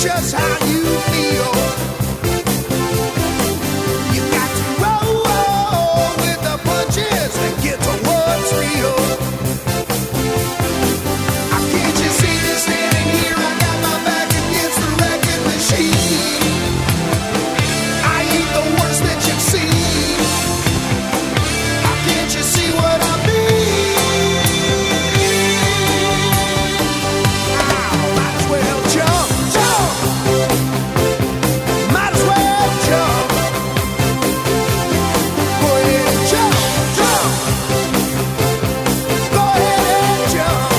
just how you feel. You got to roll with the punches and get to what's real. Can't you see me standing here? I got my back against the wrecking machine. I ain't the worst that you've seen. Can't you see what I mean? Might as well jump, jump. Might as well jump. Go ahead and jump, jump. Go ahead and jump.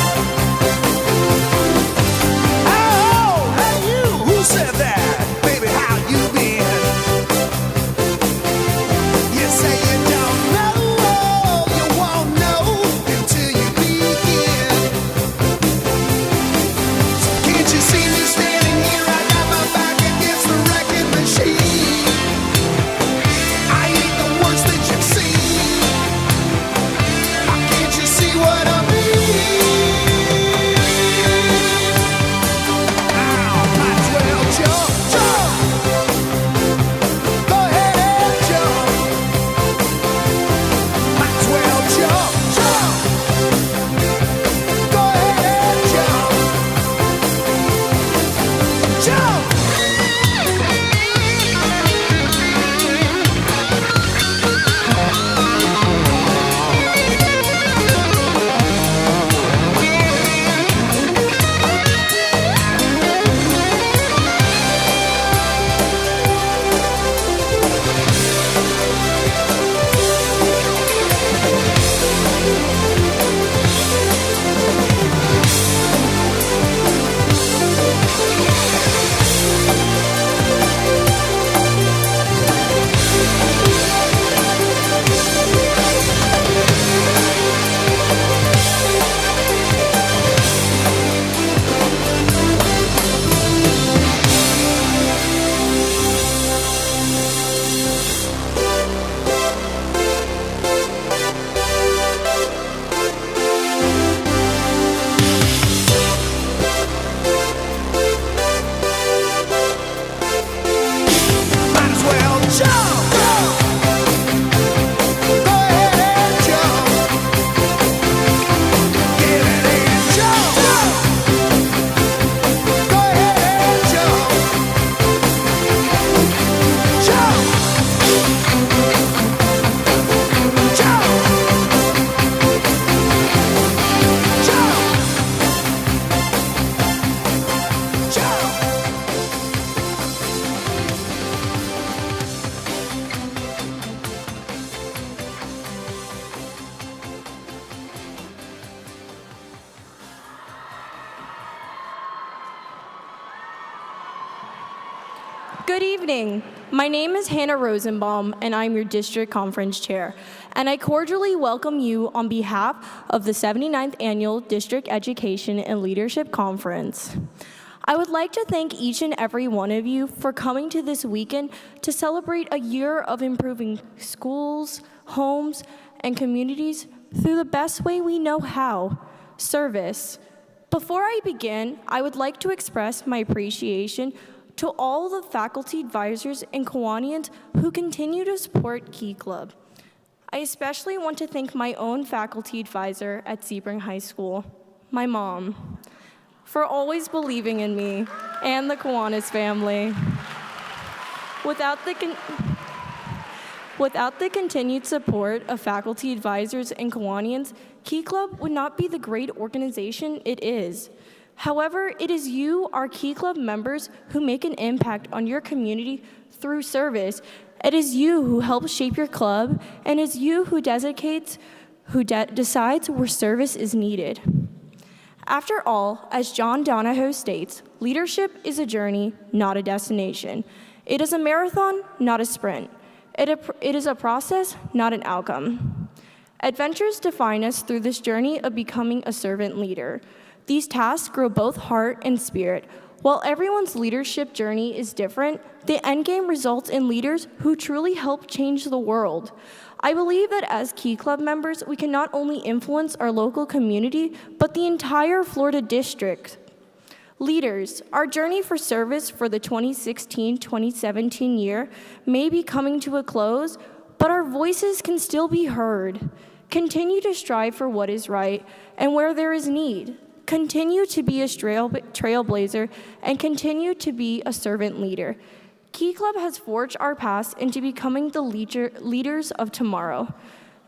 Oh, hey you, who said that? Baby, how you been? You say you don't know, you won't know until you begin. So can't you see me standing here? I got my back against the wrecking machine. I ain't the worst that you've seen. Can't you see what I mean? Might as well jump, jump. Go ahead and jump. Might as well jump, jump. Go ahead and jump. Jump. Might as well jump. Go ahead and jump. Get it and jump. Go ahead and jump. Jump. Jump. Jump. Jump. Good evening. My name is Hannah Rosenbaum, and I'm your District Conference Chair. And I cordially welcome you on behalf of the 79th Annual District Education and Leadership Conference. I would like to thank each and every one of you for coming to this weekend to celebrate a year of improving schools, homes, and communities through the best way we know how, service. Before I begin, I would like to express my appreciation to all the faculty advisors and Kiwanians who continue to support Key Club. I especially want to thank my own faculty advisor at Sebring High School, my mom, for always believing in me and the Kiwanis family. Without the continued support of faculty advisors and Kiwanians, Key Club would not be the great organization it is. However, it is you, our Key Club members, who make an impact on your community through service. It is you who helps shape your club, and it is you who decides where service is needed. After all, as John Donahoe states, leadership is a journey, not a destination. It is a marathon, not a sprint. It is a process, not an outcome. Adventures define us through this journey of becoming a servant leader. These tasks grow both heart and spirit. While everyone's leadership journey is different, the endgame results in leaders who truly help change the world. I believe that as Key Club members, we can not only influence our local community, but the entire Florida district. Leaders, our journey for service for the 2016-2017 year may be coming to a close, but our voices can still be heard. Continue to strive for what is right and where there is need. Continue to be a trailblazer and continue to be a servant leader. Key Club has forged our paths into becoming the leaders of tomorrow.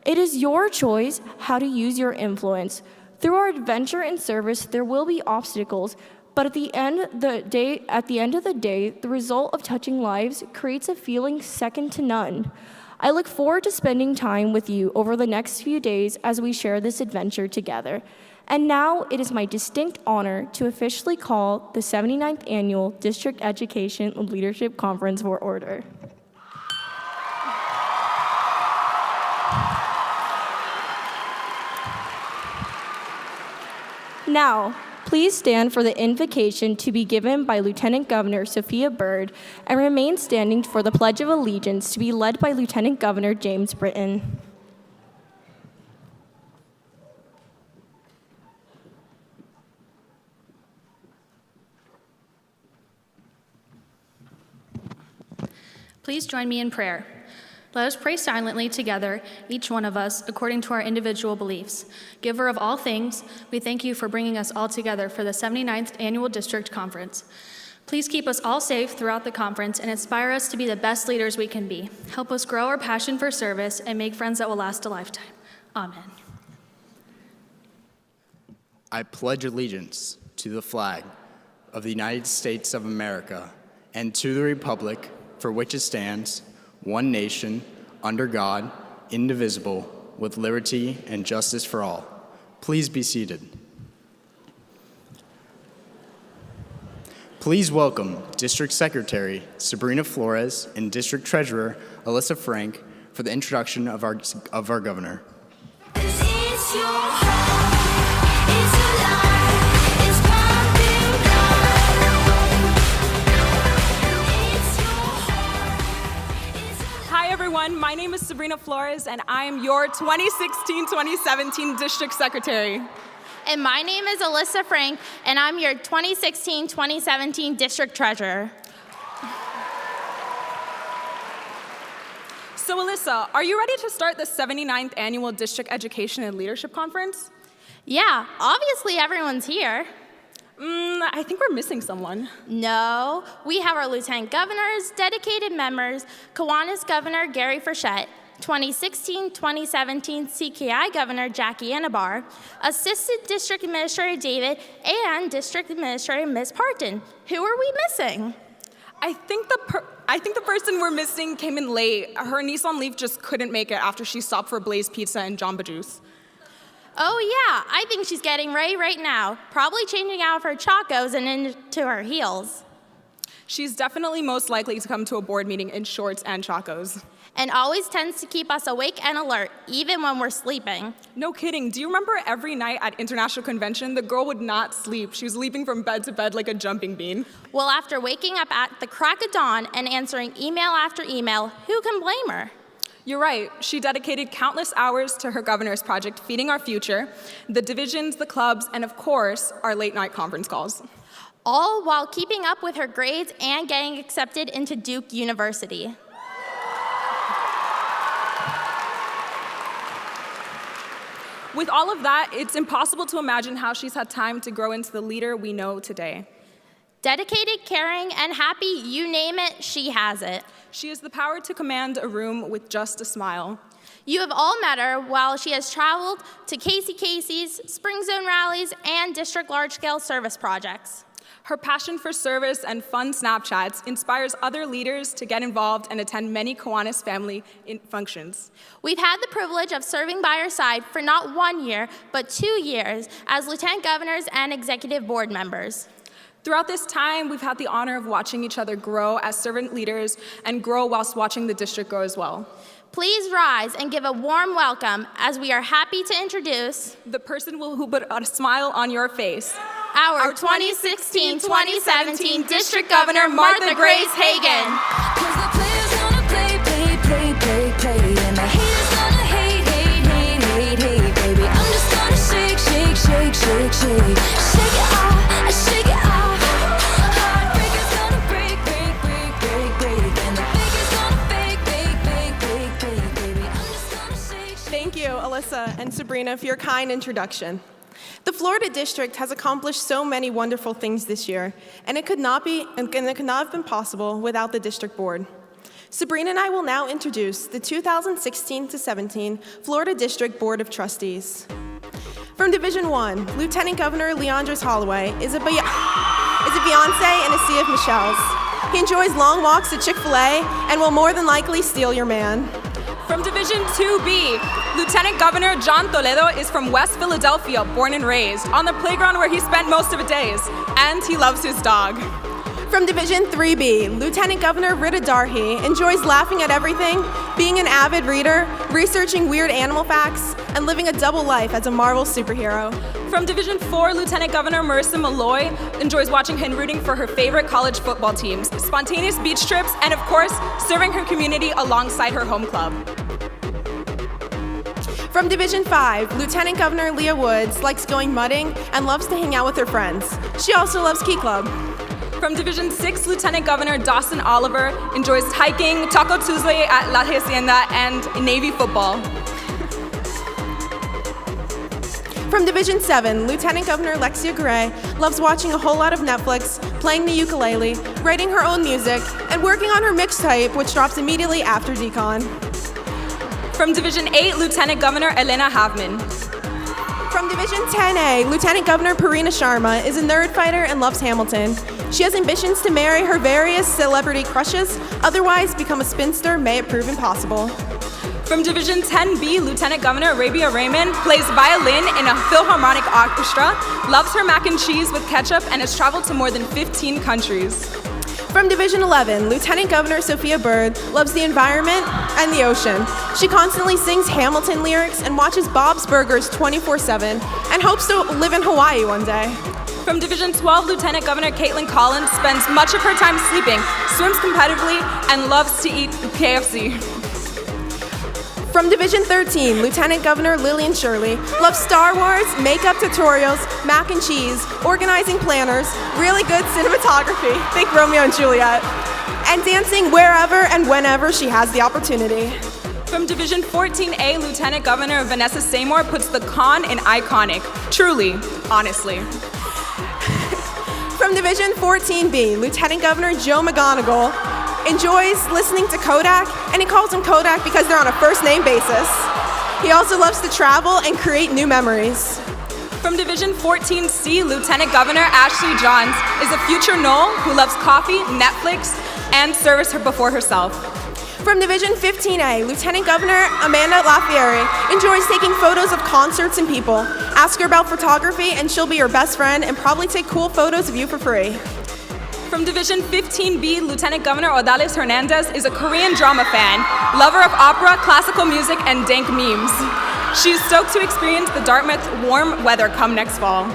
It is your choice how to use your influence. Through our adventure and service, there will be obstacles, but at the end of the day, the result of touching lives creates a feeling second to none. I look forward to spending time with you over the next few days as we share this adventure together. And now it is my distinct honor to officially call the 79th Annual District Education Leadership Conference for order. Now, please stand for the invocation to be given by Lieutenant Governor Sophia Byrd and remain standing for the Pledge of Allegiance to be led by Lieutenant Governor James Britton. Please join me in prayer. Let us pray silently together, each one of us, according to our individual beliefs. Giver of all things, we thank you for bringing us all together for the 79th Annual District Conference. Please keep us all safe throughout the conference and inspire us to be the best leaders we can be. Help us grow our passion for service and make friends that will last a lifetime. Amen. I pledge allegiance to the flag of the United States of America and to the republic for which it stands, one nation, under God, indivisible, with liberty and justice for all. Please be seated. Please welcome District Secretary Sabrina Flores and District Treasurer Alyssa Frank for the introduction of our governor. Hi everyone, my name is Sabrina Flores and I am your 2016-2017 District Secretary. And my name is Alyssa Frank and I'm your 2016-2017 District Treasurer. So Alyssa, are you ready to start the 79th Annual District Education and Leadership Conference? Yeah, obviously everyone's here. I think we're missing someone. No, we have our Lieutenant Governors, dedicated members, Kiwanis Governor Gary Frechette, 2016-2017 CKI Governor Jackie Anabar, Assistant District Administrator David, and District Administrator Ms. Parton. Who are we missing? I think the person we're missing came in late. Her Nissan Leaf just couldn't make it after she stopped for Blaze Pizza and Jamba Juice. Oh yeah, I think she's getting ready right now, probably changing out of her chacos and into her heels. She's definitely most likely to come to a board meeting in shorts and chacos. And always tends to keep us awake and alert, even when we're sleeping. No kidding. Do you remember every night at International Convention, the girl would not sleep. She was leaping from bed to bed like a jumping bean. Well, after waking up at the crack of dawn and answering email after email, who can blame her? You're right. She dedicated countless hours to her governor's project, Feeding Our Future, the divisions, the clubs, and of course, our late-night conference calls. All while keeping up with her grades and getting accepted into Duke University. With all of that, it's impossible to imagine how she's had time to grow into the leader we know today. Dedicated, caring, and happy, you name it, she has it. She has the power to command a room with just a smile. You have all met her while she has traveled to Casey's, Spring Zone rallies, and district large-scale service projects. Her passion for service and fun Snapchats inspires other leaders to get involved and attend many Kiwanis family functions. We've had the privilege of serving by her side for not 1 year, but 2 years as lieutenant governors and executive board members. Throughout this time, we've had the honor of watching each other grow as servant leaders and grow whilst watching the district grow as well. Please rise and give a warm welcome as we are happy to introduce the person who put a smile on your face. Our 2016-2017 District Governor, Martha Grace Hagan. Cause the players gonna play, and the haters gonna hate, baby. I'm just gonna shake it off, and Sabrina for your kind introduction. The Florida District has accomplished so many wonderful things this year, and it could not have been possible without the District Board. Sabrina and I will now introduce the 2016-17 Florida District Board of Trustees. From Division 1, Lieutenant Governor Leandros Holloway is a Beyonce in a sea of Michelles. He enjoys long walks to Chick-fil-A and will more than likely steal your man. From Division 2B, Lieutenant Governor John Toledo is from West Philadelphia, born and raised, on the playground where he spent most of his days, and he loves his dog. From Division 3B, Lieutenant Governor Rita Darhe enjoys laughing at everything, being an avid reader, researching weird animal facts, and living a double life as a Marvel superhero. From Division 4, Lieutenant Governor Marissa Malloy enjoys watching and rooting for her favorite college football teams, spontaneous beach trips, and of course, serving her community alongside her home club. From Division 5, Lieutenant Governor Leah Woods likes going mudding and loves to hang out with her friends. She also loves Key Club. From Division 6, Lieutenant Governor Dawson Oliver enjoys hiking, Taco Tuesday at La Hacienda, and Navy football. From Division 7, Lieutenant Governor Lexia Gray loves watching a whole lot of Netflix, playing the ukulele, writing her own music, and working on her mixtape, which drops immediately after DCON. From Division 8, Lieutenant Governor Elena Havman. From Division 10A, Lieutenant Governor Parina Sharma is a nerd fighter and loves Hamilton. She has ambitions to marry her various celebrity crushes, otherwise become a spinster, may it prove impossible. From Division 10B, Lieutenant Governor Arabia Raymond plays violin in a Philharmonic orchestra, loves her mac and cheese with ketchup, and has traveled to more than 15 countries. From Division 11, Lieutenant Governor Sophia Byrd loves the environment and the ocean. She constantly sings Hamilton lyrics and watches Bob's Burgers 24/7 and hopes to live in Hawaii one day. From Division 12, Lieutenant Governor Caitlin Collins spends much of her time sleeping, swims competitively, and loves to eat KFC. From Division 13, Lieutenant Governor Lillian Shirley loves Star Wars, makeup tutorials, mac and cheese, organizing planners, really good cinematography, think Romeo and Juliet, and dancing wherever and whenever she has the opportunity. From Division 14A, Lieutenant Governor Vanessa Seymour puts the con in iconic. Truly, honestly. From Division 14B, Lieutenant Governor Joe McGonigal enjoys listening to Kodak, and he calls him Kodak because they're on a first-name basis. He also loves to travel and create new memories. From Division 14C, Lieutenant Governor Ashley Johns is a future Knoll who loves coffee, Netflix, and service her before herself. From Division 15A, Lieutenant Governor Amanda Lafieri enjoys taking photos of concerts and people. Ask her about photography and she'll be your best friend and probably take cool photos of you for free. From Division 15B, Lieutenant Governor Odales Hernandez is a Korean drama fan, lover of opera, classical music, and dank memes. She's stoked to experience the Dartmouth warm weather come next fall.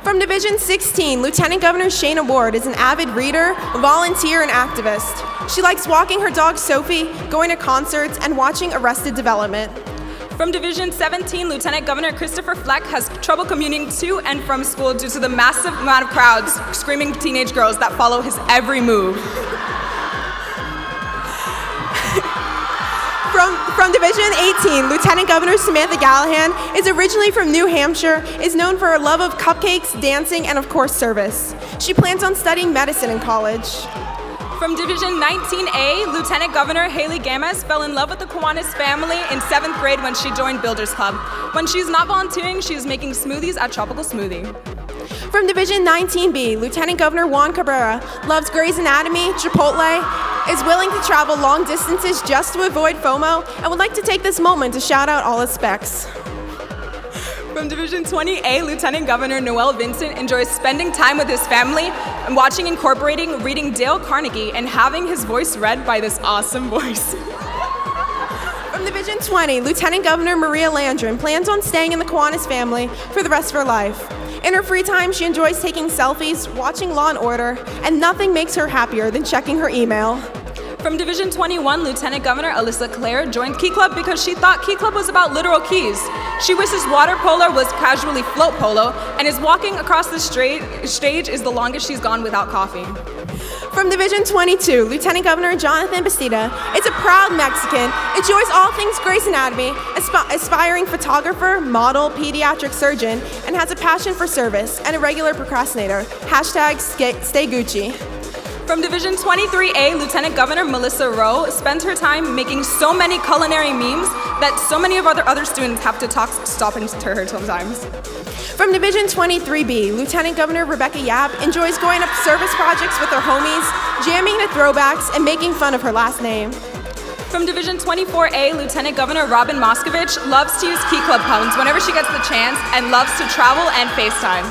From Division 16, Lieutenant Governor Shayna Ward is an avid reader, volunteer, and activist. She likes walking her dog Sophie, going to concerts, and watching Arrested Development. From Division 17, Lieutenant Governor Christopher Fleck has trouble commuting to and from school due to the massive amount of crowds screaming teenage girls that follow his every move. From Division 18, Lieutenant Governor Samantha Gallahan is originally from New Hampshire, is known for her love of cupcakes, dancing, and of course service. She plans on studying medicine in college. From Division 19A, Lieutenant Governor Haley Gamas fell in love with the Kiwanis family in 7th grade when she joined Builders Club. When she's not volunteering, she is making smoothies at Tropical Smoothie. From Division 19B, Lieutenant Governor Juan Cabrera loves Grey's Anatomy, Chipotle, is willing to travel long distances just to avoid FOMO, and would like to take this moment to shout out all his specs. From Division 20A, Lieutenant Governor Noel Vincent enjoys spending time with his family and watching, incorporating, reading Dale Carnegie, and having his voice read by this awesome voice. From Division 20, Lieutenant Governor Maria Landron plans on staying in the Kiwanis family for the rest of her life. In her free time, she enjoys taking selfies, watching Law & Order, and nothing makes her happier than checking her email. From Division 21, Lieutenant Governor Alyssa Clare joined Key Club because she thought Key Club was about literal keys. She wishes water polo was casually float polo, and is walking across the stage is the longest she's gone without coffee. From Division 22, Lieutenant Governor Jonathan Bastida is a proud Mexican, enjoys all things Grey's Anatomy, aspiring photographer, model, pediatric surgeon, and has a passion for service and a regular procrastinator. Hashtag stay Gucci. From Division 23A, Lieutenant Governor Melissa Rowe spends her time making so many culinary memes that so many of other students have to stop and to her sometimes. From Division 23B, Lieutenant Governor Rebecca Yap enjoys going up service projects with her homies, jamming to throwbacks, and making fun of her last name. From Division 24A, Lieutenant Governor Robin Moscovich loves to use Key Club puns whenever she gets the chance and loves to travel and FaceTime.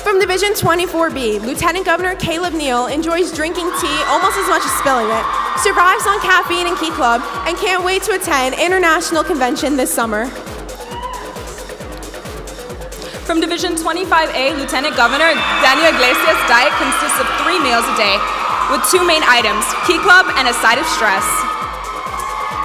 From Division 24B, Lieutenant Governor Caleb Neal enjoys drinking tea almost as much as spilling it, survives on caffeine and Key Club, and can't wait to attend International Convention this summer. From Division 25A, Lieutenant Governor Daniel Iglesias' diet consists of 3 meals a day, with 2 main items, Key Club and a side of stress.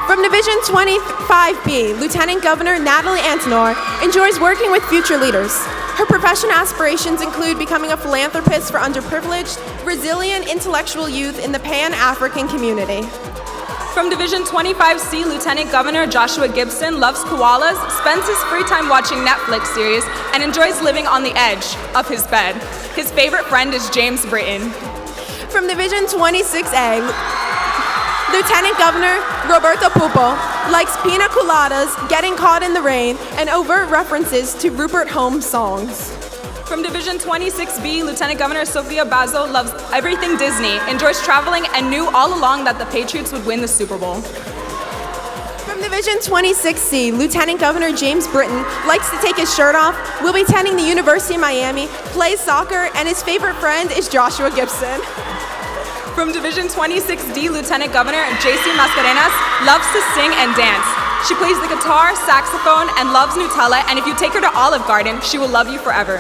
From Division 25B, Lieutenant Governor Natalie Antonor enjoys working with future leaders. Her professional aspirations include becoming a philanthropist for underprivileged, resilient intellectual youth in the Pan-African community. From Division 25C, Lieutenant Governor Joshua Gibson loves koalas, spends his free time watching Netflix series, and enjoys living on the edge of his bed. His favorite friend is James Britton. From Division 26A, Lieutenant Governor Roberto Pupo likes pina coladas, getting caught in the rain, and overt references to Rupert Holmes songs. From Division 26B, Lieutenant Governor Sofia Bazo loves everything Disney, enjoys traveling, and knew all along that the Patriots would win the Super Bowl. From Division 26C, Lieutenant Governor James Britton likes to take his shirt off, will be attending the University of Miami, plays soccer, and his favorite friend is Joshua Gibson. From Division 26D, Lieutenant Governor JC Mascarenas loves to sing and dance. She plays the guitar, saxophone, and loves Nutella, and if you take her to Olive Garden, she will love you forever.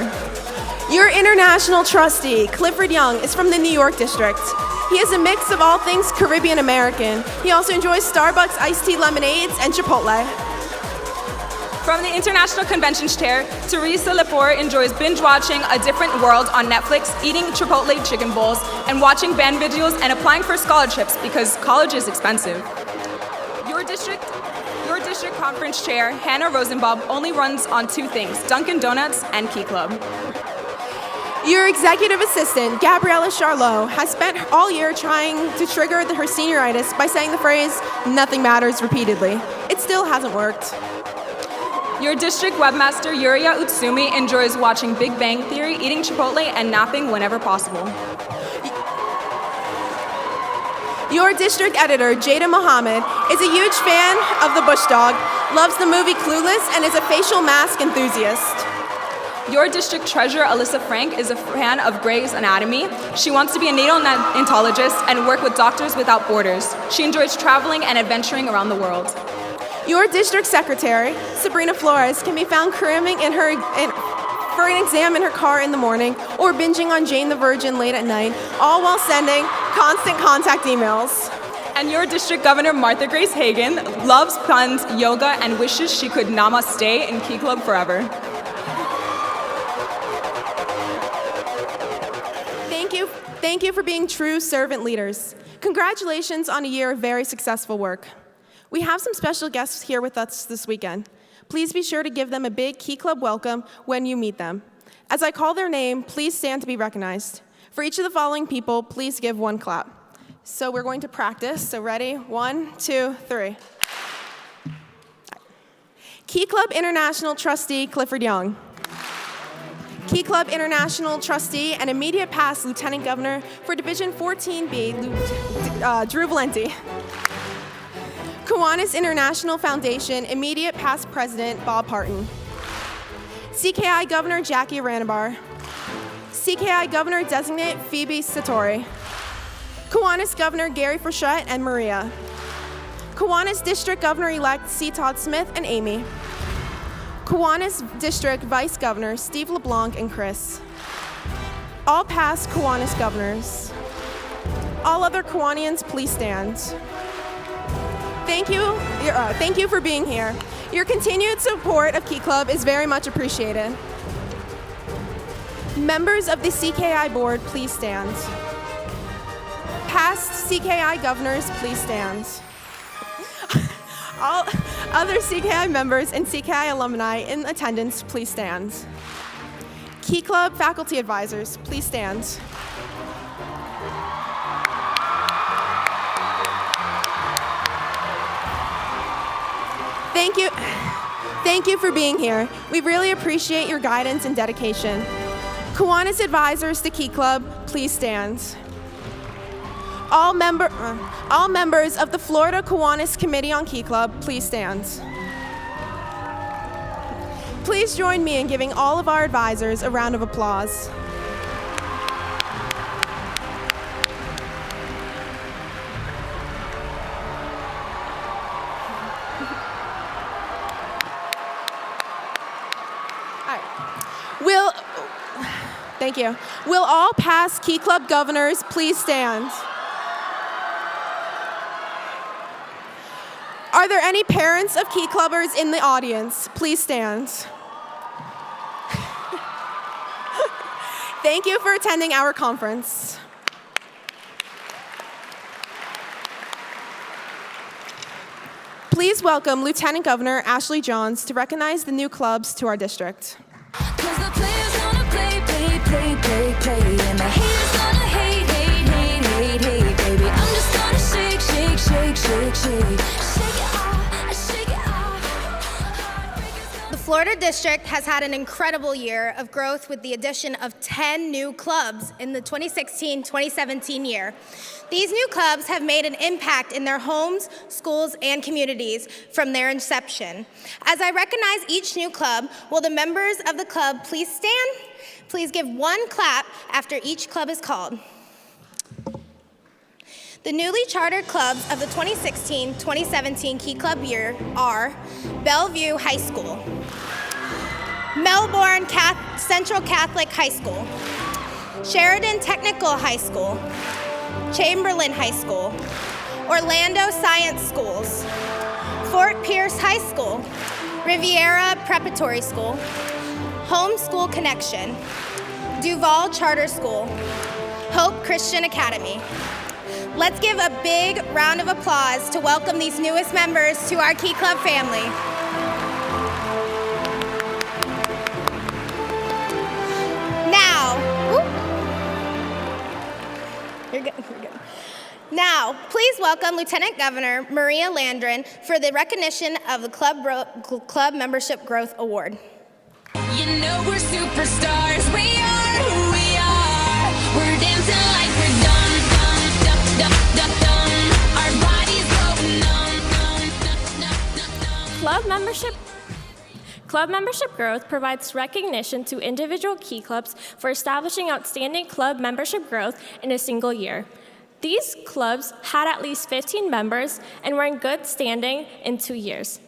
Your international trustee, Clifford Young, is from the New York district. He is a mix of all things Caribbean American. He also enjoys Starbucks iced tea lemonades and Chipotle. From the International Conventions Chair, Teresa Lepore enjoys binge-watching A Different World on Netflix, eating Chipotle chicken bowls, and watching band videos and applying for scholarships because college is expensive. Your district conference chair, Hannah Rosenbaum, only runs on 2 things, Dunkin' Donuts and Key Club. Your executive assistant, Gabriella Charlot, has spent all year trying to trigger her senioritis by saying the phrase, "nothing matters," repeatedly. It still hasn't worked. Your district webmaster, Yuria Utsumi, enjoys watching Big Bang Theory, eating Chipotle, and napping whenever possible. Your district editor, Jada Mohammed, is a huge fan of the Bush Dog, loves the movie Clueless, and is a facial mask enthusiast. Your district treasurer, Alyssa Frank, is a fan of Grey's Anatomy. She wants to be a neonatologist and work with Doctors Without Borders. She enjoys traveling and adventuring around the world. Your district secretary, Sabrina Flores, can be found cramming for an exam in her car in the morning or binging on Jane the Virgin late at night, all while sending constant contact emails. And your district governor, Martha Grace Hagan, loves puns, yoga, and wishes she could namaste in Key Club forever. Thank you for being true servant leaders. Congratulations on a year of very successful work. We have some special guests here with us this weekend. Please be sure to give them a big Key Club welcome when you meet them. As I call their name, please stand to be recognized. For each of the following people, please give 1 clap. So we're going to practice. So ready? 1, 2, 3. Key Club International Trustee Clifford Young. Key Club International Trustee and immediate past Lieutenant Governor for Division 14B, Drew Valenti. Kiwanis International Foundation immediate past President Bob Parton. CKI Governor Jackie Ranabar. CKI Governor Designate Phoebe Satori. Kiwanis Governor Gary Frechette and Maria. Kiwanis District Governor-elect C. Todd Smith and Amy. Kiwanis District Vice Governor Steve LeBlanc and Chris. All past Kiwanis governors. All other Kiwanians, please stand. Thank you for being here. Your continued support of Key Club is very much appreciated. Members of the CKI board, please stand. past CKI governors, please stand. All other CKI members and CKI alumni in attendance, please stand. Key Club faculty advisors, please stand. Thank you. Thank you for being here. We really appreciate your guidance and dedication. Kiwanis advisors to Key Club, please stand. All members of the Florida Kiwanis Committee on Key Club, please stand. Please join me in giving all of our advisors a round of applause. Thank you. Will all past Key Club governors please stand? Are there any parents of Key Clubbers in the audience? Please stand. Thank you for attending our conference. Please welcome Lieutenant Governor Ashley Johns to recognize the new clubs to our district. Cause the players gonna play, and the haters gonna hate, baby. I'm just gonna shake it off. The Florida District has had an incredible year of growth with the addition of 10 new clubs in the 2016-2017 year. These new clubs have made an impact in their homes, schools, and communities from their inception. As I recognize each new club, will the members of the club please stand? Please give one clap after each club is called. The newly chartered clubs of the 2016-2017 Key Club year are Bellevue High School, Melbourne Central Catholic High School, Sheridan Technical High School, Chamberlain High School, Orlando Science Schools, Fort Pierce High School, Riviera Preparatory School, Homeschool Connection, Duval Charter School, Hope Christian Academy. Let's give a big round of applause to welcome these newest members to our Key Club family. Now, you're good. Now, please welcome Lieutenant Governor Maria Landron for the recognition of the Club Membership Growth Award. You know we're superstars, we are who we are. We're dancing like we're dumb. Our bodies go numb. Club membership growth provides recognition to individual Key Clubs for establishing outstanding club membership growth in a single year. These clubs had at least 15 members and were in good standing in 2 years.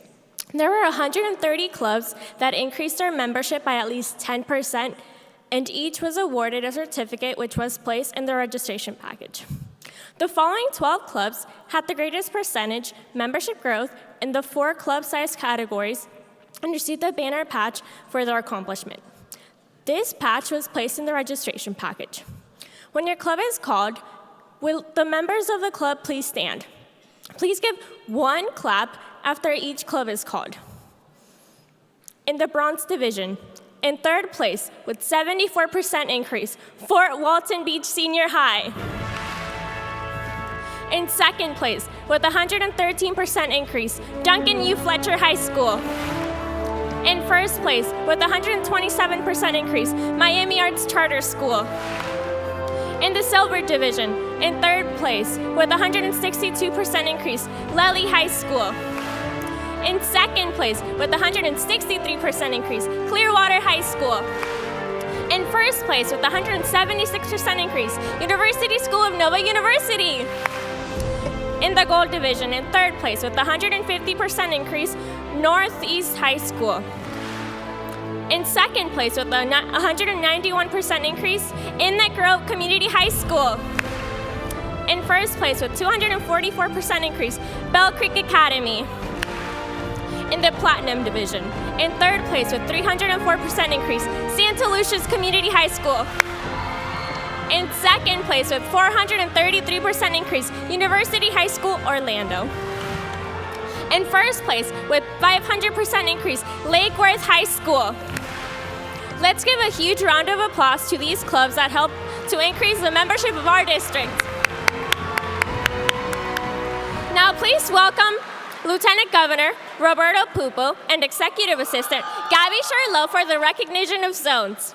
There were 130 clubs that increased their membership by at least 10%, and each was awarded a certificate which was placed in the registration package. The following 12 clubs had the greatest percentage membership growth in the 4 club size categories and received the banner patch for their accomplishment. This patch was placed in the registration package. When your club is called, will the members of the club please stand? Please give one clap after each club is called. In the Bronze Division, in 3rd place with 74% increase, Fort Walton Beach Senior High. In 2nd place with 113% increase, Duncan U. Fletcher High School. In 1st place with 127% increase, Miami Arts Charter School. In the Silver Division, in 3rd place with 162% increase, Lely High School. In 2nd place with 163% increase, Clearwater High School. In 1st place with 176% increase, University School of Nova University. In the Gold Division, in 3rd place with 150% increase, Northeast High School. In 2nd place with a 191% increase, Inlet Grove Community High School. In 1st place with 244% increase, Bell Creek Academy. In the Platinum Division, in 3rd place with 304% increase, Santa Lucia's Community High School. In second place with 433% increase, University High School, Orlando. In first place with 500% increase, Lake Worth High School. Let's give a huge round of applause to these clubs that help to increase the membership of our district. Now please welcome Lieutenant Governor Roberto Pupo and Executive Assistant Gabby Sherlow for the recognition of zones.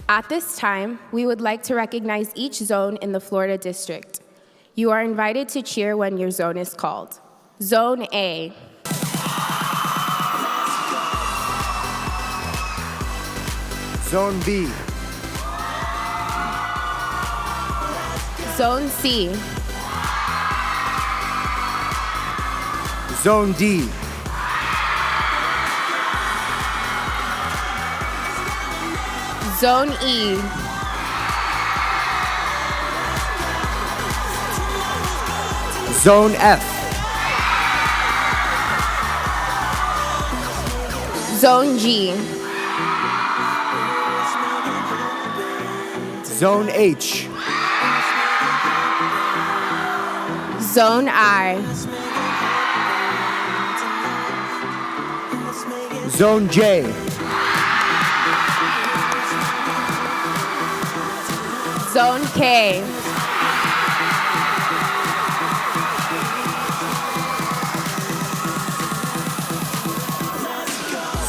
At this time, we would like to recognize each zone in the Florida District. You are invited to cheer when your zone is called. Zone A. Zone B. Zone C. Zone D. Zone E. Zone F. Zone G. Zone H. Zone I. Zone J. Zone K.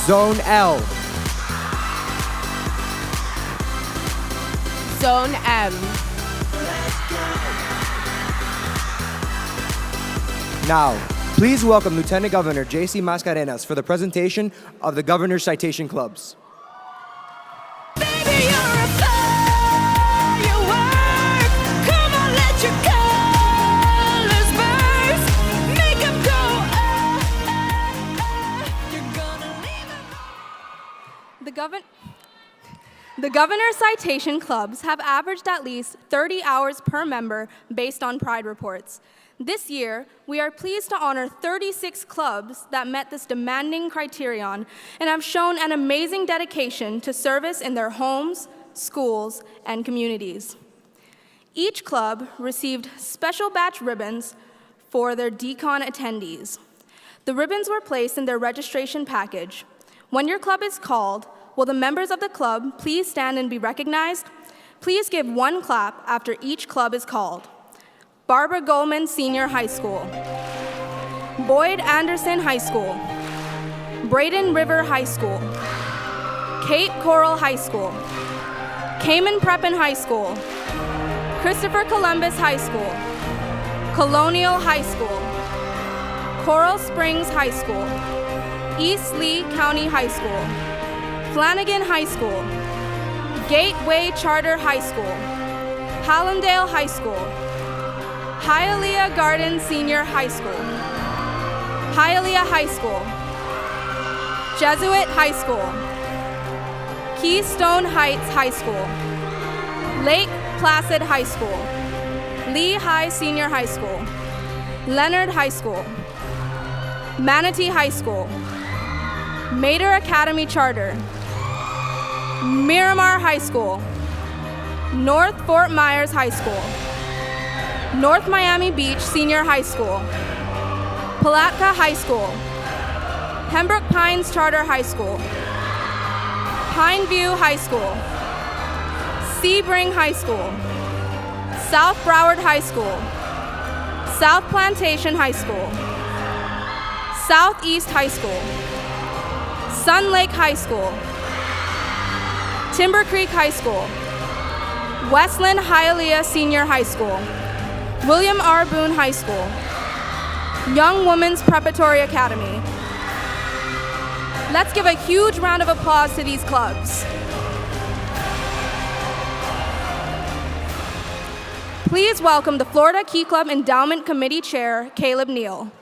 Zone L. Zone M. Now, please welcome Lieutenant Governor J.C. Mascarenas for the presentation of the Governor's Citation Clubs. The Governor's Citation Clubs have averaged at least 30 hours per member based on Pride reports. This year, we are pleased to honor 36 clubs that met this demanding criterion and have shown an amazing dedication to service in their homes, schools, and communities. Each club received special batch ribbons for their DCON attendees. The ribbons were placed in their registration package. When your club is called, will the members of the club please stand and be recognized? Please give one clap after each club is called. Barbara Goldman Senior High School, Boyd Anderson High School, Braden River High School, Cape Coral High School, Cayman Prepon High School, Christopher Columbus High School, Colonial High School, Coral Springs High School, East Lee County High School, Flanagan High School, Gateway Charter High School, Hallandale High School, Hialeah Gardens Senior High School, Hialeah High School, Jesuit High School, Keystone Heights High School, Lake Placid High School, Lehigh Senior High School, Leonard High School, Manatee High School, Mater Academy Charter, Miramar High School, North Fort Myers High School, North Miami Beach Senior High School, Palatka High School, Pembroke Pines Charter High School, Pineview High School, Sebring High School, South Broward High School, South Plantation High School, Southeast High School, Sun Lake High School, Timber Creek High School, Westland Hialeah Senior High School, William R. Boone High School, Young Women's Preparatory Academy. Let's give a huge round of applause to these clubs. Please welcome the Florida Key Club Endowment Committee Chair, Caleb Neal.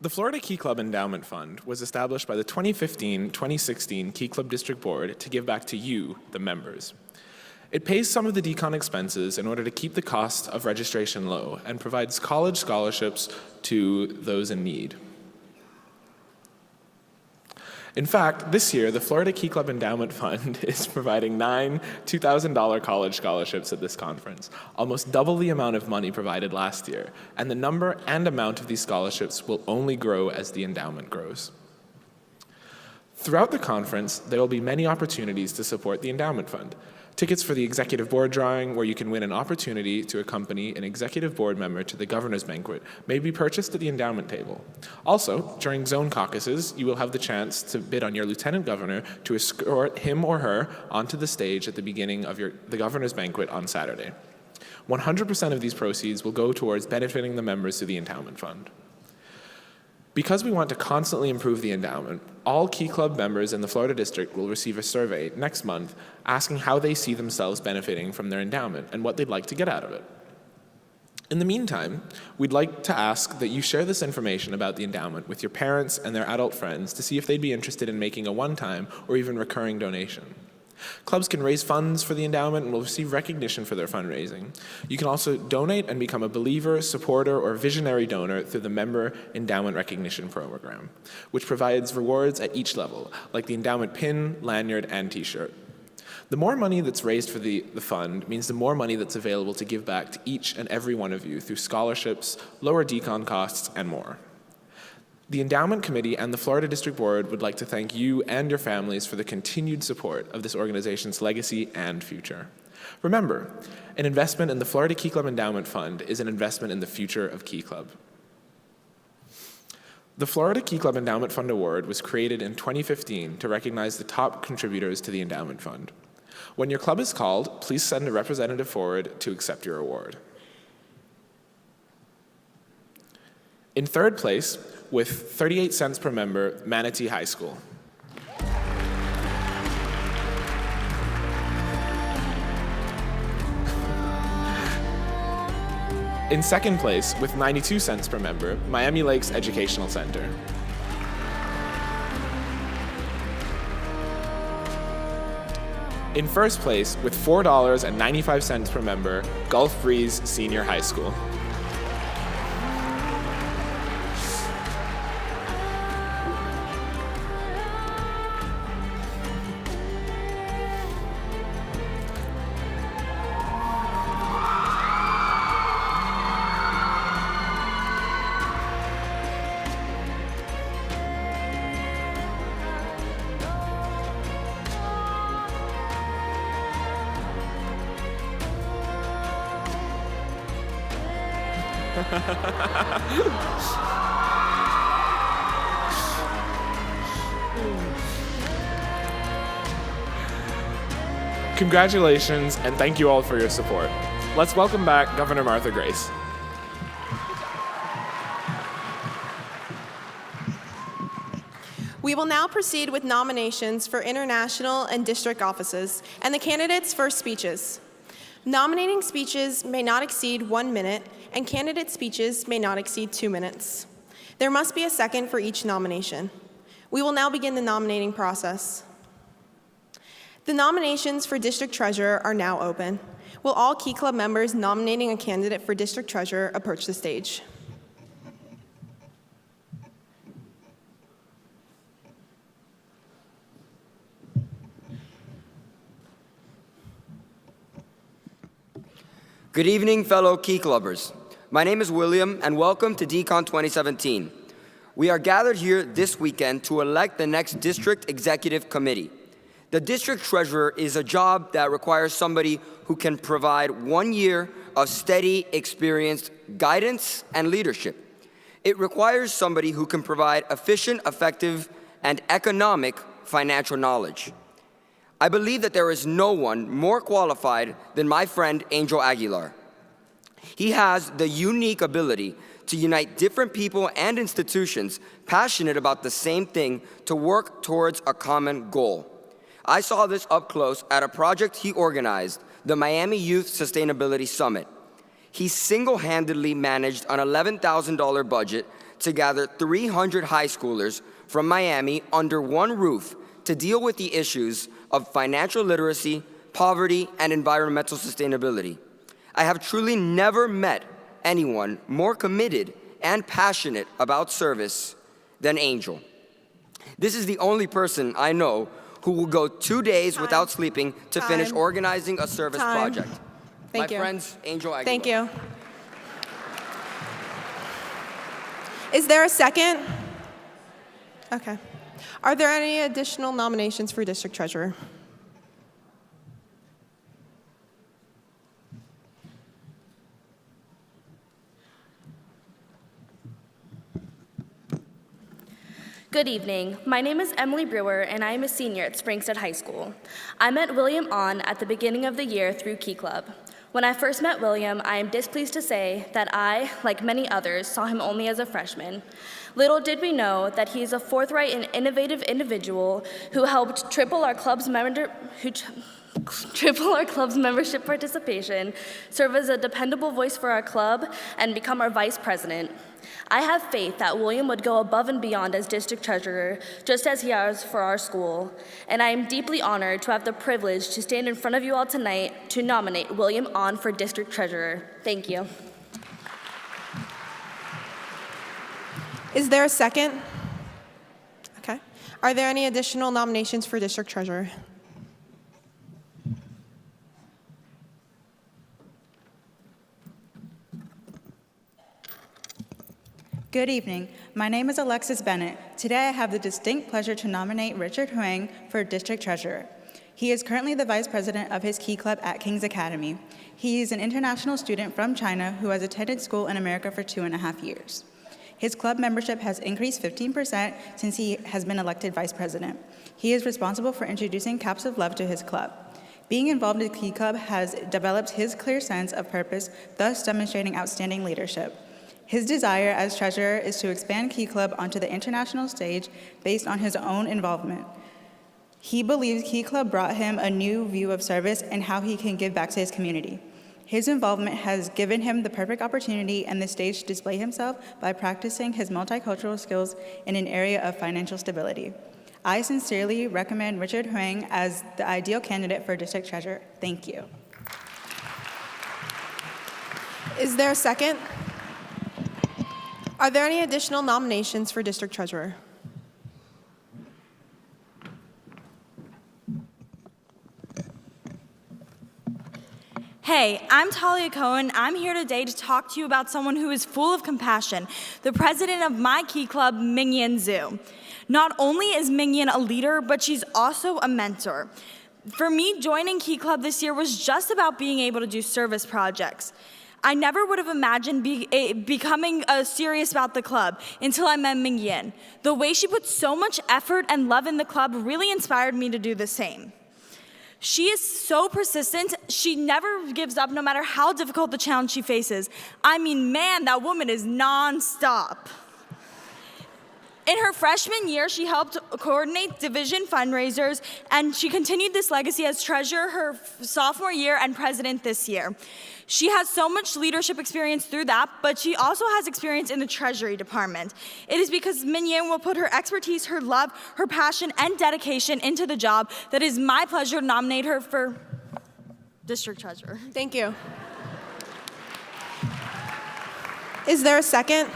The Florida Key Club Endowment Fund was established by the 2015-2016 Key Club District Board to give back to you, the members. It pays some of the DCON expenses in order to keep the cost of registration low and provides college scholarships to those in need. In fact, this year, the Florida Key Club Endowment Fund is providing 9 $2,000 college scholarships at this conference, almost double the amount of money provided last year, and the number and amount of these scholarships will only grow as the endowment grows. Throughout the conference, there will be many opportunities to support the Endowment Fund. Tickets for the executive board drawing, where you can win an opportunity to accompany an executive board member to the governor's banquet, may be purchased at the endowment table. Also, during zone caucuses, you will have the chance to bid on your lieutenant governor to escort him or her onto the stage at the beginning of the governor's banquet on Saturday. 100% of these proceeds will go towards benefiting the members of the endowment fund. Because we want to constantly improve the endowment, all Key Club members in the Florida District will receive a survey next month asking how they see themselves benefiting from their endowment and what they'd like to get out of it. In the meantime, we'd like to ask that you share this information about the endowment with your parents and their adult friends to see if they'd be interested in making a one-time or even recurring donation. Clubs can raise funds for the endowment and will receive recognition for their fundraising. You can also donate and become a believer, supporter, or visionary donor through the Member Endowment Recognition Program, which provides rewards at each level, like the endowment pin, lanyard, and t-shirt. The more money that's raised for the fund means the more money that's available to give back to each and every one of you through scholarships, lower DCON costs, and more. The Endowment Committee and the Florida District Board would like to thank you and your families for the continued support of this organization's legacy and future. Remember, an investment in the Florida Key Club Endowment Fund is an investment in the future of Key Club. The Florida Key Club Endowment Fund Award was created in 2015 to recognize the top contributors to the endowment fund. When your club is called, please send a representative forward to accept your award. In third place, with 38 cents per member, Manatee High School. In second place, with 92 cents per member, Miami Lakes Educational Center. In first place, with $4.95 per member, Gulf Breeze Senior High School. Congratulations, and thank you all for your support. Let's welcome back Governor Martha Grace. We will now proceed with nominations for international and district offices and the candidates for speeches. Nominating speeches may not exceed 1 minute, and candidate speeches may not exceed 2 minutes. There must be a second for each nomination. We will now begin the nominating process. The nominations for district treasurer are now open. Will all Key Club members nominating a candidate for district treasurer approach the stage? Good evening, fellow Key Clubbers. My name is William, and welcome to DCON 2017. We are gathered here this weekend to elect the next district executive committee. The district treasurer is a job that requires somebody who can provide 1 year of steady, experienced guidance and leadership. It requires somebody who can provide efficient, effective, and economic financial knowledge. I believe that there is no one more qualified than my friend Angel Aguilar. He has the unique ability to unite different people and institutions passionate about the same thing to work towards a common goal. I saw this up close at a project he organized, the Miami Youth Sustainability Summit. He single-handedly managed an $11,000 budget to gather 300 high schoolers from Miami under one roof to deal with the issues of financial literacy, poverty, and environmental sustainability. I have truly never met anyone more committed and passionate about service than Angel. This is the only person I know who will go 2 days without sleeping to finish organizing a service project. Thank you. My friends, Angel Aguilar. Thank you. Is there a second? Okay. Are there any additional nominations for district treasurer? Good evening. My name is Emily Brewer, and I am a senior at Springstead High School. I met William On at the beginning of the year through Key Club. When I first met William, I am displeased to say that I, like many others, saw him only as a freshman. Little did we know that he is a forthright and innovative individual who helped triple our club's membership participation, serve as a dependable voice for our club, and become our vice president. I have faith that William would go above and beyond as district treasurer, just as he has for our school, and I am deeply honored to have the privilege to stand in front of you all tonight to nominate William On for district treasurer. Thank you. Is there a second? Okay. Are there any additional nominations for district treasurer? Good evening. My name is Alexis Bennett. Today I have the distinct pleasure to nominate Richard Huang for District Treasurer. He is currently the Vice President of his Key Club at King's Academy. He is an international student from China who has attended school in America for 2.5 years. His club membership has increased 15% since he has been elected Vice President. He is responsible for introducing Caps of Love to his club. Being involved in the Key Club has developed his clear sense of purpose, thus demonstrating outstanding leadership. His desire as treasurer is to expand Key Club onto the international stage based on his own involvement. He believes Key Club brought him a new view of service and how he can give back to his community. His involvement has given him the perfect opportunity and the stage to display himself by practicing his multicultural skills in an area of financial stability. I sincerely recommend Richard Huang as the ideal candidate for district treasurer. Thank you. Is there a second? Are there any additional nominations for district treasurer? Hey, I'm Talia Cohen. I'm here today to talk to you about someone who is full of compassion, the president of my Key Club, Mingyan Zhu. Not only is Mingyan a leader, but she's also a mentor. For me, joining Key Club this year was just about being able to do service projects. I never would have imagined becoming serious about the club until I met Mingyan. The way she puts so much effort and love in the club really inspired me to do the same. She is so persistent, she never gives up no matter how difficult the challenge she faces. I mean, man, that woman is nonstop. In her freshman year, she helped coordinate division fundraisers, and she continued this legacy as treasurer her sophomore year and president this year. She has so much leadership experience through that, but she also has experience in the Treasury Department. It is because Mingyan will put her expertise, her love, her passion, and dedication into the job that it is my pleasure to nominate her for District Treasurer. Thank you. Is there a second?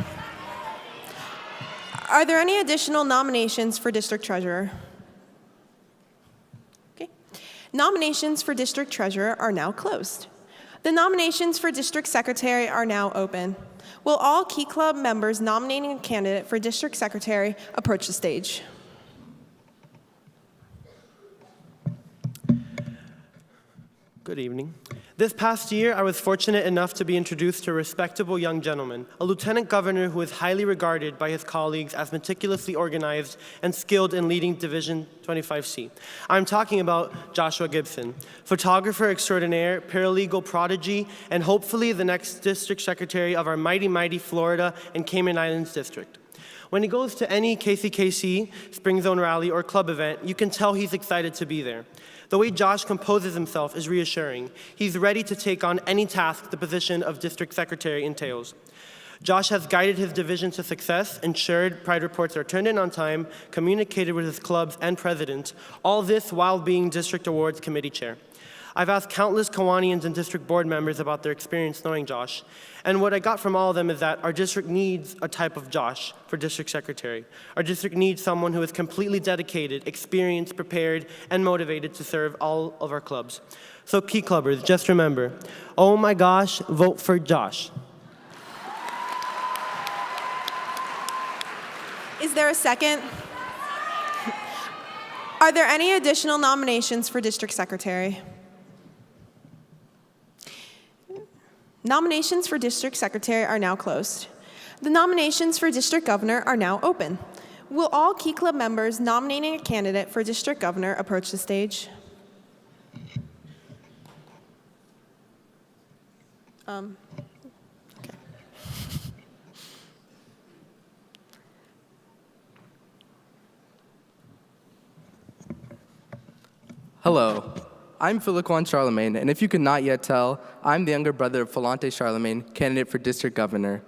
Are there any additional nominations for District Treasurer? Okay. Nominations for District Treasurer are now closed. The nominations for District Secretary are now open. Will all Key Club members nominating a candidate for District Secretary approach the stage? Good evening. This past year, I was fortunate enough to be introduced to a respectable young gentleman, a lieutenant governor who is highly regarded by his colleagues as meticulously organized and skilled in leading Division 25C. I'm talking about Joshua Gibson, photographer extraordinaire, paralegal prodigy, and hopefully the next district secretary of our mighty, mighty Florida and Cayman Islands district. When he goes to any KCKC, Spring Zone rally, or club event, you can tell he's excited to be there. The way Josh composes himself is reassuring. He's ready to take on any task the position of district secretary entails. Josh has guided his division to success, ensured Pride reports are turned in on time, communicated with his clubs and president, all this while being District Awards Committee Chair. I've asked countless Kiwanians and district board members about their experience knowing Josh, and what I got from all of them is that our district needs a type of Josh for district secretary. Our district needs someone who is completely dedicated, experienced, prepared, and motivated to serve all of our clubs. So Key Clubbers, just remember, oh my gosh, vote for Josh. Is there a second? Are there any additional nominations for district secretary? Nominations for district secretary are now closed. The nominations for district governor are now open. Will all Key Club members nominating a candidate for district governor approach the stage? Okay. Hello, I'm Philiquan Charlemagne, and if you could not yet tell, I'm the younger brother of Falante Charlemagne, candidate for district governor.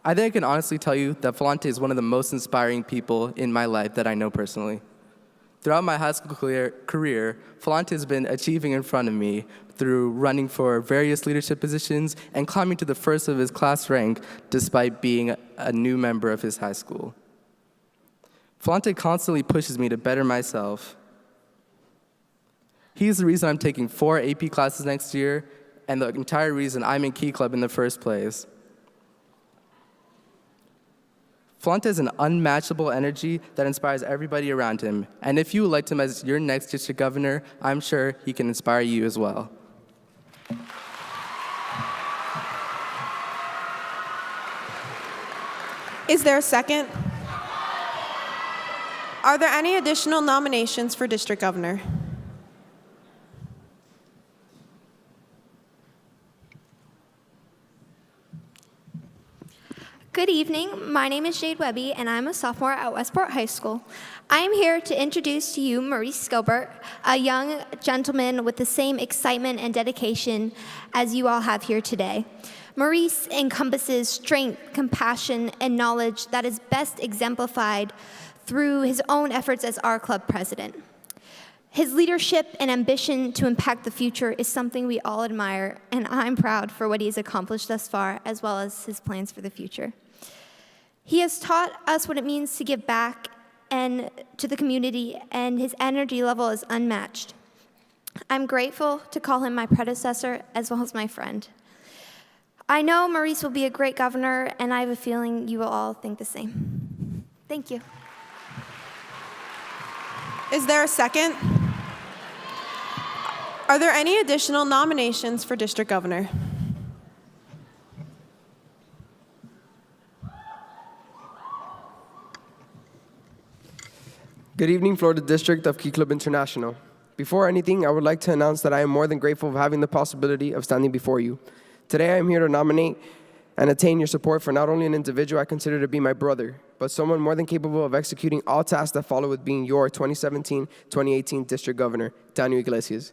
I think I can honestly tell you that Falante is one of the most inspiring people in my life that I know personally. Throughout my high school career, Falante has been achieving in front of me through running for various leadership positions and climbing to the first of his class rank despite being a new member of his high school. Falante constantly pushes me to better myself. He's the reason I'm taking 4 AP classes next year and the entire reason I'm in Key Club in the first place. Falante has an unmatchable energy that inspires everybody around him. And if you would like him as your next district governor, I'm sure he can inspire you as well. Is there a second? Are there any additional nominations for district governor? Good evening. My name is Jade Webby, and I'm a sophomore at Westport High School. I am here to introduce to you Maurice Gilbert, a young gentleman with the same excitement and dedication as you all have here today. Maurice encompasses strength, compassion, and knowledge that is best exemplified through his own efforts as our club president. His leadership and ambition to impact the future is something we all admire, and I'm proud for what he has accomplished thus far, as well as his plans for the future. He has taught us what it means to give back and to the community, and his energy level is unmatched. I'm grateful to call him my predecessor as well as my friend. I know Maurice will be a great governor, and I have a feeling you will all think the same. Thank you. Is there a second? Are there any additional nominations for district governor? Good evening, Florida District of Key Club International. Before anything, I would like to announce that I am more than grateful for having the possibility of standing before you. Today, I am here to nominate and attain your support for not only an individual I consider to be my brother, but someone more than capable of executing all tasks that follow with being your 2017-2018 District Governor, Daniel Iglesias.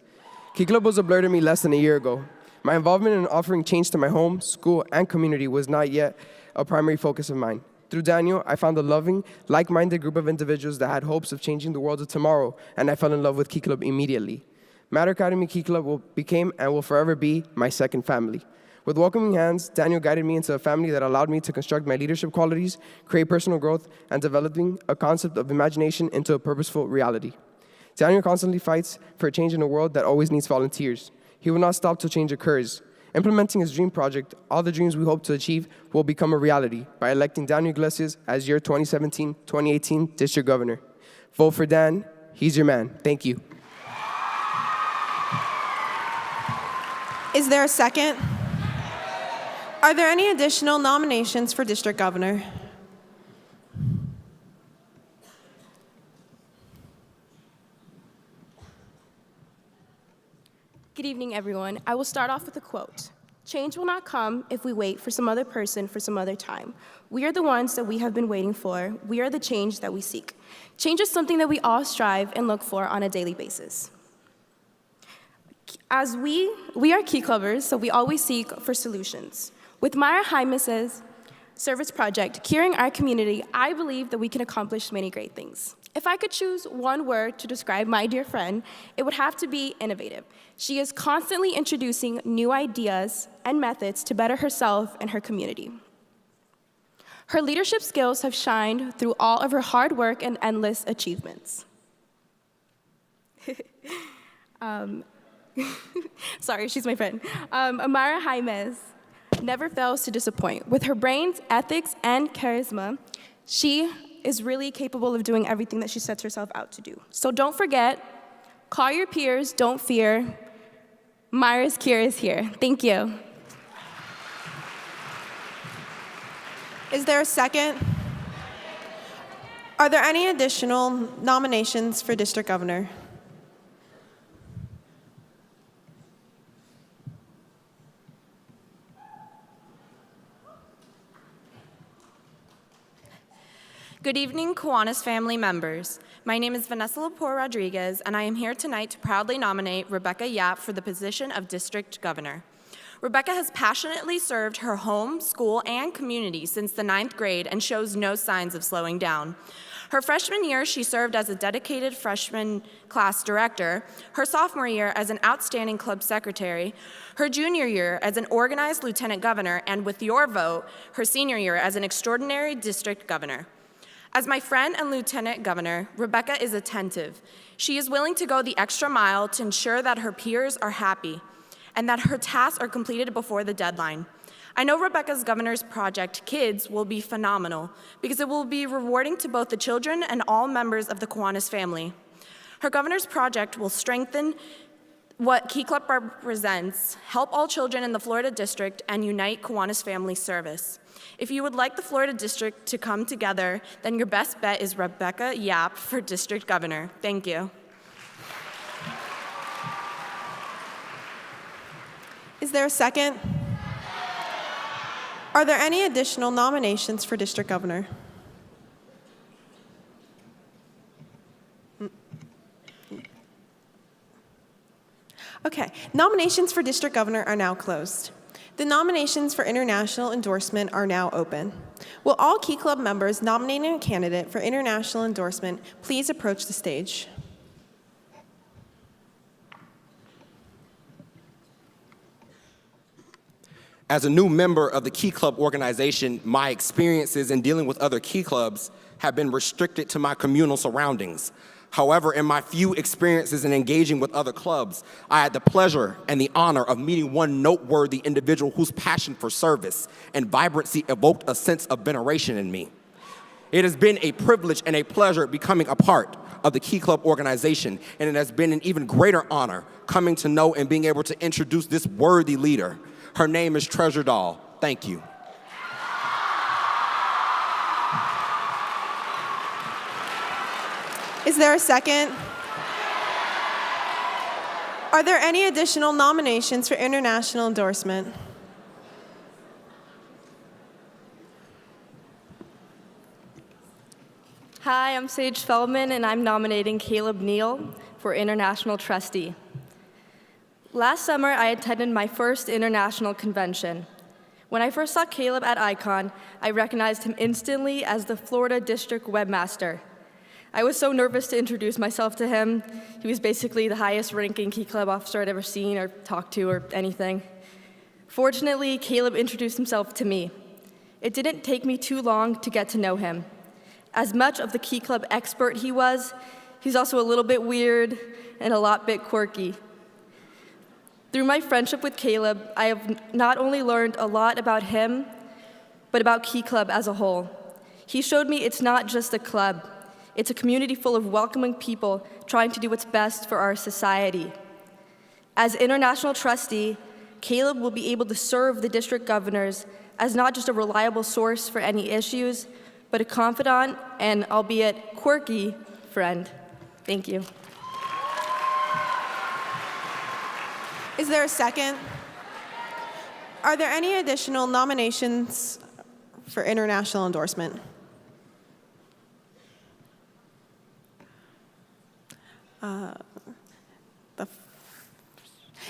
Key Club was a blur to me less than a year ago. My involvement in offering change to my home, school, and community was not yet a primary focus of mine. Through Daniel, I found a loving, like-minded group of individuals that had hopes of changing the world of tomorrow, and I fell in love with Key Club immediately. Matter Academy Key Club became and will forever be my second family. With welcoming hands, Daniel guided me into a family that allowed me to construct my leadership qualities, create personal growth, and developing a concept of imagination into a purposeful reality. Daniel constantly fights for a change in a world that always needs volunteers. He will not stop till change occurs. Implementing his dream project, all the dreams we hope to achieve will become a reality by electing Daniel Iglesias as your 2017-2018 District Governor. Vote for Dan. He's your man. Thank you. Is there a second? Are there any additional nominations for district governor? Good evening, everyone. I will start off with a quote. Change will not come if we wait for some other person for some other time. We are the ones that we have been waiting for. We are the change that we seek. Change is something that we all strive and look for on a daily basis. As we are Key Clubbers, so we always seek for solutions. With Myra Hymas says, service project, Curing Our Community, I believe that we can accomplish many great things. If I could choose one word to describe my dear friend, it would have to be innovative. She is constantly introducing new ideas and methods to better herself and her community. Her leadership skills have shined through all of her hard work and endless achievements. Sorry, she's my friend. Amara Jaimes never fails to disappoint. With her brains, ethics, and charisma, she is really capable of doing everything that she sets herself out to do. So don't forget, call your peers, don't fear. Myra's Cure is here. Thank you. Is there a second? Are there any additional nominations for district governor? Good evening, Kiwanis family members. My name is Vanessa Lepore Rodriguez, and I am here tonight to proudly nominate Rebecca Yap for the position of District Governor. Rebecca has passionately served her home, school, and community since the 9th grade and shows no signs of slowing down. Her freshman year, she served as a dedicated freshman class director, her sophomore year as an outstanding club secretary, her junior year as an organized lieutenant governor, and with your vote, her senior year as an extraordinary district governor. As my friend and lieutenant governor, Rebecca is attentive. She is willing to go the extra mile to ensure that her peers are happy and that her tasks are completed before the deadline. I know Rebecca's governor's project, Kids, will be phenomenal because it will be rewarding to both the children and all members of the Kiwanis family. Her governor's project will strengthen what Key Club represents, help all children in the Florida District, and unite Kiwanis family service. If you would like the Florida District to come together, then your best bet is Rebecca Yap for District Governor. Thank you. Is there a second? Are there any additional nominations for district governor? Okay, nominations for district governor are now closed. The nominations for international endorsement are now open. Will all Key Club members nominating a candidate for international endorsement please approach the stage? As a new member of the Key Club organization, my experiences in dealing with other Key Clubs have been restricted to my communal surroundings. However, in my few experiences in engaging with other clubs, I had the pleasure and the honor of meeting one noteworthy individual whose passion for service and vibrancy evoked a sense of veneration in me. It has been a privilege and a pleasure becoming a part of the Key Club organization, and it has been an even greater honor coming to know and being able to introduce this worthy leader. Her name is Treasure Doll. Thank you. Is there a second? Are there any additional nominations for international endorsement? Hi, I'm Sage Feldman, and I'm nominating Caleb Neal for International Trustee. Last summer, I attended my first international convention. When I first saw Caleb at ICON, I recognized him instantly as the Florida District Webmaster. I was so nervous to introduce myself to him. He was basically the highest-ranking Key Club officer I'd ever seen or talked to or anything. Fortunately, Caleb introduced himself to me. It didn't take me too long to get to know him. As much of the Key Club expert he was, he's also a little bit weird and a lot bit quirky. Through my friendship with Caleb, I have not only learned a lot about him, but about Key Club as a whole. He showed me it's not just a club. It's a community full of welcoming people trying to do what's best for our society. As international trustee, Caleb will be able to serve the district governors as not just a reliable source for any issues, but a confidant and, albeit quirky, friend. Thank you. Is there a second? Are there any additional nominations for international endorsement?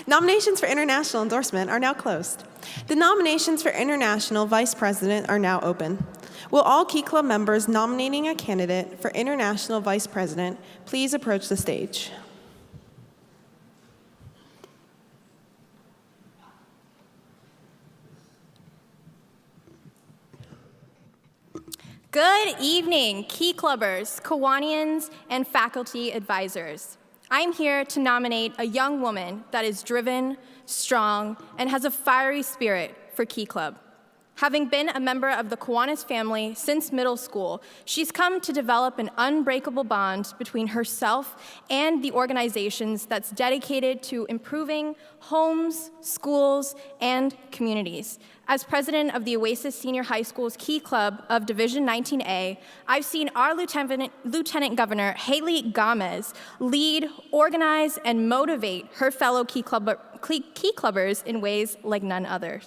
Nominations for international endorsement are now closed. The nominations for international vice president are now open. Will all Key Club members nominating a candidate for international vice president please approach the stage? Good evening, Key Clubbers, Kiwanians, and faculty advisors. I'm here to nominate a young woman that is driven, strong, and has a fiery spirit for Key Club. Having been a member of the Kiwanis family since middle school, she's come to develop an unbreakable bond between herself and the organizations that's dedicated to improving homes, schools, and communities. As president of the Oasis Senior High School's Key Club of Division 19A, I've seen our Lieutenant Governor, Haley Gomez, lead, organize, and motivate her fellow Key Clubbers in ways like none other.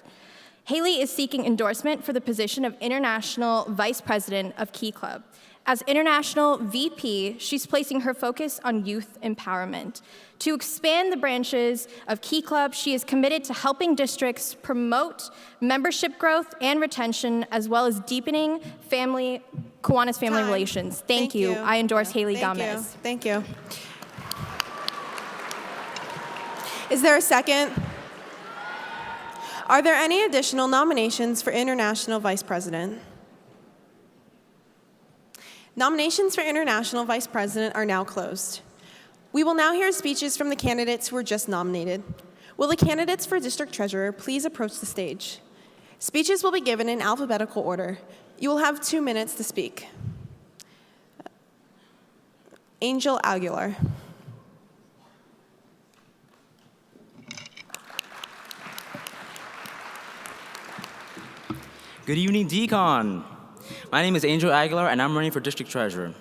Haley is seeking endorsement for the position of International Vice President of Key Club. As International VP, she's placing her focus on youth empowerment. To expand the branches of Key Club, she is committed to helping districts promote membership growth and retention, as well as deepening Kiwanis family relations. Thank you. I endorse Haley Gomez. Thank you. Is there a second? Are there any additional nominations for International Vice President? Nominations for International Vice President are now closed. We will now hear speeches from the candidates who were just nominated. Will the candidates for District Treasurer please approach the stage? Speeches will be given in alphabetical order. You will have 2 minutes to speak. Angel Aguilar. Good evening, DCON. My name is Angel Aguilar, and I'm running for District Treasurer.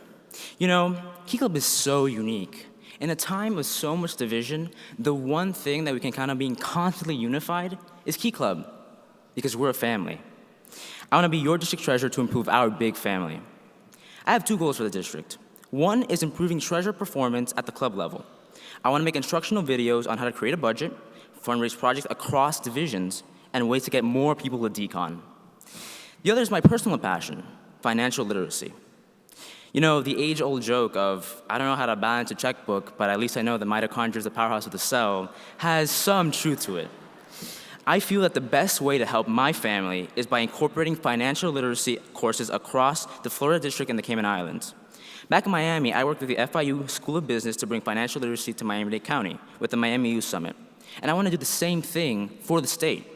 You know, Key Club is so unique. In a time of so much division, the one thing that we can count on being constantly unified is Key Club, because we're a family. I want to be your District Treasurer to improve our big family. I have 2 goals for the district. One is improving treasurer performance at the club level. I want to make instructional videos on how to create a budget, fundraise projects across divisions, and ways to get more people to DCON. The other is my personal passion, financial literacy. You know, the age-old joke of, I don't know how to balance a checkbook, but at least I know the mitochondria is the powerhouse of the cell, has some truth to it. I feel that the best way to help my family is by incorporating financial literacy courses across the Florida District and the Cayman Islands. Back in Miami, I worked with the FIU School of Business to bring financial literacy to Miami-Dade County with the Miami Youth Summit. And I want to do the same thing for the state.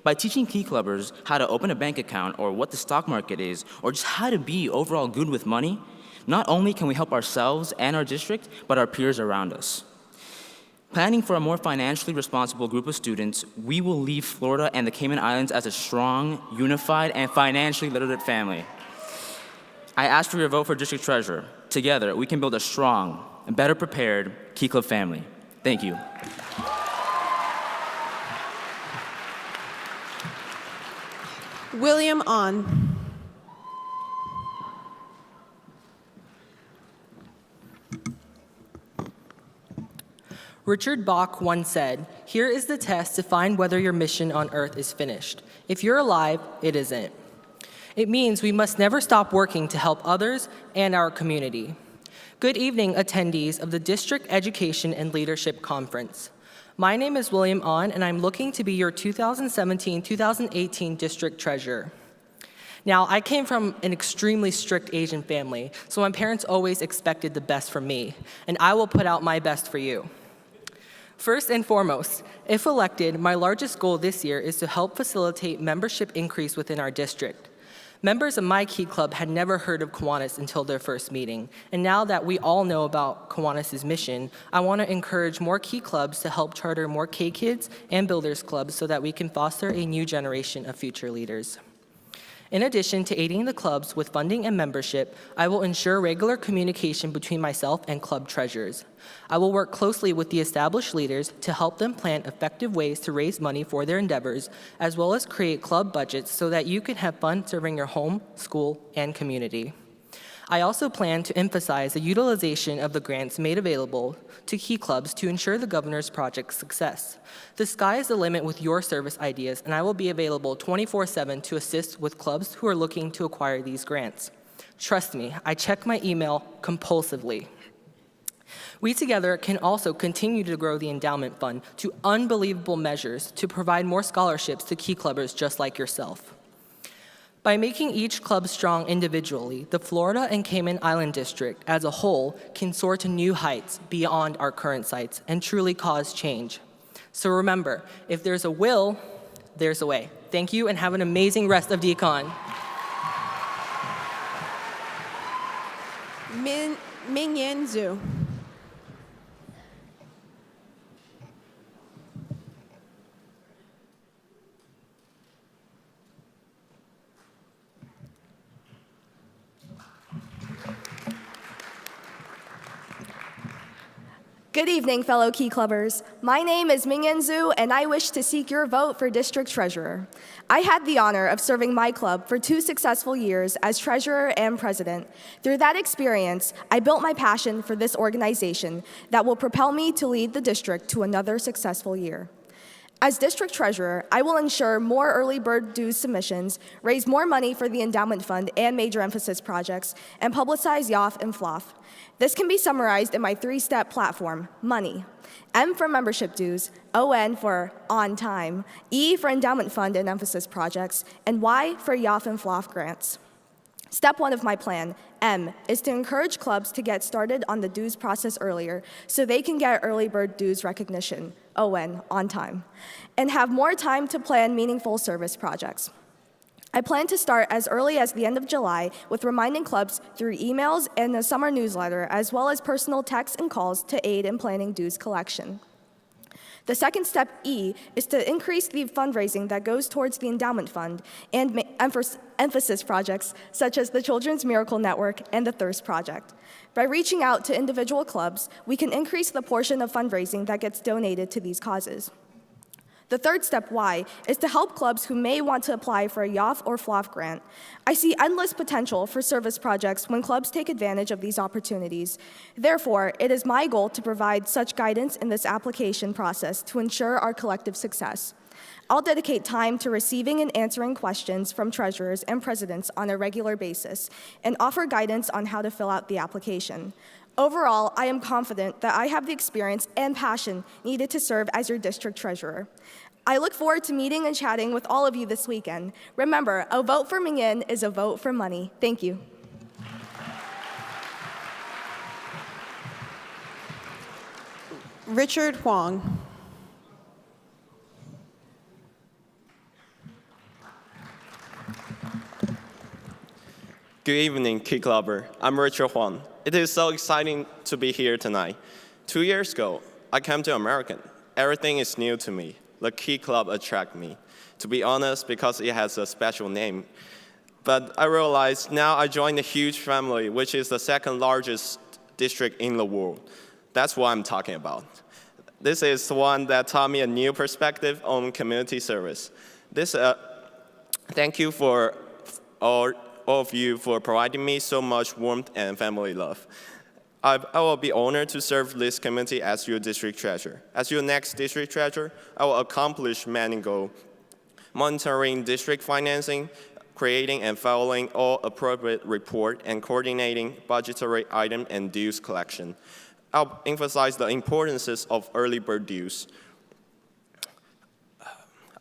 By teaching Key Clubbers how to open a bank account or what the stock market is, or just how to be overall good with money, not only can we help ourselves and our district, but our peers around us. Planning for a more financially responsible group of students, we will leave Florida and the Cayman Islands as a strong, unified, and financially literate family. I ask for your vote for District Treasurer. Together, we can build a strong and better prepared Key Club family. Thank you. William On. Richard Bach once said, "Here is the test to find whether your mission on earth is finished. If you're alive, it isn't." It means we must never stop working to help others and our community. Good evening, attendees of the District Education and Leadership Conference. My name is William On, and I'm looking to be your 2017-2018 District Treasurer. Now, I came from an extremely strict Asian family, so my parents always expected the best from me, and I will put out my best for you. First and foremost, if elected, my largest goal this year is to help facilitate membership increase within our district. Members of my Key Club had never heard of Kiwanis until their first meeting, and now that we all know about Kiwanis' mission, I want to encourage more Key Clubs to help charter more K-Kids and Builders Clubs so that we can foster a new generation of future leaders. In addition to aiding the clubs with funding and membership, I will ensure regular communication between myself and club treasurers. I will work closely with the established leaders to help them plan effective ways to raise money for their endeavors, as well as create club budgets so that you can have fun serving your home, school, and community. I also plan to emphasize the utilization of the grants made available to Key Clubs to ensure the governor's project's success. The sky is the limit with your service ideas, and I will be available 24/7 to assist with clubs who are looking to acquire these grants. Trust me, I check my email compulsively. We together can also continue to grow the endowment fund to unbelievable measures to provide more scholarships to Key Clubbers just like yourself. By making each club strong individually, the Florida and Cayman Island District as a whole can soar to new heights beyond our current sites and truly cause change. So remember, if there's a will, there's a way. Thank you and have an amazing rest of DCON. Mingyan Zhu. Good evening, fellow Key Clubbers. My name is Mingyan Zhu, and I wish to seek your vote for District Treasurer. I had the honor of serving my club for 2 successful years as Treasurer and President. Through that experience, I built my passion for this organization that will propel me to lead the district to another successful year. As District Treasurer, I will ensure more early bird dues submissions, raise more money for the Endowment Fund and major emphasis projects, and publicize YOF and FLOF. This can be summarized in my 3-step platform: money, M for membership dues, ON for on time, E for endowment fund and emphasis projects, and Y for YOF and FLOF grants. Step 1 of my plan, M, is to encourage clubs to get started on the dues process earlier so they can get early bird dues recognition, ON, on time, and have more time to plan meaningful service projects. I plan to start as early as the end of July with reminding clubs through emails and a summer newsletter, as well as personal texts and calls to aid in planning dues collection. The second step, E, is to increase the fundraising that goes towards the endowment fund and emphasis projects such as the Children's Miracle Network and the Thirst Project. By reaching out to individual clubs, we can increase the portion of fundraising that gets donated to these causes. The third step, Y, is to help clubs who may want to apply for a YOF or FLOF grant. I see endless potential for service projects when clubs take advantage of these opportunities. Therefore, it is my goal to provide such guidance in this application process to ensure our collective success. I'll dedicate time to receiving and answering questions from treasurers and presidents on a regular basis and offer guidance on how to fill out the application. Overall, I am confident that I have the experience and passion needed to serve as your district treasurer. I look forward to meeting and chatting with all of you this weekend. Remember, a vote for Mingyan is a vote for money. Thank you. Richard Huang. Good evening, Key Clubber. I'm Richard Huang. It is so exciting to be here tonight. 2 years ago, I came to America. Everything is new to me. The Key Club attracted me, to be honest, because it has a special name. But I realized now I joined a huge family, which is the 2nd largest district in the world. That's what I'm talking about. This is one that taught me a new perspective on community service. Thank you for all of you for providing me so much warmth and family love. I will be honored to serve this community as your district treasurer. As your next district treasurer, I will accomplish many goals: monitoring district financing, creating and filing all appropriate reports, and coordinating budgetary item and dues collection. I'll emphasize the importance of early bird dues.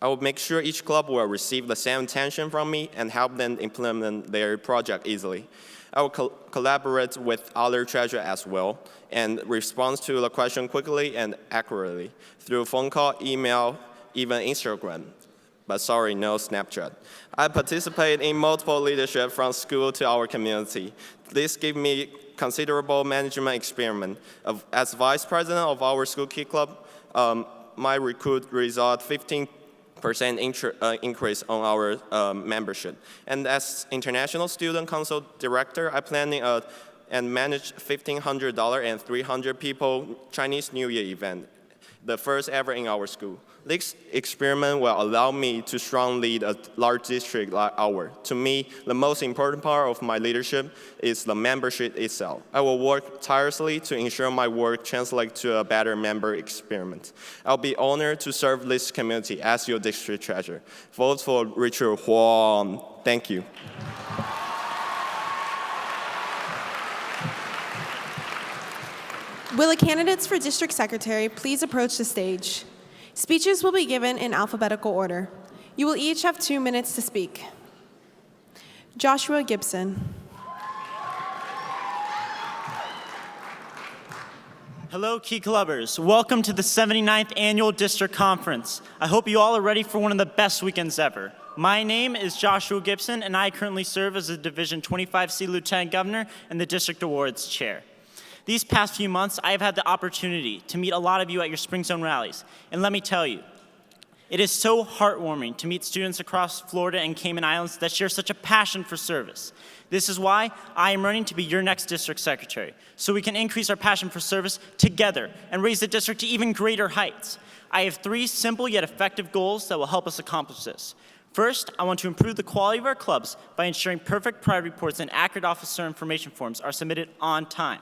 I will make sure each club will receive the same attention from me and help them implement their project easily. I will collaborate with other treasurers as well and respond to the question quickly and accurately through phone call, email, even Instagram. But sorry, no Snapchat. I participate in multiple leadership from school to our community. This gives me considerable management experience. As vice president of our school Key Club, my recruit result 15% increase on our membership. And as International Student Council Director, I plan and manage $1,500 and 300 people Chinese New Year event. the first ever in our school. This experiment will allow me to strongly lead a large district like ours. To me, the most important part of my leadership is the membership itself. I will work tirelessly to ensure my work translates to a better member experience. I'll be honored to serve this community as your district treasurer. Vote for Richard Huang. Thank you. Will the candidates for district secretary please approach the stage? Speeches will be given in alphabetical order. You will each have 2 minutes to speak. Joshua Gibson. Hello, Key Clubbers. Welcome to the 79th Annual District Conference. I hope you all are ready for one of the best weekends ever. My name is Joshua Gibson, and I currently serve as the Division 25C Lieutenant Governor and the District Awards Chair. These past few months, I have had the opportunity to meet a lot of you at your Spring Zone rallies. And let me tell you, it is so heartwarming to meet students across Florida and Cayman Islands that share such a passion for service. This is why I am running to be your next district secretary, so we can increase our passion for service together and raise the district to even greater heights. I have 3 simple yet effective goals that will help us accomplish this. First, I want to improve the quality of our clubs by ensuring perfect priority reports and accurate officer information forms are submitted on time.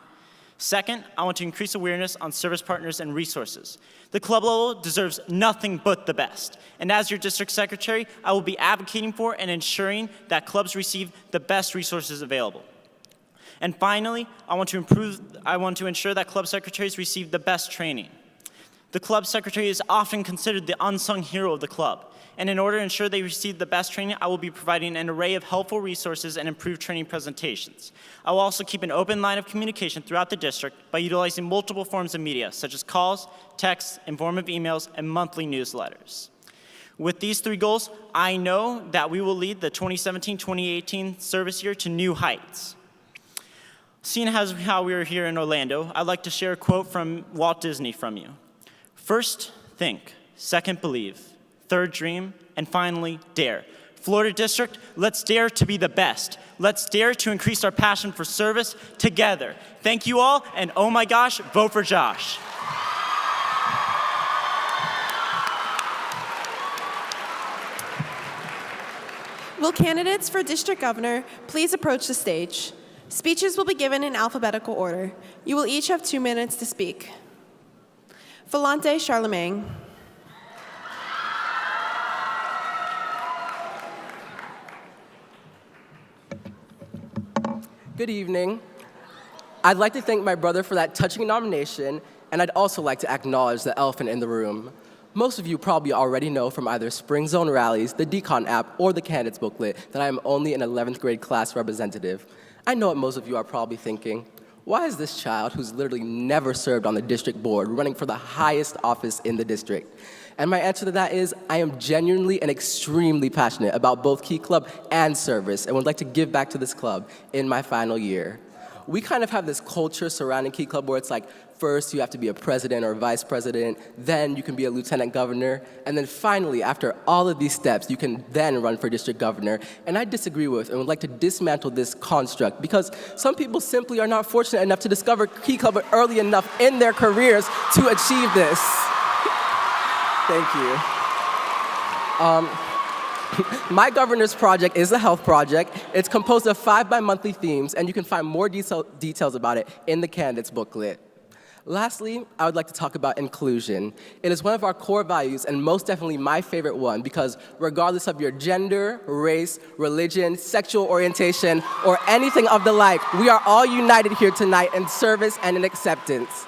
Second, I want to increase awareness on service partners and resources. The club level deserves nothing but the best. And as your district secretary, I will be advocating for and ensuring that clubs receive the best resources available. And finally, I want to ensure that club secretaries receive the best training. The club secretary is often considered the unsung hero of the club. And in order to ensure they receive the best training, I will be providing an array of helpful resources and improved training presentations. I will also keep an open line of communication throughout the district by utilizing multiple forms of media, such as calls, texts, informative emails, and monthly newsletters. With these 3 goals, I know that we will lead the 2017-2018 service year to new heights. Seeing as how we are here in Orlando, I'd like to share a quote from Walt Disney from you. First, think. Second, believe. Third, dream. And finally, dare. Florida District, let's dare to be the best. Let's dare to increase our passion for service together. Thank you all, and oh my gosh, vote for Josh. Will candidates for district governor please approach the stage? Speeches will be given in alphabetical order. You will each have 2 minutes to speak. Volante Charlemagne. Good evening. I'd like to thank my brother for that touching nomination, and I'd also like to acknowledge the elephant in the room. Most of you probably already know from either Spring Zone rallies, the DCON app, or the candidates booklet that I am only an 11th grade class representative. I know what most of you are probably thinking. Why is this child, who's literally never served on the district board, running for the highest office in the district? And my answer to that is, I am genuinely and extremely passionate about both Key Club and service, and would like to give back to this club in my final year. We kind of have this culture surrounding Key Club where it's like, first you have to be a president or vice president, then you can be a lieutenant governor, and then finally, after all of these steps, you can then run for district governor. And I disagree with and would like to dismantle this construct because some people simply are not fortunate enough to discover Key Club early enough in their careers to achieve this. Thank you. My governor's project is a health project. It's composed of 5 bi-monthly themes, and you can find more details about it in the candidates booklet. Lastly, I would like to talk about inclusion. It is one of our core values, and most definitely my favorite one, because regardless of your gender, race, religion, sexual orientation, or anything of the like, we are all united here tonight in service and in acceptance.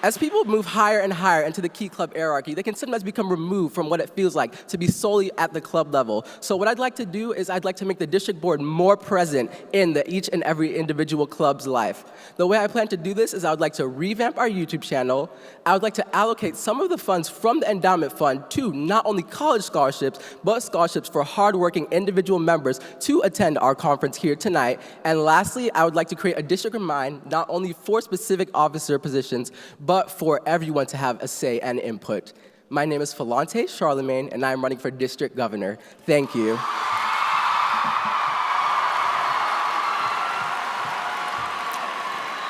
As people move higher and higher into the Key Club hierarchy, they can sometimes become removed from what it feels like to be solely at the club level. So what I'd like to do is I'd like to make the district board more present in each and every individual club's life. The way I plan to do this is I would like to revamp our YouTube channel. I would like to allocate some of the funds from the Endowment Fund to not only college scholarships, but scholarships for hardworking individual members to attend our conference here tonight. And lastly, I would like to create a district of mine, not only for specific officer positions, but for everyone to have a say and input. My name is Volante Charlemagne, and I am running for district governor. Thank you.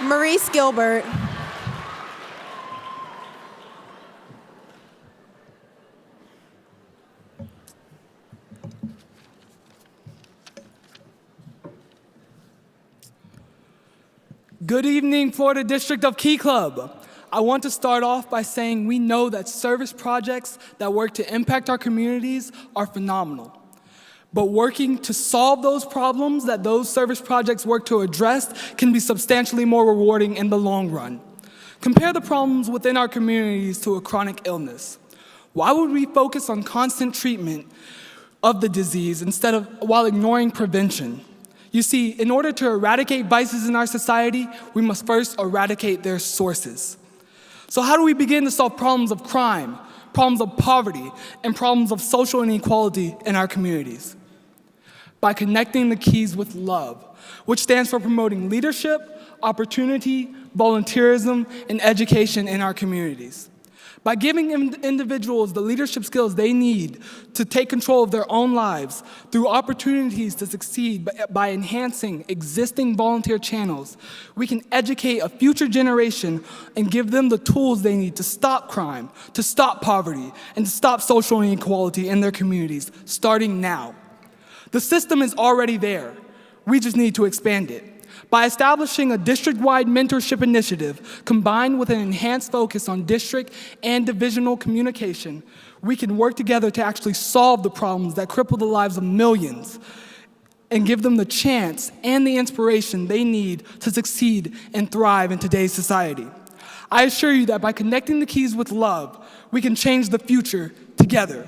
Maurice Gilbert. Good evening, Florida District of Key Club. I want to start off by saying we know that service projects that work to impact our communities are phenomenal. But working to solve those problems that those service projects work to address can be substantially more rewarding in the long run. Compare the problems within our communities to a chronic illness. Why would we focus on constant treatment of the disease while ignoring prevention? You see, in order to eradicate vices in our society, we must first eradicate their sources. So how do we begin to solve problems of crime, problems of poverty, and problems of social inequality in our communities? By connecting the keys with love, which stands for promoting leadership, opportunity, volunteerism, and education in our communities. By giving individuals the leadership skills they need to take control of their own lives through opportunities to succeed by enhancing existing volunteer channels, we can educate a future generation and give them the tools they need to stop crime, to stop poverty, and to stop social inequality in their communities, starting now. The system is already there. We just need to expand it. By establishing a district-wide mentorship initiative combined with an enhanced focus on district and divisional communication, we can work together to actually solve the problems that cripple the lives of millions and give them the chance and the inspiration they need to succeed and thrive in today's society. I assure you that by connecting the keys with love, we can change the future together.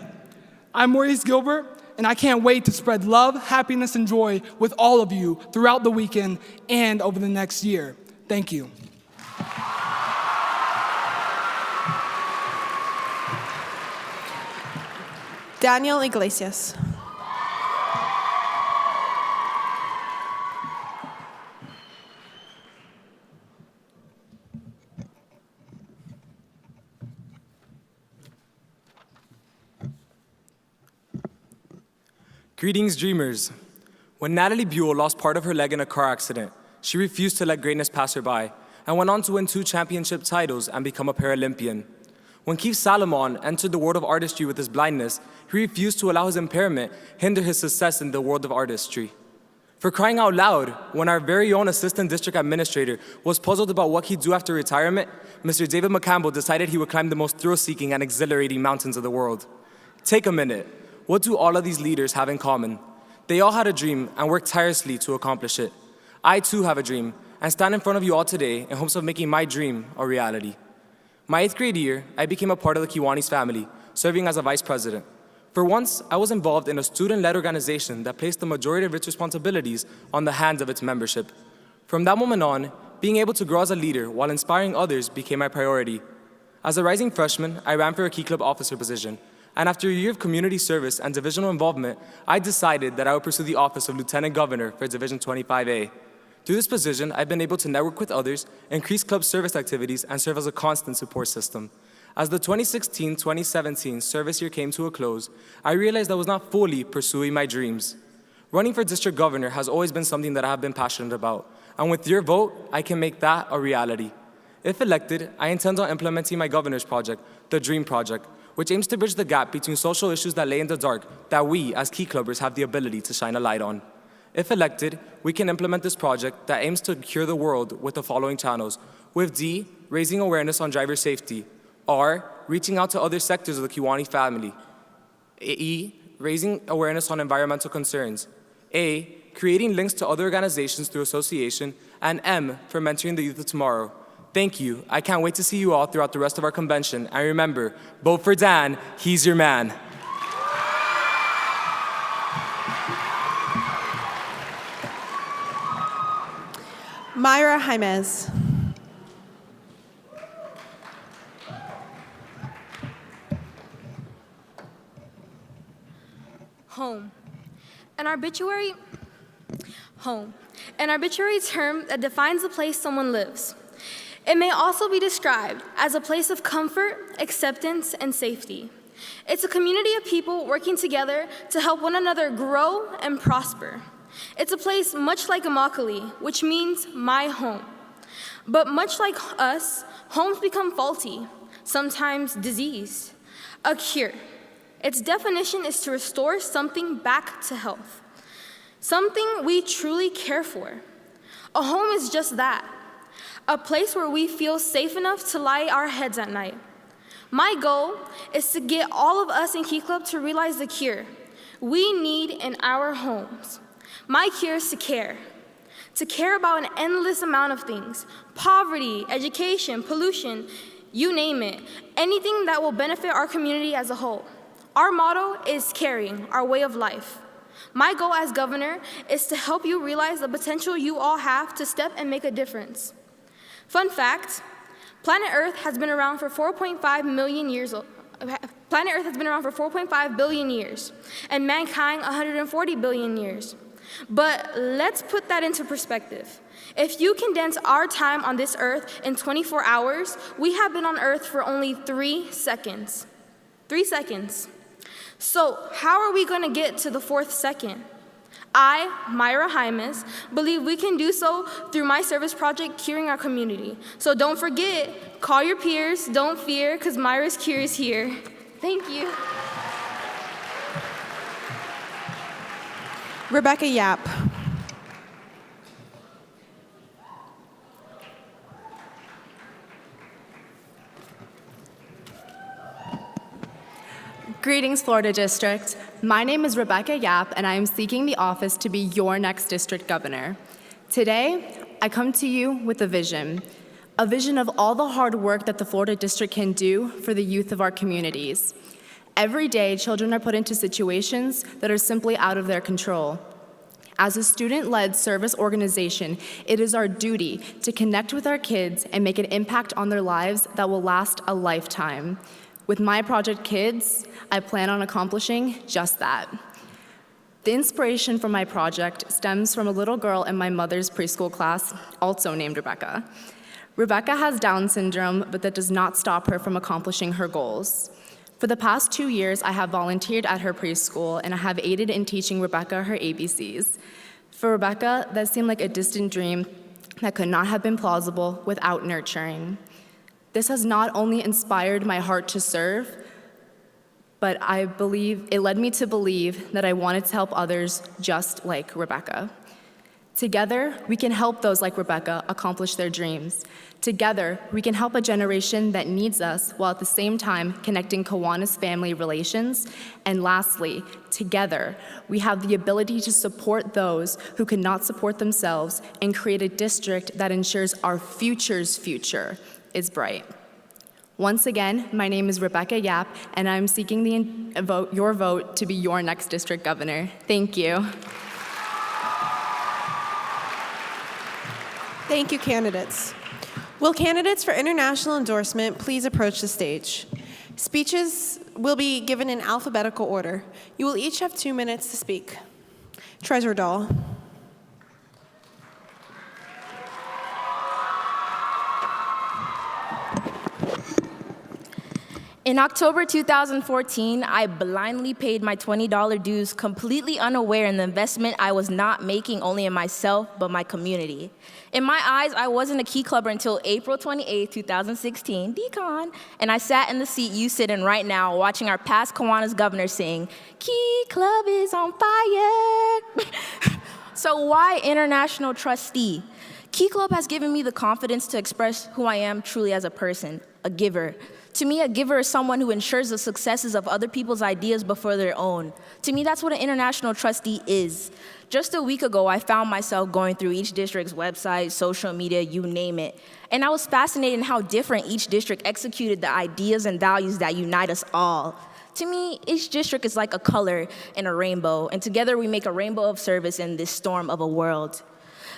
I'm Maurice Gilbert, and I can't wait to spread love, happiness, and joy with all of you throughout the weekend and over the next year. Thank you. Daniel Iglesias. Greetings, dreamers. When Natalie Buell lost part of her leg in a car accident, she refused to let greatness pass her by and went on to win 2 championship titles and become a Paralympian. When Keith Salomon entered the world of artistry with his blindness, he refused to allow his impairment hinder his success in the world of artistry. For crying out loud, when our very own assistant district administrator was puzzled about what he'd do after retirement, Mr. David McCampbell decided he would climb the most thrill-seeking and exhilarating mountains of the world. Take a minute. What do all of these leaders have in common? They all had a dream and worked tirelessly to accomplish it. I too have a dream and stand in front of you all today in hopes of making my dream a reality. My 8th grade year, I became a part of the Kiwanis family, serving as a vice president. For once, I was involved in a student-led organization that placed the majority of its responsibilities on the hands of its membership. From that moment on, being able to grow as a leader while inspiring others became my priority. As a rising freshman, I ran for a Key Club officer position. And after a year of community service and divisional involvement, I decided that I would pursue the office of Lieutenant Governor for Division 25A. Through this position, I've been able to network with others, increase club service activities, and serve as a constant support system. As the 2016-2017 service year came to a close, I realized I was not fully pursuing my dreams. Running for district governor has always been something that I have been passionate about, and with your vote, I can make that a reality. If elected, I intend on implementing my governor's project, the Dream Project, which aims to bridge the gap between social issues that lay in the dark that we, as Key Clubbers, have the ability to shine a light on. If elected, we can implement this project that aims to cure the world with the following channels. With D, raising awareness on driver safety. R, reaching out to other sectors of the Kiwani family. E, raising awareness on environmental concerns. A, creating links to other organizations through association. And M, for mentoring the youth of tomorrow. Thank you. I can't wait to see you all throughout the rest of our convention. And remember, vote for Dan. He's your man. Myra Jaimez. Home. An arbitrary term that defines the place someone lives. It may also be described as a place of comfort, acceptance, and safety. It's a community of people working together to help one another grow and prosper. It's a place much like Immokalee, which means my home. But much like us, homes become faulty, sometimes diseased. A cure. Its definition is to restore something back to health, something we truly care for. A home is just that, a place where we feel safe enough to lie our heads at night. My goal is to get all of us in Key Club to realize the cure we need in our homes. My cure is to care about an endless amount of things: poverty, education, pollution, you name it, anything that will benefit our community as a whole. Our motto is caring, our way of life. My goal as governor is to help you realize the potential you all have to step and make a difference. Fun fact, planet Earth has been around for 4.5 million years. Planet Earth has been around for 4.5 billion years, and mankind 140 billion years. But let's put that into perspective. If you condense our time on this earth in 24 hours, we have been on earth for only 3 seconds. 3 seconds. So how are we going to get to the 4th second? I, Myra Hymas, believe we can do so through my service project, Curing Our Community. So don't forget, call your peers, don't fear, because Myra's Cure is here. Thank you. Rebecca Yap. Greetings, Florida District. My name is Rebecca Yap, and I am seeking the office to be your next district governor. Today, I come to you with a vision of all the hard work that the Florida District can do for the youth of our communities. Every day, children are put into situations that are simply out of their control. As a student-led service organization, it is our duty to connect with our kids and make an impact on their lives that will last a lifetime. With my project Kids, I plan on accomplishing just that. The inspiration for my project stems from a little girl in my mother's preschool class, also named Rebecca. Rebecca has Down syndrome, but that does not stop her from accomplishing her goals. For the past 2 years, I have volunteered at her preschool, and I have aided in teaching Rebecca her ABCs. For Rebecca, that seemed like a distant dream that could not have been plausible without nurturing. This has not only inspired my heart to serve, but it led me to believe that I wanted to help others just like Rebecca. Together, we can help those like Rebecca accomplish their dreams. Together, we can help a generation that needs us while at the same time connecting Kiwanis family relations. And lastly, together, we have the ability to support those who cannot support themselves and create a district that ensures our future's future is bright. Once again, my name is Rebecca Yap, and I'm seeking your vote to be your next district governor. Thank you. Thank you, candidates. Will candidates for international endorsement please approach the stage? Speeches will be given in alphabetical order. You will each have 2 minutes to speak. Treasurer Dahl. In October 2014, I blindly paid my $20 dues, completely unaware in the investment I was not making only in myself, but my community. In my eyes, I wasn't a Key Clubber until April 28, 2016, DCON, and I sat in the seat you sit in right now, watching our past Kiwanis governor sing, "Key Club is on fire." So why international trustee? Key Club has given me the confidence to express who I am truly as a person, a giver. To me, a giver is someone who ensures the successes of other people's ideas before their own. To me, that's what an international trustee is. Just a week ago, I found myself going through each district's website, social media, you name it. And I was fascinated in how different each district executed the ideas and values that unite us all. To me, each district is like a color in a rainbow, and together we make a rainbow of service in this storm of a world.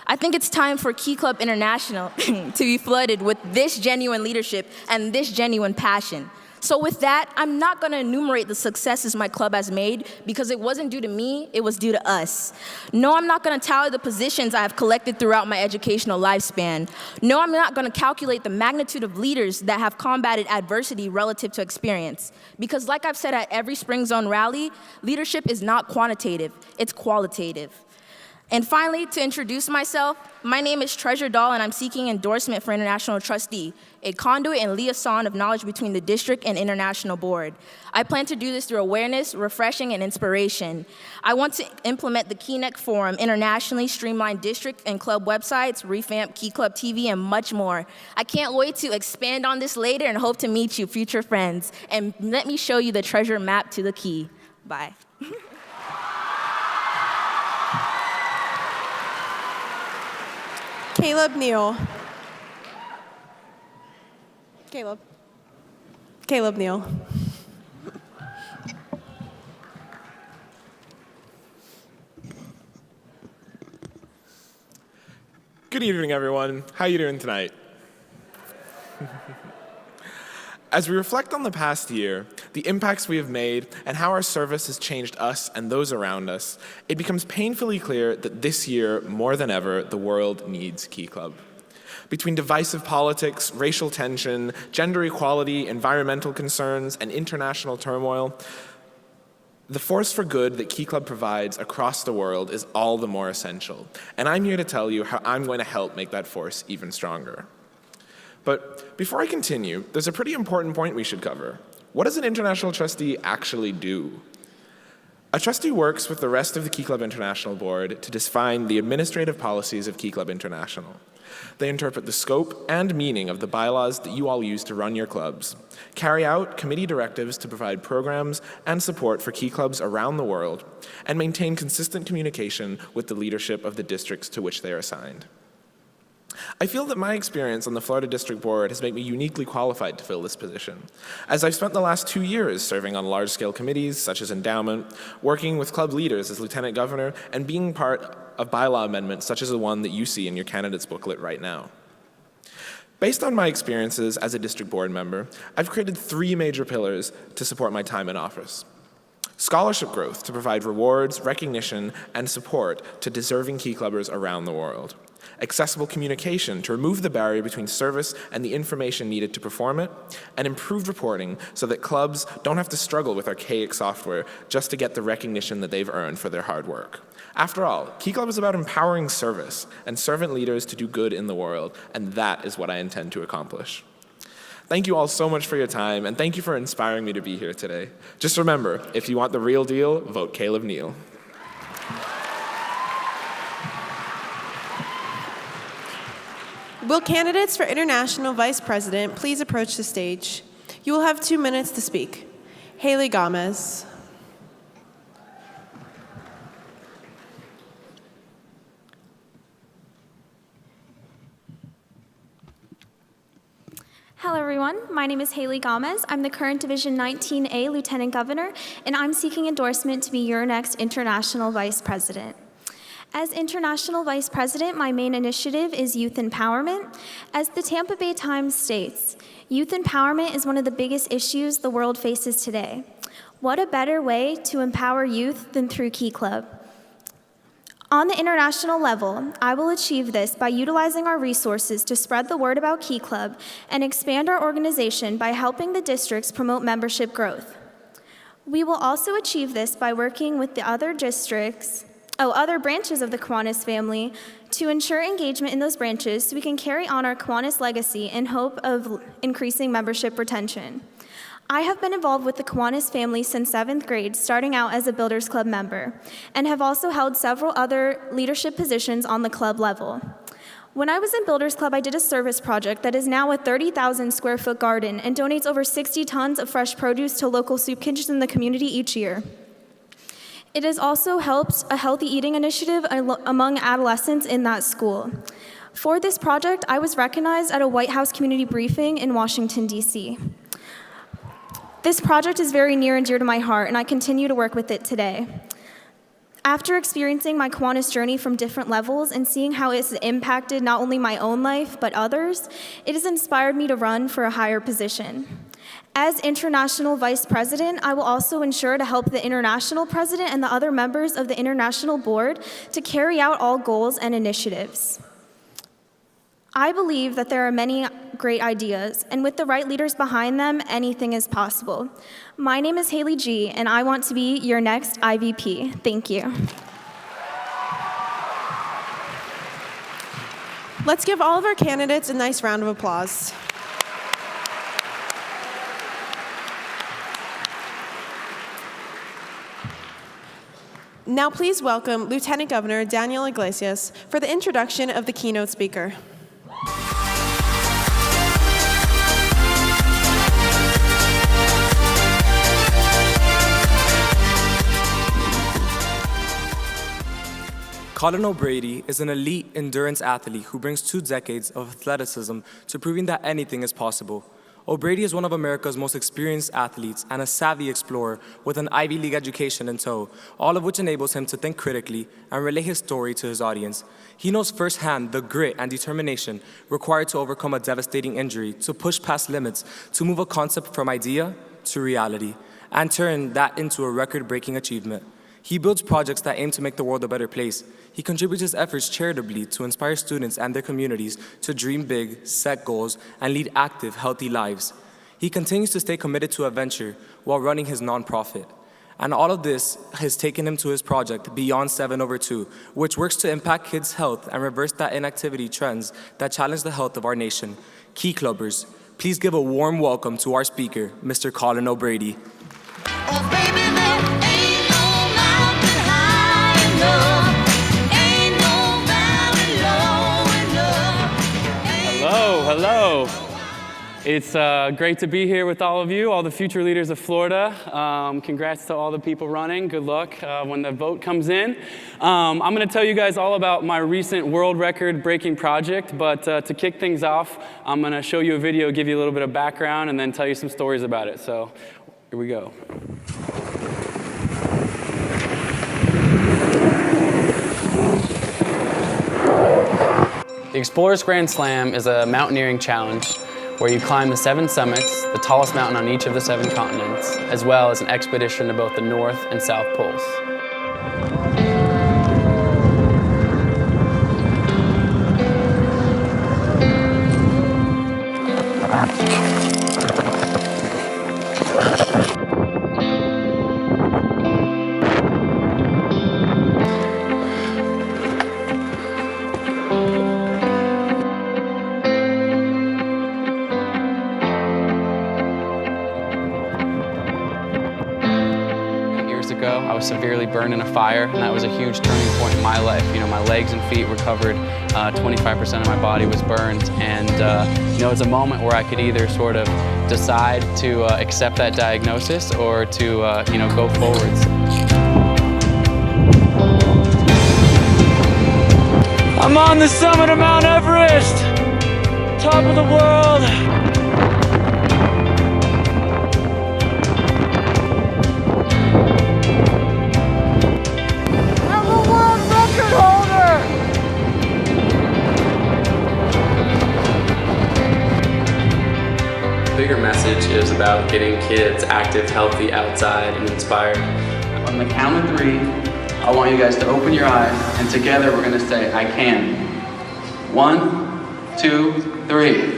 I think it's time for Key Club International to be flooded with this genuine leadership and this genuine passion. So with that, I'm not gonna enumerate the successes my club has made because it wasn't due to me, it was due to us. No, I'm not gonna tally the positions I have collected throughout my educational lifespan. No, I'm not gonna calculate the magnitude of leaders that have combated adversity relative to experience. Because like I've said at every Spring Zone rally, leadership is not quantitative, it's qualitative. And finally, to introduce myself, my name is Treasure Dahl, and I'm seeking endorsement for International Trustee, a conduit and liaison of knowledge between the district and International Board. I plan to do this through awareness, refreshing, and inspiration. I want to implement the Keynote Forum internationally, streamline district and club websites, revamp Key Club TV, and much more. I can't wait to expand on this later and hope to meet you, future friends. And let me show you the treasure map to the key. Bye. Caleb Neal. Caleb Neal. Good evening, everyone. How are you doing tonight? As we reflect on the past year, the impacts we have made, and how our service has changed us and those around us, it becomes painfully clear that this year, more than ever, the world needs Key Club. Between divisive politics, racial tension, gender equality, environmental concerns, and international turmoil, the force for good that Key Club provides across the world is all the more essential. And I'm here to tell you how I'm going to help make that force even stronger. But before I continue, there's a pretty important point we should cover. What does an international trustee actually do? A trustee works with the rest of the Key Club International Board to define the administrative policies of Key Club International. They interpret the scope and meaning of the bylaws that you all use to run your clubs, carry out committee directives to provide programs and support for Key Clubs around the world, and maintain consistent communication with the leadership of the districts to which they are assigned. I feel that my experience on the Florida District Board has made me uniquely qualified to fill this position, as I've spent the last 2 years serving on large-scale committees such as Endowment, working with club leaders as Lieutenant Governor, and being part of bylaw amendments such as the one that you see in your candidates booklet right now. Based on my experiences as a district board member, I've created 3 major pillars to support my time in office. Scholarship growth to provide rewards, recognition, and support to deserving Key Clubbers around the world. Accessible communication to remove the barrier between service and the information needed to perform it, and improved reporting so that clubs don't have to struggle with archaic software just to get the recognition that they've earned for their hard work. After all, Key Club is about empowering service and servant leaders to do good in the world, and that is what I intend to accomplish. Thank you all so much for your time, and thank you for inspiring me to be here today. Just remember, if you want the real deal, vote Caleb Neal. Will candidates for International Vice President please approach the stage? You will have 2 minutes to speak. Haley Gomez. Hello, everyone. My name is Haley Gomez. I'm the current Division 19A Lieutenant Governor, and I'm seeking endorsement to be your next International Vice President. As International Vice President, my main initiative is youth empowerment. As the Tampa Bay Times states, youth empowerment is one of the biggest issues the world faces today. What a better way to empower youth than through Key Club? On the international level, I will achieve this by utilizing our resources to spread the word about Key Club and expand our organization by helping the districts promote membership growth. We will also achieve this by working with the other branches of the Kiwanis family to ensure engagement in those branches so we can carry on our Kiwanis legacy in hope of increasing membership retention. I have been involved with the Kiwanis family since 7th grade, starting out as a Builders Club member, and have also held several other leadership positions on the club level. When I was in Builders Club, I did a service project that is now a 30,000 square foot garden and donates over 60 tons of fresh produce to local soup kitchens in the community each year. It has also helped a healthy eating initiative among adolescents in that school. For this project, I was recognized at a White House community briefing in Washington, D.C. This project is very near and dear to my heart, and I continue to work with it today. After experiencing my Kiwanis journey from different levels and seeing how it's impacted not only my own life, but others, it has inspired me to run for a higher position. As International Vice President, I will also ensure to help the International President and the other members of the International Board to carry out all goals and initiatives. I believe that there are many great ideas, and with the right leaders behind them, anything is possible. My name is Haley G., and I want to be your next IVP. Thank you. Let's give all of our candidates a nice round of applause. Now please welcome Lieutenant Governor Daniel Iglesias for the introduction of the keynote speaker. Colin O'Brady is an elite endurance athlete who brings 2 decades of athleticism to proving that anything is possible. O'Brady is one of America's most experienced athletes and a savvy explorer with an Ivy League education in tow, all of which enables him to think critically and relay his story to his audience. He knows firsthand the grit and determination required to overcome a devastating injury, to push past limits, to move a concept from idea to reality, and turn that into a record-breaking achievement. He builds projects that aim to make the world a better place. He contributes his efforts charitably to inspire students and their communities to dream big, set goals, and lead active, healthy lives. He continues to stay committed to adventure while running his nonprofit. And all of this has taken him to his project, Beyond 7/2, which works to impact kids' health and reverse that inactivity trends that challenge the health of our nation. Key Clubbers, please give a warm welcome to our speaker, Mr. Colin O'Brady. Hello. It's great to be here with all of you, all the future leaders of Florida. Congrats to all the people running. Good luck when the vote comes in. I'm going to tell you guys all about my recent world record breaking project, but to kick things off, I'm going to show you a video, give you a little bit of background, and then tell you some stories about it. So here we go. The Explorers Grand Slam is a mountaineering challenge where you climb the 7 summits, the tallest mountain on each of the 7 continents, as well as an expedition to both the North and South Poles. I was severely burned in a fire, and that was a huge turning point in my life. You know, my legs and feet were covered, 25% of my body was burned, and you know, it was a moment where I could either sort of decide to accept that diagnosis or to you know, go forwards. I'm on the summit of Mount Everest, top of the world. The bigger message is about getting kids active, healthy, outside, and inspired. On the count of 3, I want you guys to open your eyes, and together we're going to say, I can. 1, 2, 3.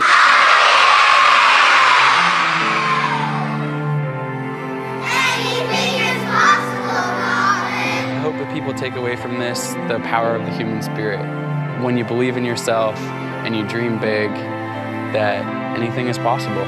I hope that people take away from this the power of the human spirit. When you believe in yourself and you dream big, that anything is possible.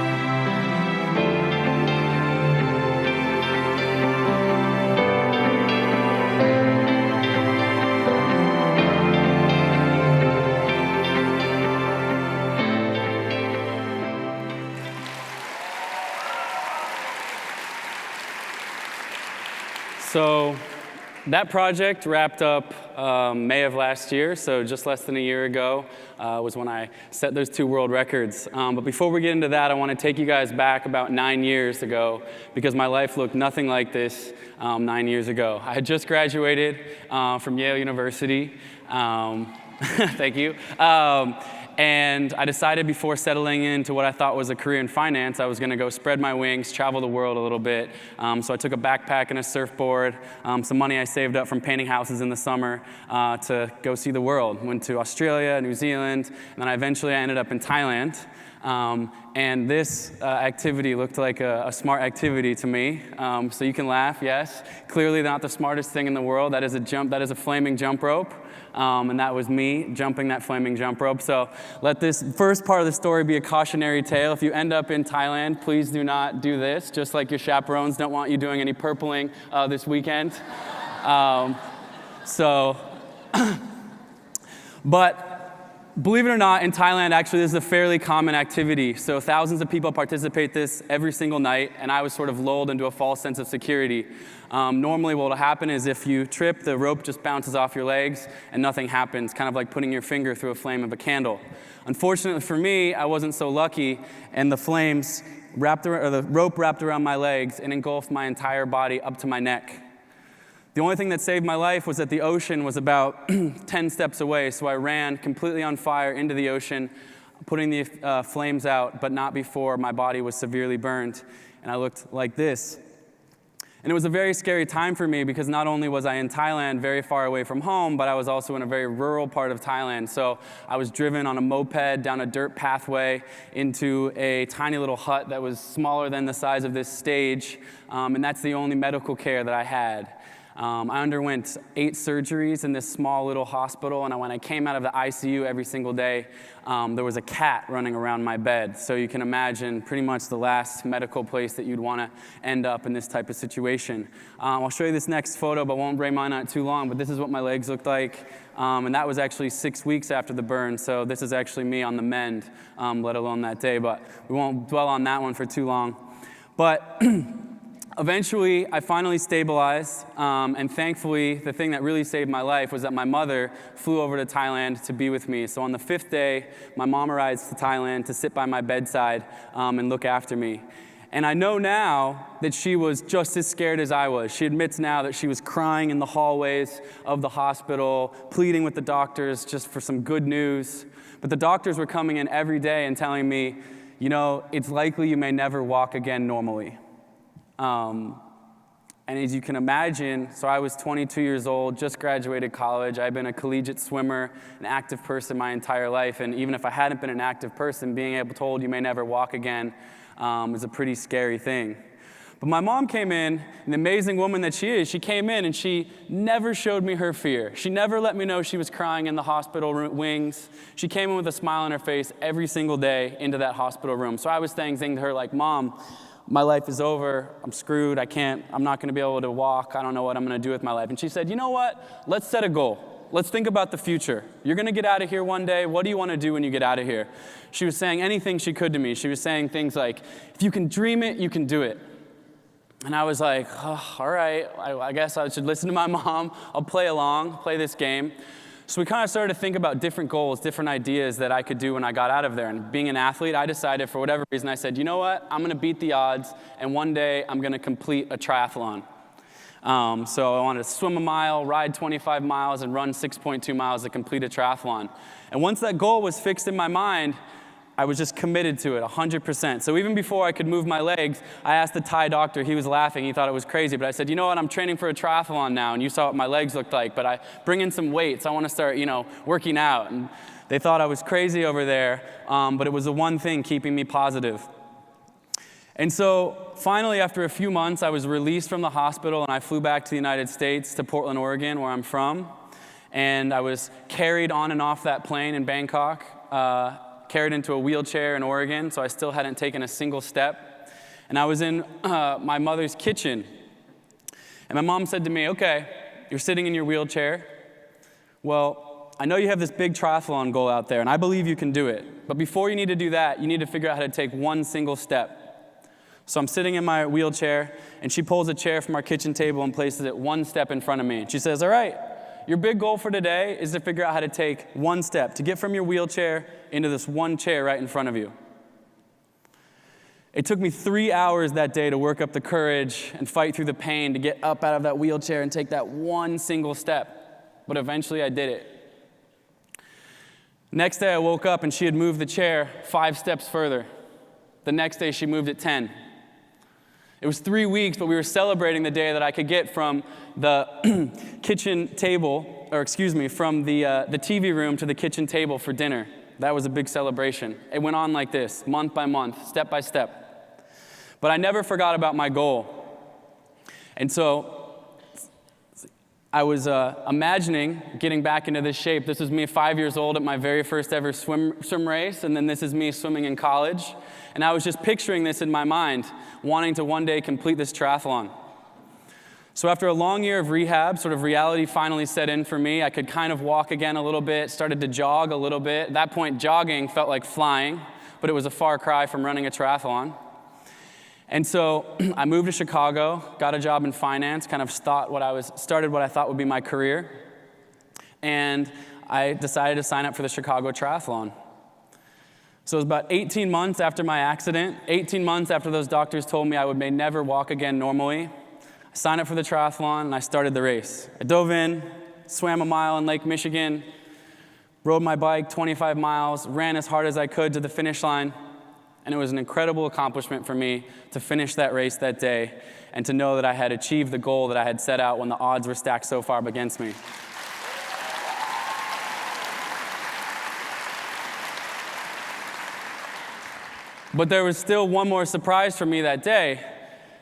So that project wrapped up May of last year, so just less than a year ago was when I set those 2 world records. But before we get into that, I want to take you guys back about 9 years ago, because my life looked nothing like this 9 years ago. I had just graduated from Yale University. Thank you. And I decided before settling into what I thought was a career in finance, I was going to go spread my wings, travel the world a little bit. So I took a backpack and a surfboard, some money I saved up from painting houses in the summer to go see the world. Went to Australia, New Zealand, and then eventually I ended up in Thailand. And this activity looked like a smart activity to me. So you can laugh, yes. Clearly not the smartest thing in the world. That is a flaming jump rope. And that was me jumping that flaming jump rope. So let this first part of the story be a cautionary tale. If you end up in Thailand, please do not do this, just like your chaperones don't want you doing any purpling this weekend. But believe it or not, in Thailand, actually, this is a fairly common activity. So thousands of people participate this every single night, and I was sort of lulled into a false sense of security. Normally, what will happen is if you trip, the rope just bounces off your legs, and nothing happens, kind of like putting your finger through a flame of a candle. Unfortunately for me, I wasn't so lucky, and the rope wrapped around my legs and engulfed my entire body up to my neck. The only thing that saved my life was that the ocean was about 10 steps away, so I ran completely on fire into the ocean, putting the flames out, but not before my body was severely burned, and I looked like this. And it was a very scary time for me because not only was I in Thailand, very far away from home, but I was also in a very rural part of Thailand. So I was driven on a moped down a dirt pathway into a tiny little hut that was smaller than the size of this stage, and that's the only medical care that I had. I underwent 8 surgeries in this small little hospital, and when I came out of the ICU every single day, there was a cat running around my bed. So you can imagine pretty much the last medical place that you'd want to end up in this type of situation. I'll show you this next photo, but won't bring mine out too long, but this is what my legs looked like. And that was actually 6 weeks after the burn, so this is actually me on the mend, let alone that day, but we won't dwell on that one for too long. But eventually, I finally stabilized, and thankfully, the thing that really saved my life was that my mother flew over to Thailand to be with me. So on the 5th day, my mom arrives to Thailand to sit by my bedside and look after me. And I know now that she was just as scared as I was. She admits now that she was crying in the hallways of the hospital, pleading with the doctors just for some good news. But the doctors were coming in every day and telling me, you know, it's likely you may never walk again normally. And as you can imagine, so I was 22 years old, just graduated college. I've been a collegiate swimmer, an active person my entire life. And even if I hadn't been an active person, being told you may never walk again is a pretty scary thing. But my mom came in, an amazing woman that she is, she came in and she never showed me her fear. She never let me know she was crying in the hospital wings. She came in with a smile on her face every single day into that hospital room. So I was saying to her like, Mom, my life is over, I'm screwed, I'm not gonna be able to walk, I don't know what I'm gonna do with my life. And she said, you know what, let's set a goal. Let's think about the future. You're gonna get out of here one day, what do you wanna do when you get out of here? She was saying anything she could to me. She was saying things like, if you can dream it, you can do it. And I was like, oh, all right, I guess I should listen to my mom, I'll play along, play this game. So we kind of started to think about different goals, different ideas that I could do when I got out of there. And being an athlete, I decided for whatever reason, I said, you know what, I'm gonna beat the odds, and one day I'm gonna complete a triathlon. So I wanted to swim a mile, ride 25 miles, and run 6.2 miles to complete a triathlon. And once that goal was fixed in my mind, I was just committed to it, 100%. So even before I could move my legs, I asked the Thai doctor, he was laughing, he thought it was crazy, but I said, you know what, I'm training for a triathlon now, and you saw what my legs looked like, but I bring in some weights, I want to start, working out. And they thought I was crazy over there, but it was the one thing keeping me positive. And so finally, after a few months, I was released from the hospital, and I flew back to the United States, to Portland, Oregon, where I'm from, and I was carried on and off that plane in Bangkok, carried into a wheelchair in Oregon, so I still hadn't taken a single step. And I was in my mother's kitchen. And my mom said to me, okay, you're sitting in your wheelchair. Well, I know you have this big triathlon goal out there, and I believe you can do it. But before you need to do that, you need to figure out how to take one single step. So I'm sitting in my wheelchair, and she pulls a chair from our kitchen table and places it one step in front of me. She says, all right, your big goal for today is to figure out how to take one step, to get from your wheelchair into this one chair right in front of you. It took me 3 hours that day to work up the courage and fight through the pain to get up out of that wheelchair and take that one single step. But eventually I did it. Next day I woke up and she had moved the chair 5 steps further. The next day she moved it 10. It was 3 weeks, but we were celebrating the day that I could get from the kitchen table, or excuse me, from the TV room to the kitchen table for dinner. That was a big celebration. It went on like this, month by month, step by step. But I never forgot about my goal. And so I was imagining getting back into this shape. This was me 5 years old at my very first ever swim race, and then this is me swimming in college. And I was just picturing this in my mind, wanting to one day complete this triathlon. So after a long year of rehab, sort of reality finally set in for me. I could kind of walk again a little bit, started to jog a little bit. At that point, jogging felt like flying, but it was a far cry from running a triathlon. And so I moved to Chicago, got a job in finance, kind of started what I thought would be my career. And I decided to sign up for the Chicago Triathlon. So it was about 18 months after my accident, 18 months after those doctors told me I may never walk again normally. I signed up for the triathlon and I started the race. I dove in, swam a mile in Lake Michigan, rode my bike 25 miles, ran as hard as I could to the finish line. And it was an incredible accomplishment for me to finish that race that day and to know that I had achieved the goal that I had set out when the odds were stacked so far against me. But there was still one more surprise for me that day.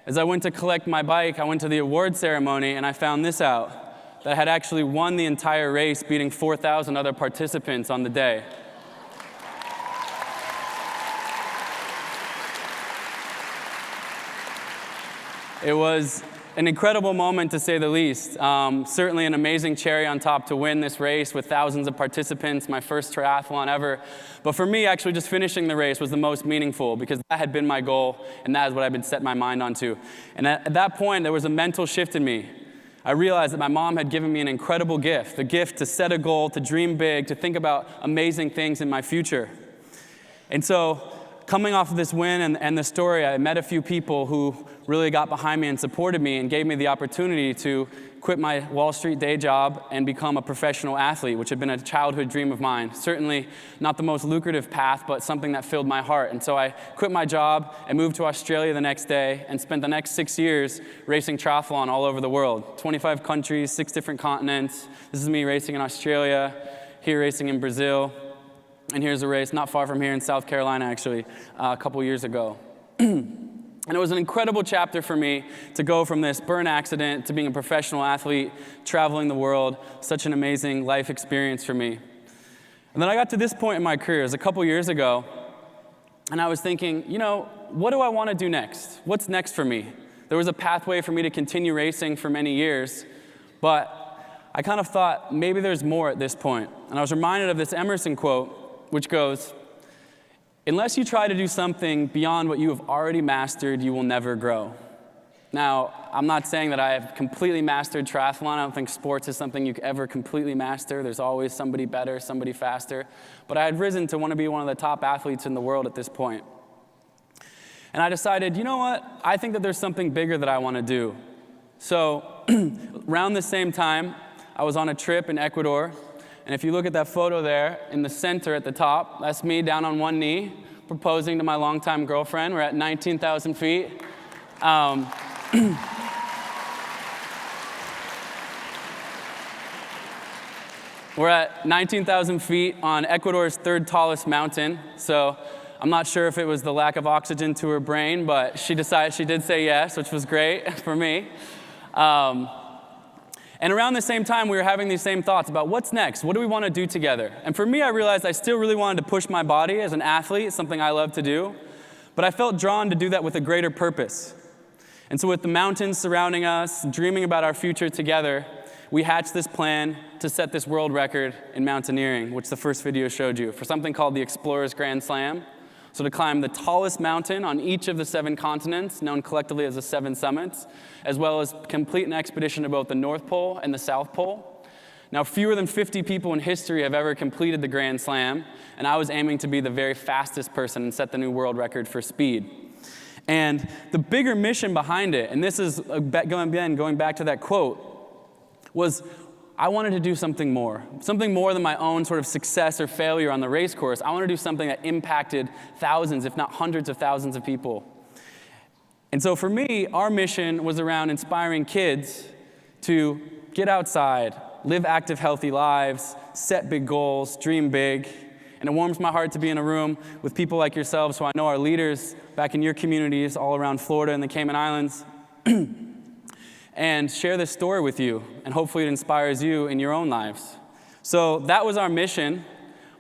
As I went to collect my bike, I went to the award ceremony and I found this out, that I had actually won the entire race, beating 4,000 other participants on the day. It was an incredible moment, to say the least. Certainly an amazing cherry on top to win this race with thousands of participants, my first triathlon ever. But for me, actually just finishing the race was the most meaningful because that had been my goal and that is what I'd been setting my mind onto. And at that point, there was a mental shift in me. I realized that my mom had given me an incredible gift, the gift to set a goal, to dream big, to think about amazing things in my future. And so, coming off of this win and the story, I met a few people who really got behind me and supported me and gave me the opportunity to quit my Wall Street day job and become a professional athlete, which had been a childhood dream of mine. Certainly not the most lucrative path, but something that filled my heart. And so I quit my job and moved to Australia the next day and spent the next 6 years racing triathlon all over the world. 25 countries, 6 different continents. This is me racing in Australia, here racing in Brazil. And here's a race not far from here in South Carolina, actually, a couple years ago. And it was an incredible chapter for me to go from this burn accident to being a professional athlete, traveling the world, such an amazing life experience for me. And then I got to this point in my career, it was a couple years ago, and I was thinking, what do I want to do next? What's next for me? There was a pathway for me to continue racing for many years, but I kind of thought maybe there's more at this point. And I was reminded of this Emerson quote, which goes, "Unless you try to do something beyond what you have already mastered, you will never grow." Now, I'm not saying that I have completely mastered triathlon. I don't think sports is something you ever completely master. There's always somebody better, somebody faster. But I had risen to want to be one of the top athletes in the world at this point. And I decided, you know what? I think that there's something bigger that I want to do. So around the same time, I was on a trip in Ecuador. And if you look at that photo there in the center at the top, that's me down on one knee proposing to my longtime girlfriend. We're at 19,000 feet. We're at 19,000 feet on Ecuador's 3rd tallest mountain. So I'm not sure if it was the lack of oxygen to her brain, but she did say yes, which was great for me. And around the same time, we were having these same thoughts about what's next? What do we want to do together? And for me, I realized I still really wanted to push my body as an athlete, something I love to do. But I felt drawn to do that with a greater purpose. And so with the mountains surrounding us, dreaming about our future together, we hatched this plan to set this world record in mountaineering, which the first video showed you, for something called the Explorers Grand Slam. So to climb the tallest mountain on each of the 7 continents, known collectively as the 7 summits, as well as complete an expedition to both the North Pole and the South Pole. Now, fewer than 50 people in history have ever completed the Grand Slam, and I was aiming to be the very fastest person and set the new world record for speed. And the bigger mission behind it, and this is going back to that quote, was I wanted to do something more than my own sort of success or failure on the race course. I wanted to do something that impacted thousands, if not hundreds of thousands of people. And so for me, our mission was around inspiring kids to get outside, live active, healthy lives, set big goals, dream big. And it warms my heart to be in a room with people like yourselves who I know are leaders back in your communities all around Florida and the Cayman Islands and share this story with you. And hopefully it inspires you in your own lives. So that was our mission,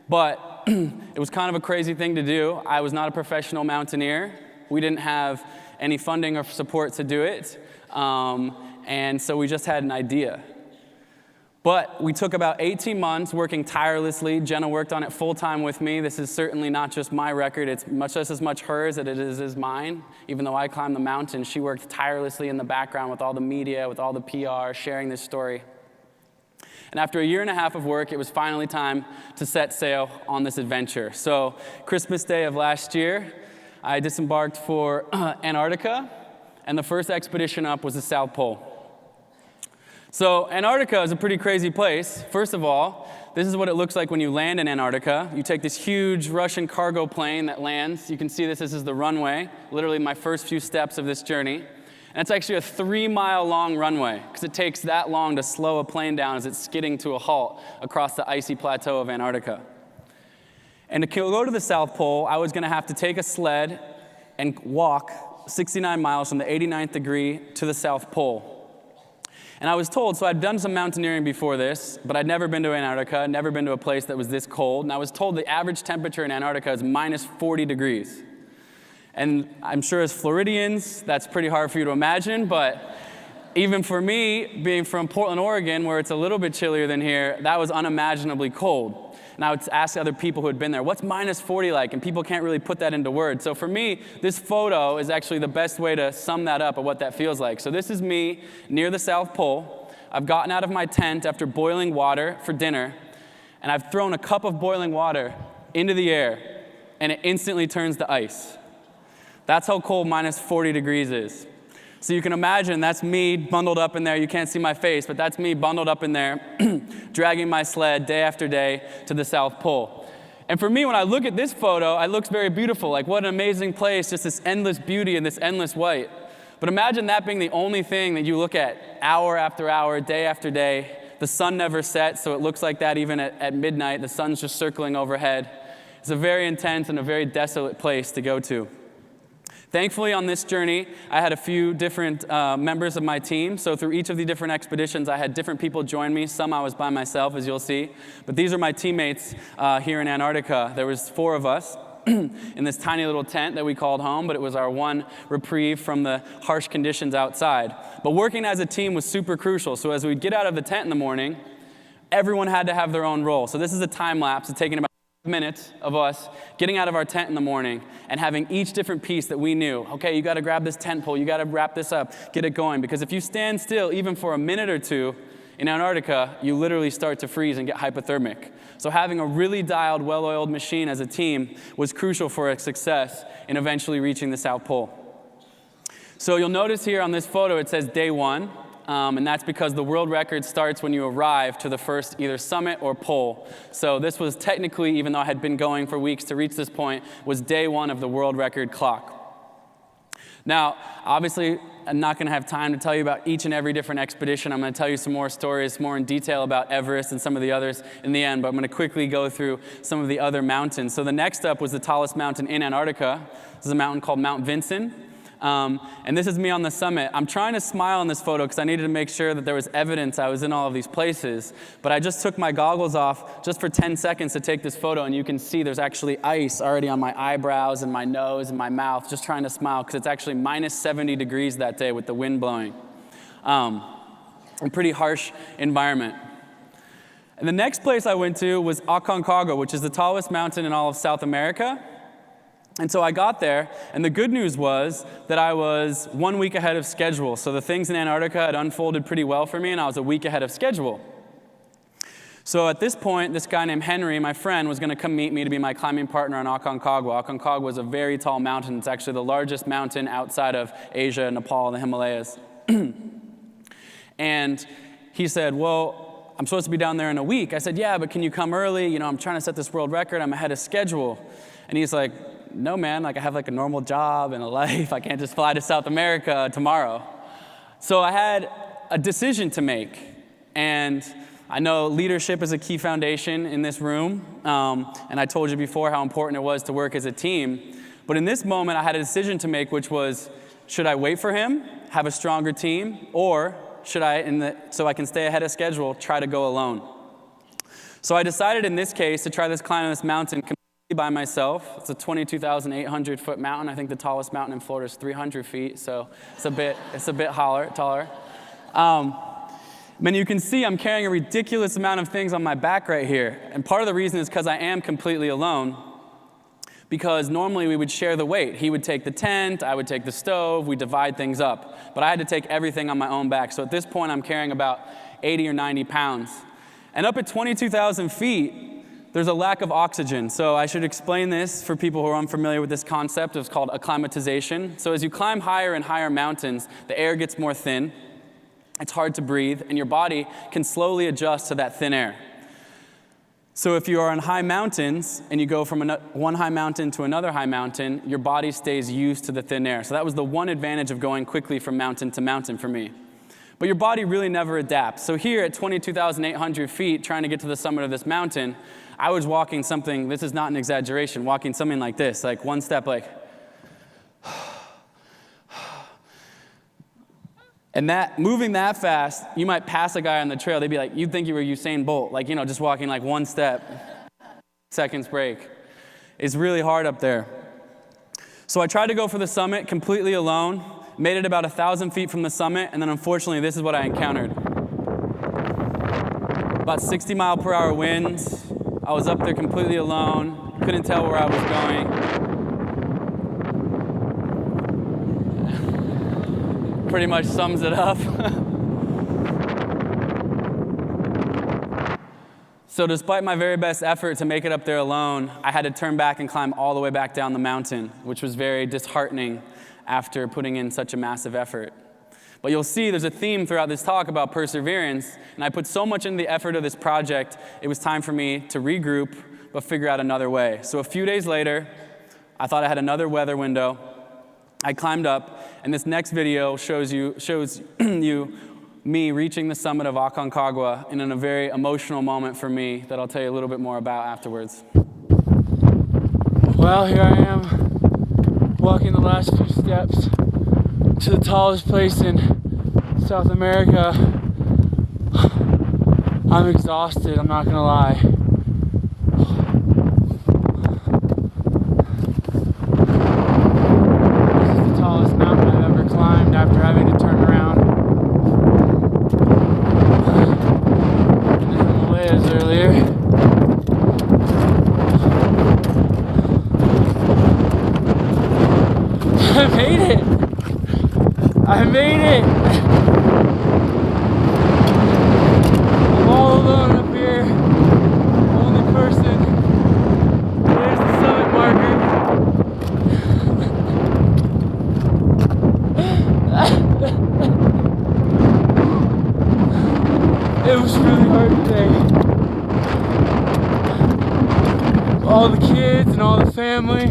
but it was kind of a crazy thing to do. I was not a professional mountaineer. We didn't have any funding or support to do it. And so we just had an idea. But we took about 18 months working tirelessly. Jenna worked on it full-time with me. This is certainly not just my record. It's just as much hers as it is mine. Even though I climbed the mountain, she worked tirelessly in the background with all the media, with all the PR, sharing this story. And after a year and a half of work, it was finally time to set sail on this adventure. So Christmas Day of last year, I disembarked for Antarctica, and the first expedition up was the South Pole. So Antarctica is a pretty crazy place. First of all, this is what it looks like when you land in Antarctica. You take this huge Russian cargo plane that lands. You can see this is the runway, literally my first few steps of this journey. And it's actually a 3-mile long runway, because it takes that long to slow a plane down as it's skidding to a halt across the icy plateau of Antarctica. And to go to the South Pole, I was going to have to take a sled and walk 69 miles from the 89th degree to the South Pole. And I was told, so I'd done some mountaineering before this, but I'd never been to Antarctica, never been to a place that was this cold. And I was told the average temperature in Antarctica is minus 40 degrees. And I'm sure as Floridians, that's pretty hard for you to imagine, but even for me, being from Portland, Oregon, where it's a little bit chillier than here, that was unimaginably cold. And I would ask other people who had been there, what's minus 40 like? And people can't really put that into words. So for me, this photo is actually the best way to sum that up of what that feels like. So this is me near the South Pole. I've gotten out of my tent after boiling water for dinner, and I've thrown a cup of boiling water into the air, and it instantly turns to ice. That's how cold minus 40 degrees is. So you can imagine that's me bundled up in there. You can't see my face, but that's me bundled up in there, dragging my sled day after day to the South Pole. And for me, when I look at this photo, it looks very beautiful. Like, what an amazing place, just this endless beauty and this endless white. But imagine that being the only thing that you look at hour after hour, day after day. The sun never sets, so it looks like that even at midnight. The sun's just circling overhead. It's a very intense and a very desolate place to go to. Thankfully, on this journey, I had a few different members of my team. So through each of the different expeditions, I had different people join me. Some I was by myself, as you'll see. But these are my teammates here in Antarctica. There was 4 of us in this tiny little tent that we called home, but it was our one reprieve from the harsh conditions outside. But working as a team was super crucial. So as we'd get out of the tent in the morning, everyone had to have their own role. So this is a time lapse. It's taken about minutes of us getting out of our tent in the morning and having each different piece that we knew. Okay, you got to grab this tent pole, you got to wrap this up, get it going. Because if you stand still even for a minute or two in Antarctica, you literally start to freeze and get hypothermic. So having a really dialed, well-oiled machine as a team was crucial for its success in eventually reaching the South Pole. So you'll notice here on this photo it says day 1. And that's because the world record starts when you arrive to the first either summit or pole. So this was technically, even though I had been going for weeks to reach this point, was day 1 of the world record clock. Now, obviously, I'm not going to have time to tell you about each and every different expedition. I'm going to tell you some more stories, more in detail about Everest and some of the others in the end, but I'm going to quickly go through some of the other mountains. So the next up was the tallest mountain in Antarctica. This is a mountain called Mount Vinson. And this is me on the summit. I'm trying to smile in this photo because I needed to make sure that there was evidence I was in all of these places. But I just took my goggles off just for 10 seconds to take this photo, and you can see there's actually ice already on my eyebrows and my nose and my mouth, just trying to smile because it's actually minus 70 degrees that day with the wind blowing. A pretty harsh environment. And the next place I went to was Aconcagua, which is the tallest mountain in all of South America. And so I got there, and the good news was that I was 1 week ahead of schedule. So the things in Antarctica had unfolded pretty well for me, and I was a week ahead of schedule. So at this point, this guy named Henry, my friend, was going to come meet me to be my climbing partner on Aconcagua. Aconcagua is a very tall mountain. It's actually the largest mountain outside of Asia, Nepal, and the Himalayas. And he said, well, I'm supposed to be down there in a week. I said, yeah, but can you come early? You know, I'm trying to set this world record. I'm ahead of schedule. And he's like, no, man, like I have like a normal job and a life. I can't just fly to South America tomorrow. So I had a decision to make. And I know leadership is a key foundation in this room. And I told you before how important it was to work as a team. But in this moment, I had a decision to make, which was, should I wait for him, have a stronger team, or should I, so I can stay ahead of schedule, try to go alone? So I decided in this case to try this climb this mountain completely by myself. It's a 22,800-foot mountain. I think the tallest mountain in Florida is 300 feet, so it's a bit taller. And you can see I'm carrying a ridiculous amount of things on my back right here. And part of the reason is because I am completely alone. Because normally we would share the weight. He would take the tent, I would take the stove, we divide things up. But I had to take everything on my own back. So at this point, I'm carrying about 80 or 90 pounds. And up at 22,000 feet, there's a lack of oxygen. So I should explain this for people who are unfamiliar with this concept. It's called acclimatization. So as you climb higher and higher mountains, the air gets more thin, it's hard to breathe, and your body can slowly adjust to that thin air. So if you are on high mountains and you go from one high mountain to another high mountain, your body stays used to the thin air. So that was the one advantage of going quickly from mountain to mountain for me. But your body really never adapts. So here at 22,800 feet, trying to get to the summit of this mountain, I was walking something, this is not an exaggeration, walking something like this, like one step like, and that, moving that fast, you might pass a guy on the trail, they'd be like, you'd think you were Usain Bolt, like, you know, just walking like one step, seconds break. It's really hard up there. So I tried to go for the summit completely alone, made it about 1,000 feet from the summit, and then unfortunately, this is what I encountered. About 60-mile-per-hour winds. I was up there completely alone, couldn't tell where I was going. Pretty much sums it up. So despite my very best effort to make it up there alone, I had to turn back and climb all the way back down the mountain, which was very disheartening after putting in such a massive effort. But you'll see there's a theme throughout this talk about perseverance, and I put so much into the effort of this project, it was time for me to regroup, but figure out another way. So a few days later, I thought I had another weather window. I climbed up, and this next video shows you me reaching the summit of Aconcagua, and in a very emotional moment for me that I'll tell you a little bit more about afterwards. Well, here I am, walking the last few steps to the tallest place in South America. I'm exhausted, I'm not gonna lie. After having to turn around in the Himalayas earlier. I made it! I made it! I'm all alone up here. Only person. There's the summit marker. It was really hard today. All the kids and all the family,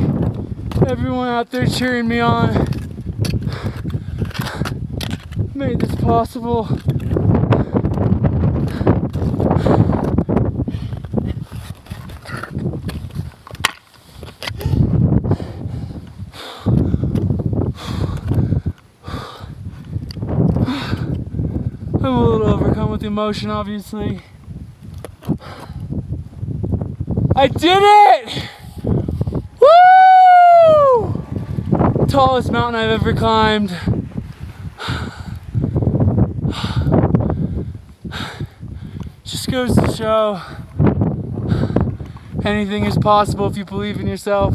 everyone out there cheering me on, made this possible. I'm a little overcome with emotion, obviously. I did it! Woo! Tallest mountain I've ever climbed. Just goes to show anything is possible if you believe in yourself.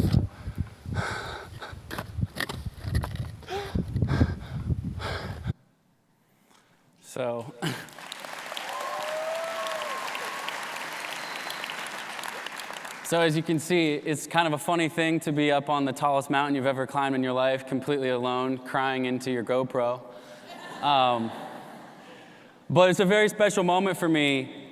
So as you can see, it's kind of a funny thing to be up on the tallest mountain you've ever climbed in your life, completely alone, crying into your GoPro. But it's a very special moment for me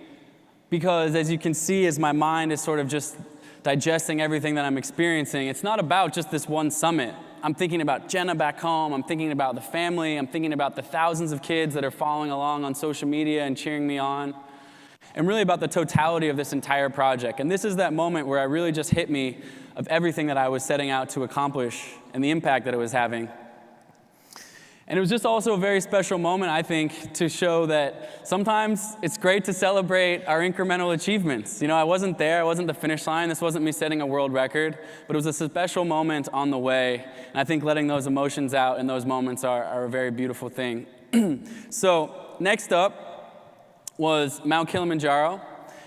because as you can see, as my mind is sort of just digesting everything that I'm experiencing, it's not about just this one summit. I'm thinking about Jenna back home, I'm thinking about the family, I'm thinking about the thousands of kids that are following along on social media and cheering me on, and really about the totality of this entire project. And this is that moment where it really just hit me of everything that I was setting out to accomplish and the impact that it was having. And it was just also a very special moment, I think, to show that sometimes it's great to celebrate our incremental achievements. You know, I wasn't there, I wasn't the finish line, this wasn't me setting a world record, but it was a special moment on the way. And I think letting those emotions out in those moments are a very beautiful thing. So next up was Mount Kilimanjaro.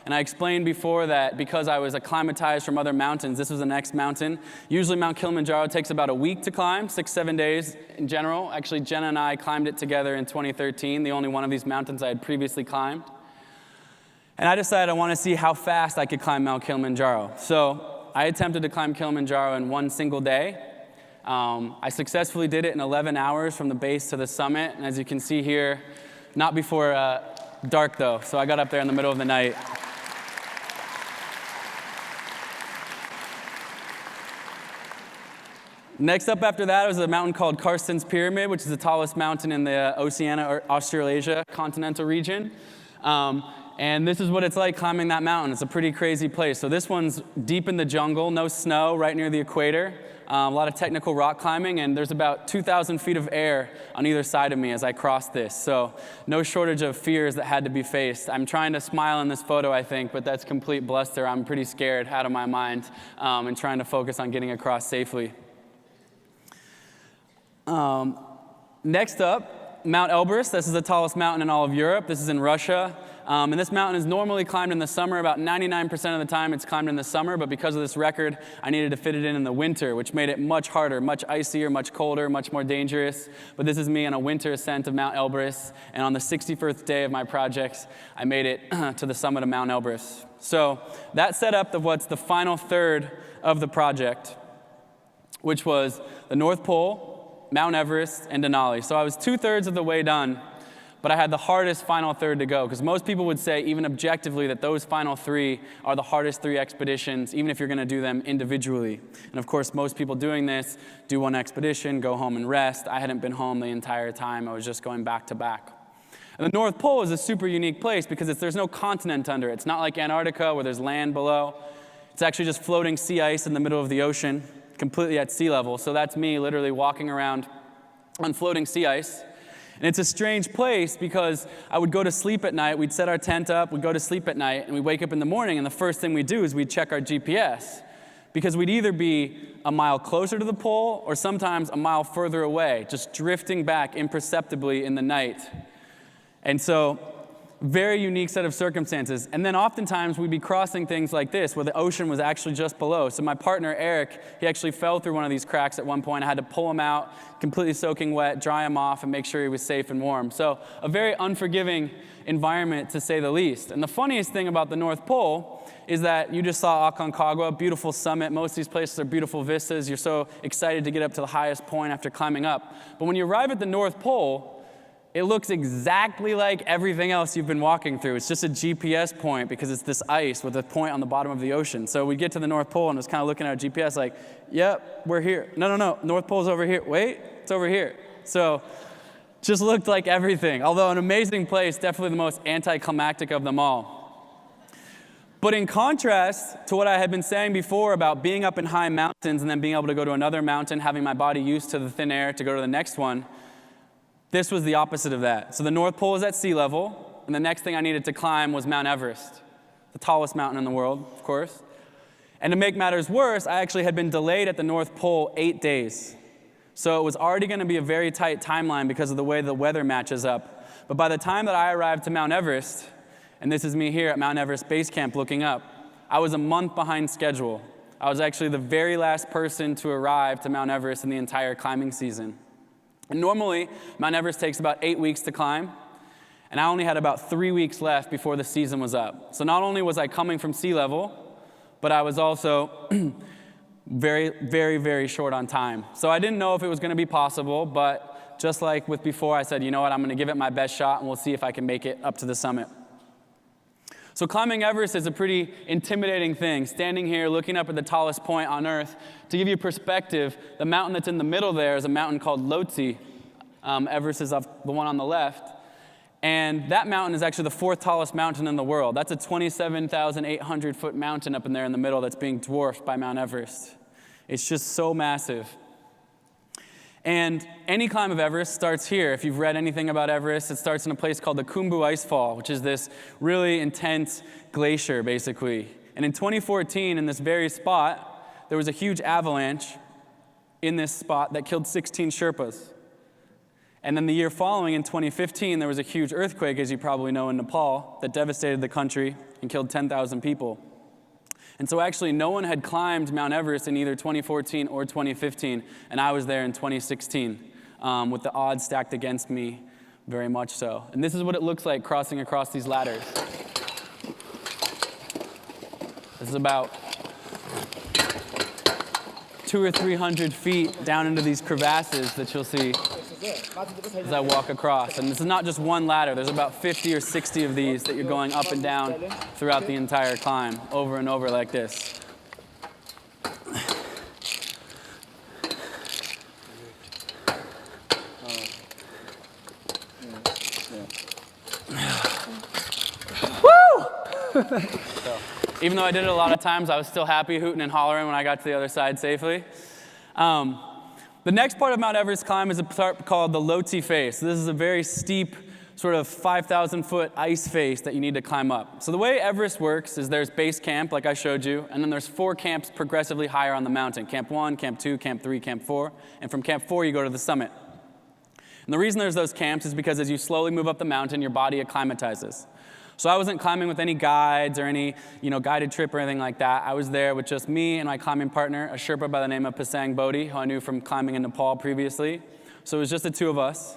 And I explained before that because I was acclimatized from other mountains, this was the next mountain. Usually Mount Kilimanjaro takes about a week to climb, 6-7 days in general. Actually, Jenna and I climbed it together in 2013, the only one of these mountains I had previously climbed. And I decided I want to see how fast I could climb Mount Kilimanjaro. So I attempted to climb Kilimanjaro in one single day. I successfully did it in 11 hours from the base to the summit. And as you can see here, not before dark though, so I got up there in the middle of the night. Next up after that was a mountain called Karsten's Pyramid, which is the tallest mountain in the Oceania or Australasia continental region. And this is what it's like climbing that mountain. It's a pretty crazy place. So this one's deep in the jungle, no snow, right near the equator. A lot of technical rock climbing, and there's about 2,000 feet of air on either side of me as I crossed this. So no shortage of fears that had to be faced. I'm trying to smile in this photo, I think, but that's complete bluster. I'm pretty scared out of my mind and trying to focus on getting across safely. Next up, Mount Elbrus. This is the tallest mountain in all of Europe. This is in Russia. And this mountain is normally climbed in the summer. About 99% of the time it's climbed in the summer, but because of this record, I needed to fit it in the winter, which made it much harder, much icier, much colder, much more dangerous. But this is me on a winter ascent of Mount Elbrus, and on the 61st day of my projects, I made it to the summit of Mount Elbrus. So that set up what's the final third of the project, which was the North Pole, Mount Everest, and Denali. So I was 2/3 of the way done, but I had the hardest final third to go, because most people would say, even objectively, that those final 3 are the hardest 3 expeditions, even if you're going to do them individually. And of course, most people doing this do one expedition, go home and rest. I hadn't been home the entire time. I was just going back to back. And the North Pole is a super unique place because there's no continent under it. It's not like Antarctica where there's land below. It's actually just floating sea ice in the middle of the ocean, completely at sea level. So that's me literally walking around on floating sea ice. And it's a strange place because I would go to sleep at night, we'd set our tent up, we'd go to sleep at night, and we'd wake up in the morning, and the first thing we'd do is we'd check our GPS. Because we'd either be a mile closer to the pole or sometimes a mile further away, just drifting back imperceptibly in the night. And so, very unique set of circumstances. And then oftentimes we'd be crossing things like this where the ocean was actually just below. So my partner, Eric, he actually fell through one of these cracks at one point. I had to pull him out, completely soaking wet, dry him off, and make sure he was safe and warm. So a very unforgiving environment, to say the least. And the funniest thing about the North Pole is that you just saw Aconcagua, beautiful summit. Most of these places are beautiful vistas. You're so excited to get up to the highest point after climbing up. But when you arrive at the North Pole, it looks exactly like everything else you've been walking through. It's just a GPS point because it's this ice with a point on the bottom of the ocean. So we get to the North Pole and was kind of looking at our GPS like, yep, we're here. No, North Pole's over here. Wait, it's over here. So just looked like everything. Although an amazing place, definitely the most anticlimactic of them all. But in contrast to what I had been saying before about being up in high mountains and then being able to go to another mountain, having my body used to the thin air to go to the next one, this was the opposite of that. So the North Pole is at sea level, and the next thing I needed to climb was Mount Everest, the tallest mountain in the world, of course. And to make matters worse, I actually had been delayed at the North Pole 8 days. So it was already going to be a very tight timeline because of the way the weather matches up. But by the time that I arrived to Mount Everest, and this is me here at Mount Everest Base Camp looking up, I was a month behind schedule. I was actually the very last person to arrive to Mount Everest in the entire climbing season. And normally, Mount Everest takes about 8 weeks to climb, and I only had about 3 weeks left before the season was up. So not only was I coming from sea level, but I was also very, very, very short on time. So I didn't know if it was going to be possible, but just like with before, I said, you know what, I'm going to give it my best shot, and we'll see if I can make it up to the summit. So climbing Everest is a pretty intimidating thing. Standing here, looking up at the tallest point on Earth, to give you perspective, the mountain that's in the middle there is a mountain called Lhotse. Everest is the one on the left. And that mountain is actually the 4th tallest mountain in the world. That's a 27,800-foot mountain up in there in the middle that's being dwarfed by Mount Everest. It's just so massive. And any climb of Everest starts here. If you've read anything about Everest, it starts in a place called the Khumbu Icefall, which is this really intense glacier, basically. And in 2014, in this very spot, there was a huge avalanche in this spot that killed 16 Sherpas. And then the year following, in 2015, there was a huge earthquake, as you probably know, in Nepal, that devastated the country and killed 10,000 people. And so actually no one had climbed Mount Everest in either 2014 or 2015, and I was there in 2016 with the odds stacked against me, very much so. And this is what it looks like crossing across these ladders. This is about 200 or 300 feet down into these crevasses that you'll see as I walk across. And this is not just one ladder. There's about 50 or 60 of these that you're going up and down throughout the entire climb, over and over like this. So, even though I did it a lot of times, I was still happy, hooting and hollering when I got to the other side safely. The next part of Mount Everest climb is a part called the Lhotse face. This is a very steep, sort of 5,000-foot ice face that you need to climb up. So the way Everest works is there's base camp, like I showed you, and then there's 4 camps progressively higher on the mountain. Camp 1, Camp 2, Camp 3, Camp 4, and from Camp 4 you go to the summit. And the reason there's those camps is because as you slowly move up the mountain, your body acclimatizes. So I wasn't climbing with any guides or any guided trip or anything like that. I was there with just me and my climbing partner, a Sherpa by the name of Pasang Bodhi, who I knew from climbing in Nepal previously. So it was just the 2 of us.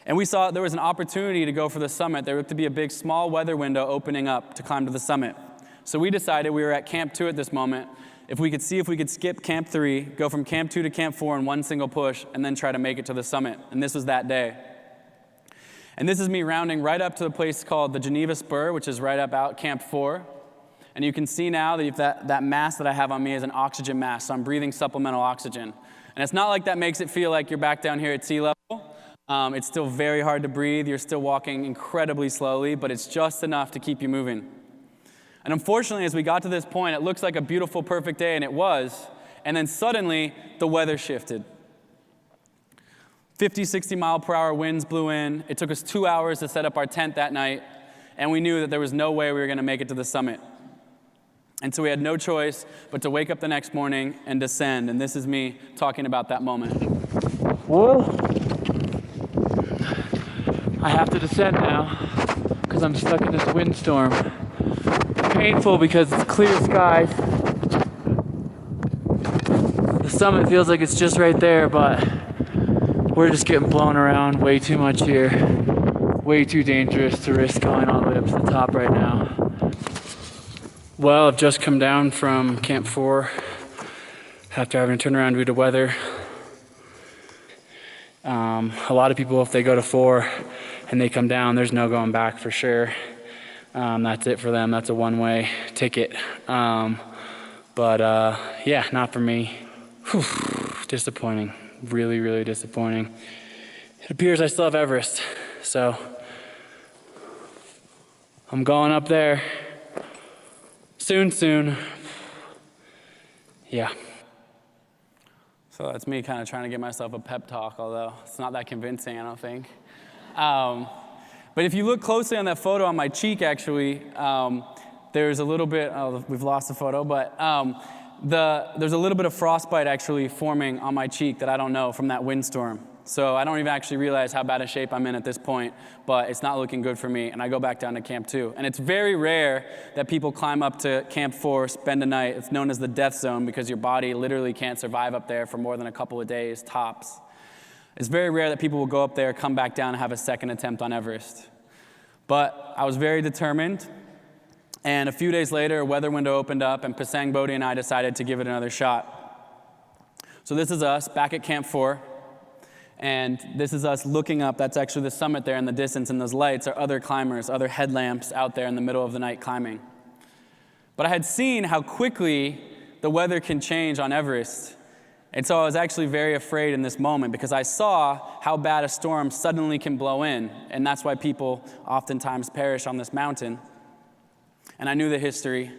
And we saw there was an opportunity to go for the summit. There looked to be a big small weather window opening up to climb to the summit. So we decided, we were at Camp 2 at this moment, if we could skip Camp 3, go from Camp 2 to Camp 4 in one single push, and then try to make it to the summit. And this was that day. And this is me rounding right up to the place called the Geneva Spur, which is right up out Camp 4. And you can see now that mask that I have on me is an oxygen mask, so I'm breathing supplemental oxygen. And it's not like that makes it feel like you're back down here at sea level. It's still very hard to breathe. You're still walking incredibly slowly, but it's just enough to keep you moving. And unfortunately, as we got to this point, it looks like a beautiful, perfect day, and it was. And then suddenly, the weather shifted. 50, 60 mile per hour winds blew in. It took us 2 hours to set up our tent that night, and we knew that there was no way we were going to make it to the summit. And so we had no choice but to wake up the next morning and descend, and this is me talking about that moment. Well, I have to descend now because I'm stuck in this windstorm. It's painful because it's clear skies. The summit feels like it's just right there, but we're just getting blown around way too much here. Way too dangerous to risk going all the way up to the top right now. Well, I've just come down from Camp 4 after having to turn around due to weather. A lot of people, if they go to 4 and they come down, there's no going back for sure. That's it for them. That's a one-way ticket. Yeah, not for me. Whew, disappointing. Really, really disappointing. It appears I still have Everest, so I'm going up there soon. Yeah. So that's me kind of trying to give myself a pep talk, although it's not that convincing, I don't think. But if you look closely on that photo on my cheek, actually, there's a little bit, we've lost the photo, but there's a little bit of frostbite actually forming on my cheek that I don't know from that windstorm. So I don't even actually realize how bad a shape I'm in at this point, but it's not looking good for me, and I go back down to Camp 2. And it's very rare that people climb up to Camp 4, spend a night. It's known as the death zone because your body literally can't survive up there for more than a couple of days, tops. It's very rare that people will go up there, come back down, and have a second attempt on Everest. But I was very determined, and a few days later, a weather window opened up, and Pasang Bodhi and I decided to give it another shot. So this is us back at Camp 4. And this is us looking up. That's actually the summit there in the distance, and those lights are other climbers, other headlamps out there in the middle of the night climbing. But I had seen how quickly the weather can change on Everest. And so I was actually very afraid in this moment because I saw how bad a storm suddenly can blow in. And that's why people oftentimes perish on this mountain. And I knew the history.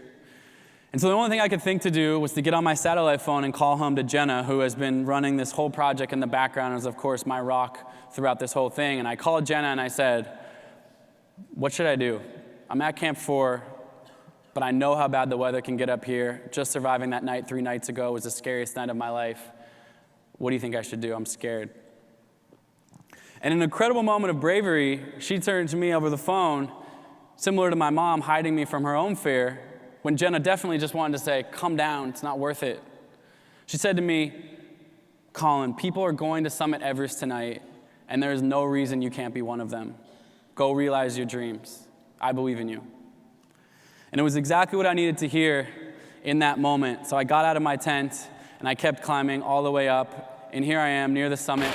And so the only thing I could think to do was to get on my satellite phone and call home to Jenna, who has been running this whole project in the background and is, of course, my rock throughout this whole thing. And I called Jenna and I said, what should I do? I'm at Camp 4, but I know how bad the weather can get up here. Just surviving that night 3 nights ago was the scariest night of my life. What do you think I should do? I'm scared. And in an incredible moment of bravery, she turned to me over the phone, similar to my mom hiding me from her own fear, when Jenna definitely just wanted to say, calm down, it's not worth it. She said to me, Colin, people are going to summit Everest tonight, and there is no reason you can't be one of them. Go realize your dreams. I believe in you. And it was exactly what I needed to hear in that moment. So I got out of my tent, and I kept climbing all the way up, and here I am near the summit,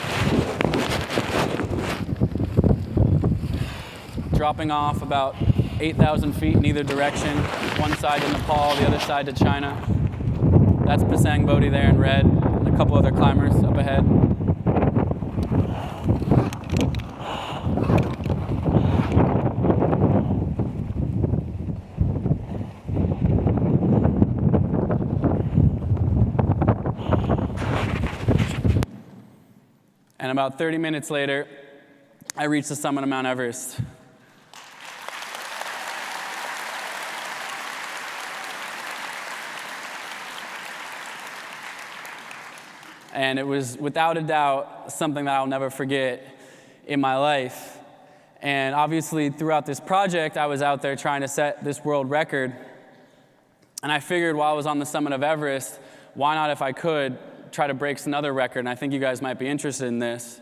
dropping off about 8,000 feet in either direction, one side to Nepal, the other side to China. That's Pasang Bodhi there in red, and a couple other climbers up ahead. And about 30 minutes later, I reached the summit of Mount Everest. And it was, without a doubt, something that I'll never forget in my life. And obviously, throughout this project, I was out there trying to set this world record. And I figured while I was on the summit of Everest, why not, if I could, try to break another record? And I think you guys might be interested in this.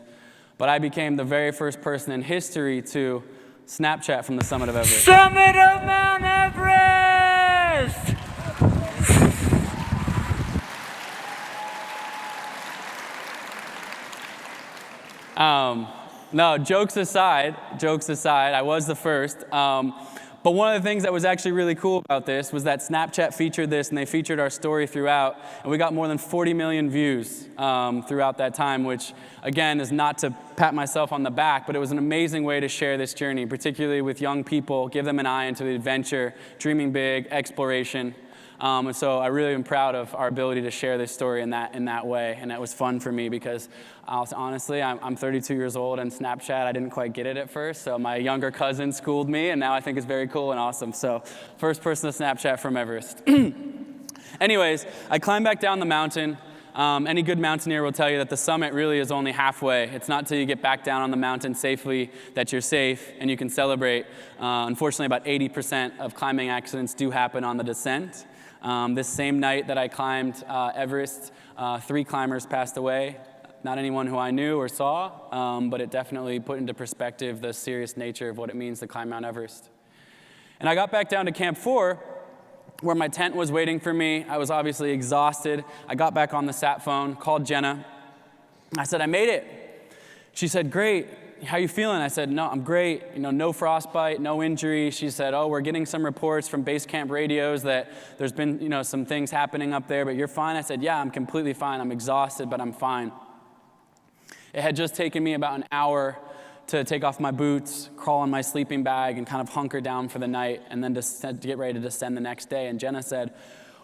But I became the very first person in history to Snapchat from the summit of Everest. Summit of Mount Everest! No, jokes aside, I was the first. But one of the things that was actually really cool about this was that Snapchat featured this, and they featured our story throughout, and we got more than 40 million views throughout that time, which, again, is not to pat myself on the back, but it was an amazing way to share this journey, particularly with young people, give them an eye into the adventure, dreaming big, exploration. And so I really am proud of our ability to share this story in that way, and that was fun for me because honestly, I'm 32 years old, and Snapchat, I didn't quite get it at first, so my younger cousin schooled me, and now I think it's very cool and awesome. So first person to Snapchat from Everest. Anyways, I climbed back down the mountain. Any good mountaineer will tell you that the summit really is only halfway. It's not till you get back down on the mountain safely that you're safe and you can celebrate. Unfortunately, about 80% of climbing accidents do happen on the descent. This same night that I climbed Everest, 3 climbers passed away. Not anyone who I knew or saw, but it definitely put into perspective the serious nature of what it means to climb Mount Everest. And I got back down to Camp 4, where my tent was waiting for me. I was obviously exhausted. I got back on the sat phone, called Jenna. I said, I made it. She said, great. How you feeling? I said, no, I'm great. No frostbite, no injury. She said, oh, we're getting some reports from base camp radios that there's been, some things happening up there, but you're fine. I said, yeah, I'm completely fine. I'm exhausted, but I'm fine. It had just taken me about an hour to take off my boots, crawl in my sleeping bag, and kind of hunker down for the night, and then to get ready to descend the next day. And Jenna said,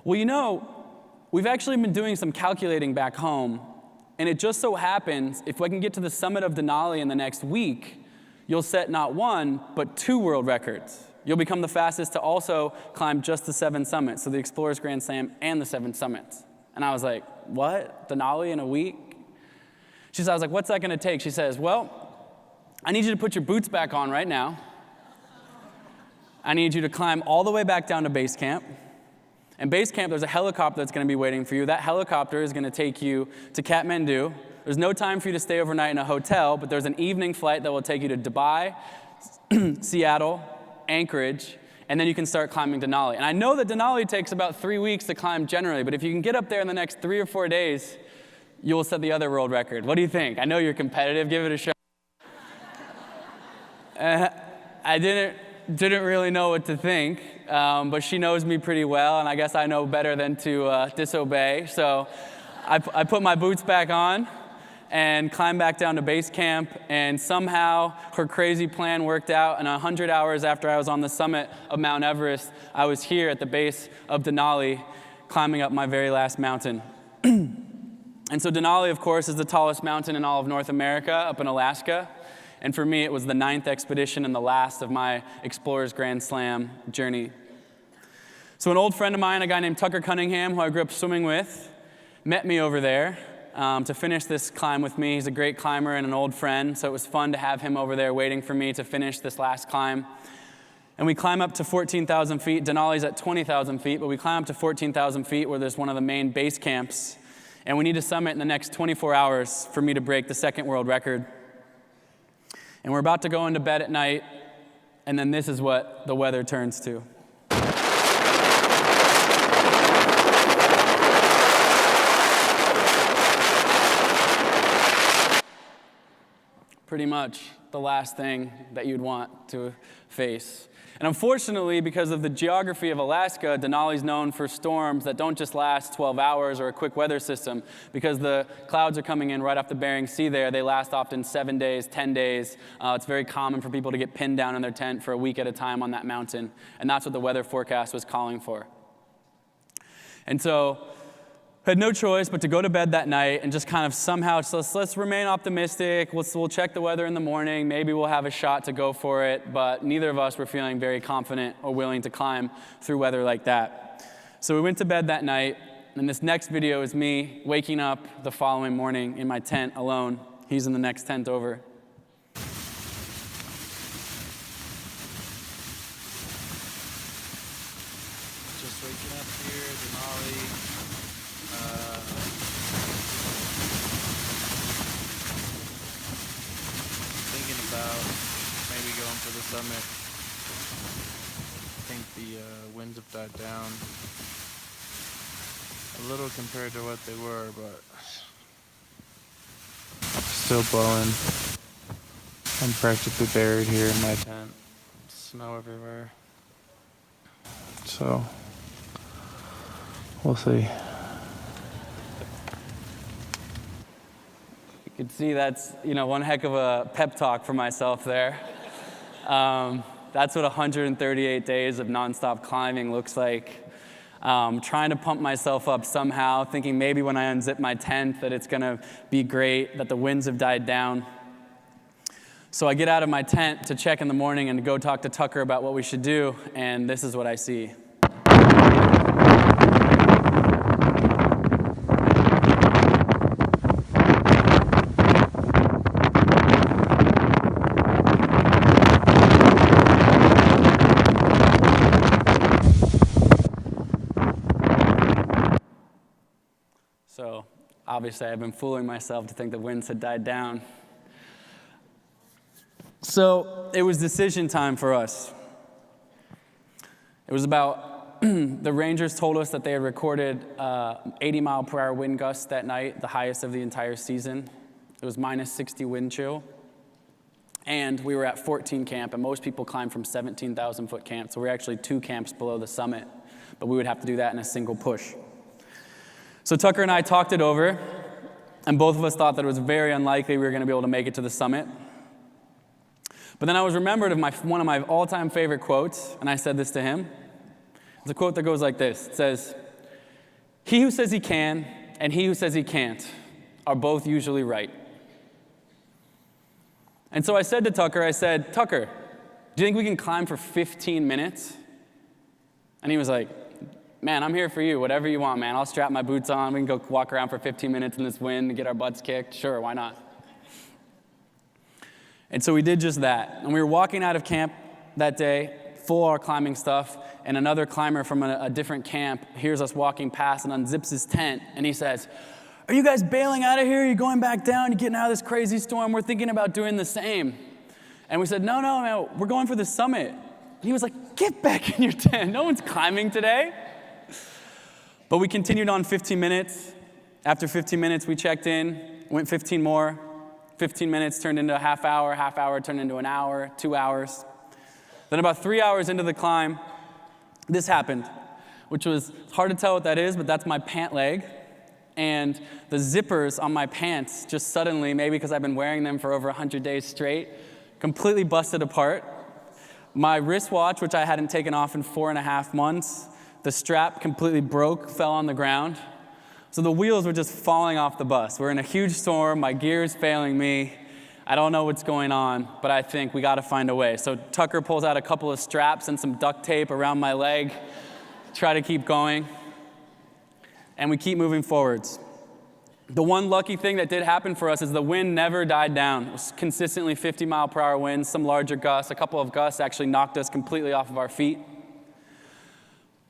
well, we've actually been doing some calculating back home, and it just so happens, if I can get to the summit of Denali in the next week, you'll set not 1, but 2 world records. You'll become the fastest to also climb just the 7 summits, so the Explorers Grand Slam and the 7 summits. And I was like, what? Denali in a week? She said, I was like, what's that going to take? She says, well, I need you to put your boots back on right now. I need you to climb all the way back down to base camp. And base camp, there's a helicopter that's going to be waiting for you. That helicopter is going to take you to Kathmandu. There's no time for you to stay overnight in a hotel, but there's an evening flight that will take you to Dubai, Seattle, Anchorage, and then you can start climbing Denali. And I know that Denali takes about 3 weeks to climb generally, but if you can get up there in the next 3 or 4 days, you will set the other world record. What do you think? I know you're competitive. Give it a shot. I didn't really know what to think, but she knows me pretty well, and I guess I know better than to disobey. So I put my boots back on and climbed back down to base camp, and somehow her crazy plan worked out, and 100 hours after I was on the summit of Mount Everest, I was here at the base of Denali, climbing up my very last mountain. And so Denali, of course, is the tallest mountain in all of North America, up in Alaska. And for me, it was the 9th expedition and the last of my Explorers Grand Slam journey. So an old friend of mine, a guy named Tucker Cunningham, who I grew up swimming with, met me over there to finish this climb with me. He's a great climber and an old friend, so it was fun to have him over there waiting for me to finish this last climb. And we climb up to 14,000 feet. Denali's at 20,000 feet, but we climb up to 14,000 feet where there's one of the main base camps. And we need to summit in the next 24 hours for me to break the 2nd world record. And we're about to go into bed at night, and then this is what the weather turns to. Pretty much the last thing that you'd want to face. And unfortunately, because of the geography of Alaska, Denali's known for storms that don't just last 12 hours or a quick weather system. Because the clouds are coming in right off the Bering Sea there, they last often 7 days, 10 days. It's very common for people to get pinned down in their tent for a week at a time on that mountain. And that's what the weather forecast was calling for. And so I had no choice but to go to bed that night and just kind of somehow, let's remain optimistic. We'll check the weather in the morning. Maybe we'll have a shot to go for it. But neither of us were feeling very confident or willing to climb through weather like that. So we went to bed that night. And this next video is me waking up the following morning in my tent alone. He's in the next tent over. Just waking up here, Denali. Thinking about maybe going for the summit. I think the winds have died down a little compared to what they were, but still blowing. I'm practically buried here in my tent. Snow everywhere. So we'll see. You can see that's, one heck of a pep talk for myself there. That's what 138 days of nonstop climbing looks like. Trying to pump myself up somehow, thinking maybe when I unzip my tent that it's gonna be great, that the winds have died down. So I get out of my tent to check in the morning and to go talk to Tucker about what we should do, and this is what I see. So obviously I've been fooling myself to think the winds had died down. So it was decision time for us. It was about, the Rangers told us that they had recorded 80-mile-per-hour wind gusts that night, the highest of the entire season. It was minus 60 wind chill. And we were at 14 camp, and most people climb from 17,000-foot camp, so we're actually 2 camps below the summit, but we would have to do that in a single push. So Tucker and I talked it over, and both of us thought that it was very unlikely we were going to be able to make it to the summit. But then I was remembered of one of my all-time favorite quotes, and I said this to him. It's a quote that goes like this. It says, "He who says he can and he who says he can't are both usually right." And so I said to Tucker, Tucker, do you think we can climb for 15 minutes? And he was like, man, I'm here for you. Whatever you want, man. I'll strap my boots on. We can go walk around for 15 minutes in this wind and get our butts kicked. Sure, why not? And so we did just that. And we were walking out of camp that day, full of our climbing stuff, and another climber from a different camp hears us walking past and unzips his tent, and he says, "Are you guys bailing out of here? You're going back down? You're getting out of this crazy storm? We're thinking about doing the same." And we said, no, man, we're going for the summit. And he was like, "Get back in your tent. No one's climbing today." But we continued on 15 minutes, After 15 minutes, we checked in, went 15 more. 15 minutes turned into a half hour turned into an hour, 2 hours. Then about 3 hours into the climb, this happened, which was hard to tell what that is, but that's my pant leg. And the zippers on my pants just suddenly, maybe because I've been wearing them for over 100 days straight, completely busted apart. My wristwatch, which I hadn't taken off in 4.5 months, the strap completely broke, fell on the ground. So the wheels were just falling off the bus. We're in a huge storm, my gear is failing me. I don't know what's going on, but I think we gotta find a way. So Tucker pulls out a couple of straps and some duct tape around my leg, try to keep going, and we keep moving forwards. The one lucky thing that did happen for us is the wind never died down. It was consistently 50-mile-per-hour winds, some larger gusts. A couple of gusts actually knocked us completely off of our feet.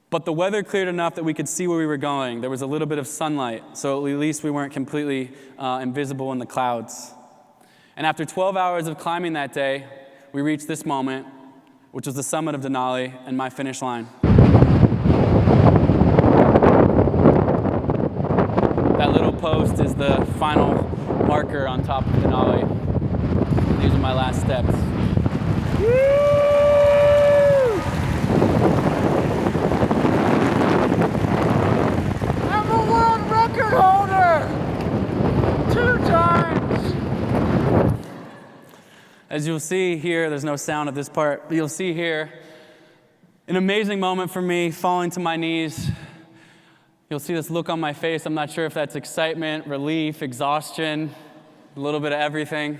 But the weather cleared enough that we could see where we were going. There was a little bit of sunlight, so at least we weren't completely invisible in the clouds. And after 12 hours of climbing that day, we reached this moment, which was the summit of Denali and my finish line. That little post is the final marker on top of Denali. These are my last steps. I'm a world record holder! 2 times! As you'll see here, there's no sound at this part, but you'll see here, an amazing moment for me, falling to my knees. You'll see this look on my face. I'm not sure if that's excitement, relief, exhaustion, a little bit of everything.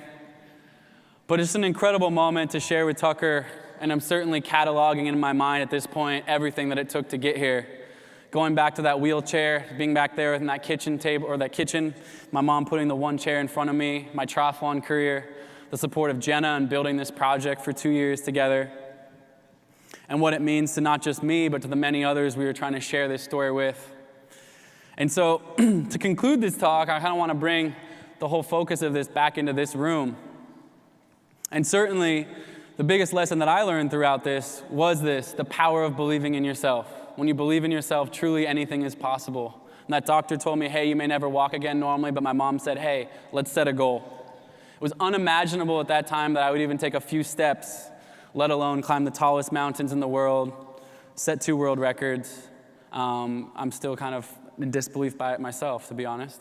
But it's an incredible moment to share with Tucker, and I'm certainly cataloging in my mind at this point everything that it took to get here. Going back to that wheelchair, being back there in that kitchen table, or that kitchen, my mom putting the one chair in front of me, my triathlon career, the support of Jenna and building this project for 2 years together, and what it means to not just me, but to the many others we were trying to share this story with. And so, to conclude this talk, I kind of want to bring the whole focus of this back into this room. And certainly, the biggest lesson that I learned throughout this was this, the power of believing in yourself. When you believe in yourself, truly anything is possible. And that doctor told me, hey, you may never walk again normally, but my mom said, hey, let's set a goal. It was unimaginable at that time that I would even take a few steps, let alone climb the tallest mountains in the world, set 2 world records. I'm still kind of in disbelief by it myself, to be honest.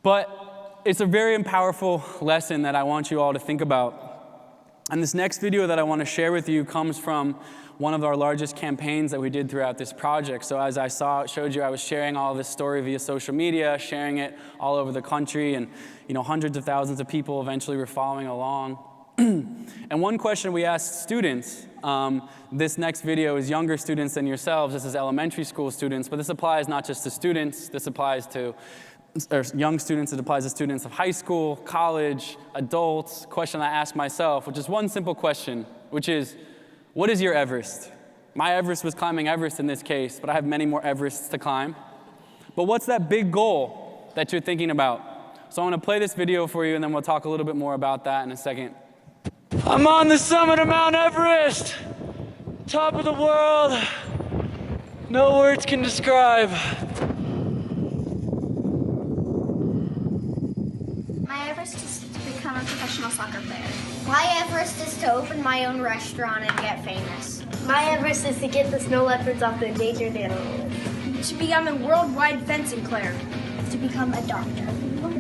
But it's a very powerful lesson that I want you all to think about. And this next video that I want to share with you comes from one of our largest campaigns that we did throughout this project. So as I showed you, I was sharing all of this story via social media, sharing it all over the country, and hundreds of thousands of people eventually were following along. And one question we asked students, this next video is younger students than yourselves, this is elementary school students, but this applies not just to students, this applies to young students, it applies to students of high school, college, adults. Question I asked myself, which is one simple question, which is, what is your Everest? My Everest was climbing Everest in this case, but I have many more Everests to climb. But what's that big goal that you're thinking about? So I'm going to play this video for you, and then we'll talk a little bit more about that in a second. I'm on the summit of Mount Everest, top of the world. No words can describe. My Everest is to become a professional soccer player. My Everest is to open my own restaurant and get famous. My Everest is to get the snow leopards off the endangered animal list. To become a worldwide fencing player. To become a doctor.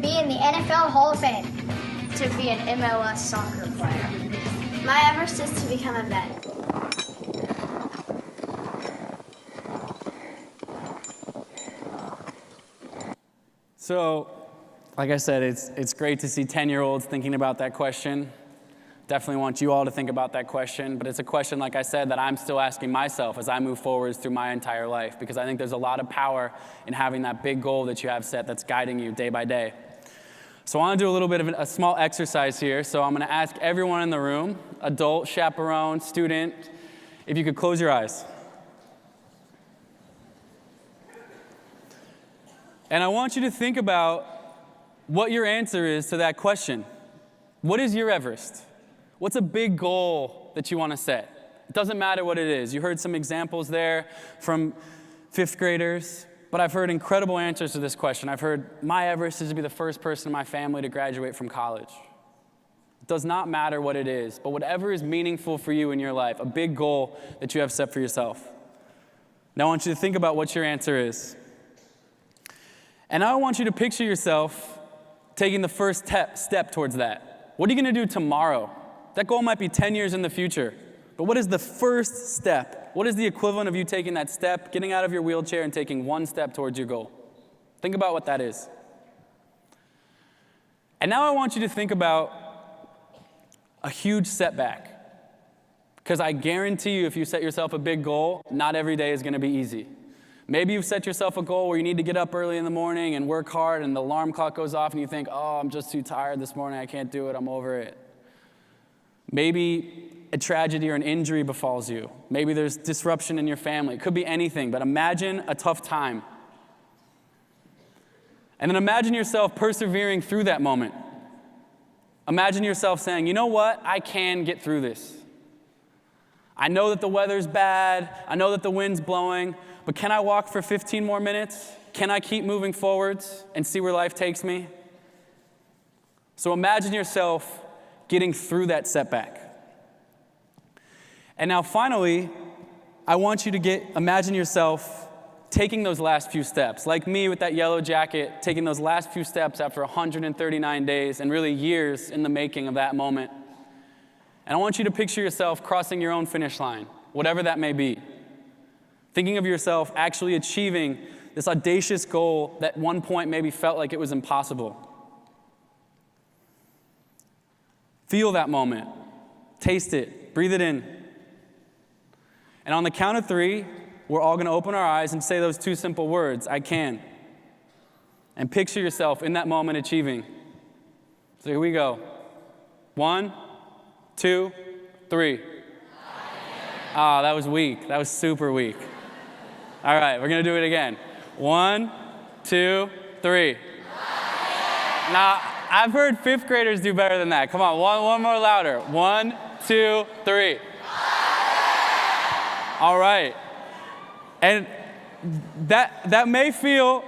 Be in the NFL Hall of Fame. To be an MLS soccer player. My Everest is to become a vet. So, like I said, it's great to see 10-year-olds thinking about that question. Definitely want you all to think about that question, but it's a question, like I said, that I'm still asking myself as I move forwards through my entire life, because I think there's a lot of power in having that big goal that you have set that's guiding you day by day. So I want to do a little bit of a small exercise here. So I'm going to ask everyone in the room, adult, chaperone, student, if you could close your eyes. And I want you to think about what your answer is to that question. What is your Everest? What's a big goal that you want to set? It doesn't matter what it is. You heard some examples there from 5th graders. but I've heard incredible answers to this question. I've heard, my Everest is to be the first person in my family to graduate from college. It does not matter what it is, but whatever is meaningful for you in your life, a big goal that you have set for yourself. Now I want you to think about what your answer is. And I want you to picture yourself taking the first step towards that. What are you going to do tomorrow? That goal might be 10 years in the future, but what is the first step? What is the equivalent of you taking that step, getting out of your wheelchair and taking one step towards your goal? Think about what that is. And now I want you to think about a huge setback. Because I guarantee you, if you set yourself a big goal, not every day is going to be easy. Maybe you've set yourself a goal where you need to get up early in the morning and work hard, and the alarm clock goes off and you think, oh, I'm just too tired this morning, I can't do it, I'm over it. Maybe a tragedy or an injury befalls you. Maybe there's disruption in your family. It could be anything, but imagine a tough time. And then imagine yourself persevering through that moment. Imagine yourself saying, you know what, I can get through this. I know that the weather's bad, I know that the wind's blowing, but can I walk for 15 more minutes? Can I keep moving forwards and see where life takes me? So imagine yourself getting through that setback. And now finally, I want you to imagine yourself taking those last few steps, like me with that yellow jacket, taking those last few steps after 139 days and really years in the making of that moment. And I want you to picture yourself crossing your own finish line, whatever that may be. Thinking of yourself actually achieving this audacious goal that at one point maybe felt like it was impossible. Feel that moment. Taste it. Breathe it in. And on the count of 3, we're all going to open our eyes and say those 2 simple words, I can. And picture yourself in that moment achieving. So here we go. 1, 2, 3. Ah, that was weak. That was super weak. All right, we're going to do it again. 1, 2, 3. Now, I've heard 5th graders do better than that. Come on, one more louder. 1, 2, 3. All right. And that may feel,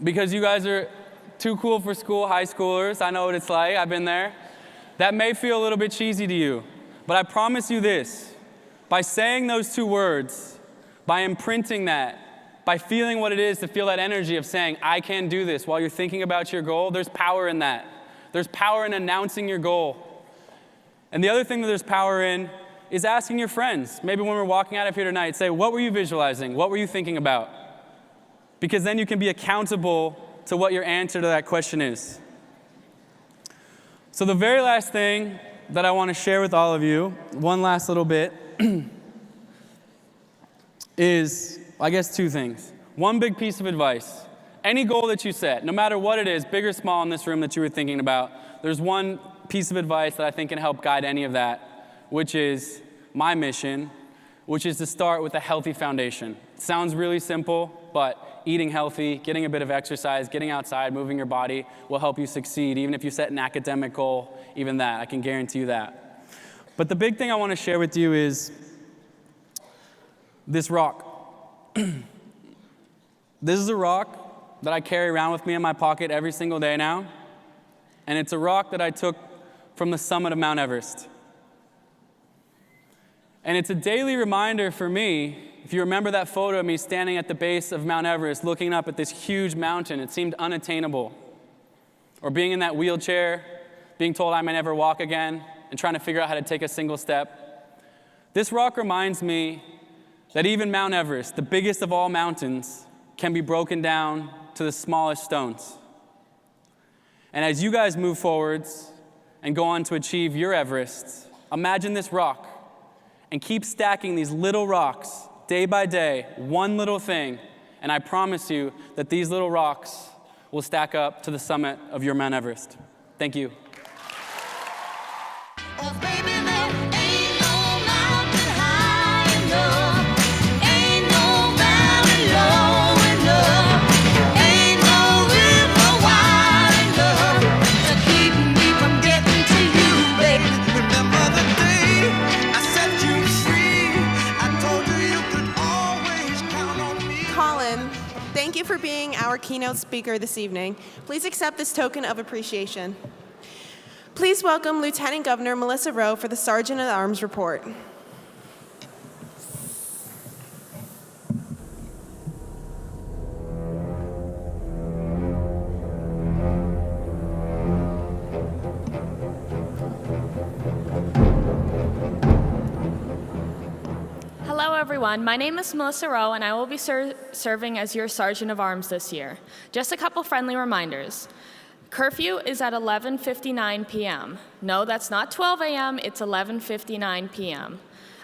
because you guys are too cool for school, high schoolers, I know what it's like, I've been there. That may feel a little bit cheesy to you, but I promise you this, by saying those 2 words, by imprinting that, by feeling what it is to feel that energy of saying, I can do this while you're thinking about your goal, there's power in that. There's power in announcing your goal. And the other thing that there's power in is asking your friends, maybe when we're walking out of here tonight, say, what were you visualizing? What were you thinking about? Because then you can be accountable to what your answer to that question is. So the very last thing that I want to share with all of you, one last little bit, is, I guess, 2 things. One big piece of advice. Any goal that you set, no matter what it is, big or small in this room that you were thinking about, there's one piece of advice that I think can help guide any of that, which is my mission, which is to start with a healthy foundation. It sounds really simple, but eating healthy, getting a bit of exercise, getting outside, moving your body will help you succeed. Even if you set an academic goal, even that, I can guarantee you that. But the big thing I want to share with you is this rock. This is a rock that I carry around with me in my pocket every single day now, and it's a rock that I took from the summit of Mount Everest. And it's a daily reminder for me, if you remember that photo of me standing at the base of Mount Everest looking up at this huge mountain, it seemed unattainable. Or being in that wheelchair, being told I may never walk again, and trying to figure out how to take a single step. This rock reminds me that even Mount Everest, the biggest of all mountains, can be broken down to the smallest stones. And as you guys move forwards and go on to achieve your Everest, imagine this rock and keep stacking these little rocks day by day, one little thing, and I promise you that these little rocks will stack up to the summit of your Mount Everest. Thank you. I told you you could always count on me. Allen, thank you for being our keynote speaker this evening. Please accept this token of appreciation. Please welcome Lieutenant Governor Melissa Rowe for the Sergeant at Arms report. Hello, everyone. My name is Melissa Rowe, and I will be serving as your Sergeant of Arms this year. Just a couple friendly reminders. Curfew is at 11:59 p.m. No, that's not 12 a.m., it's 11:59 p.m.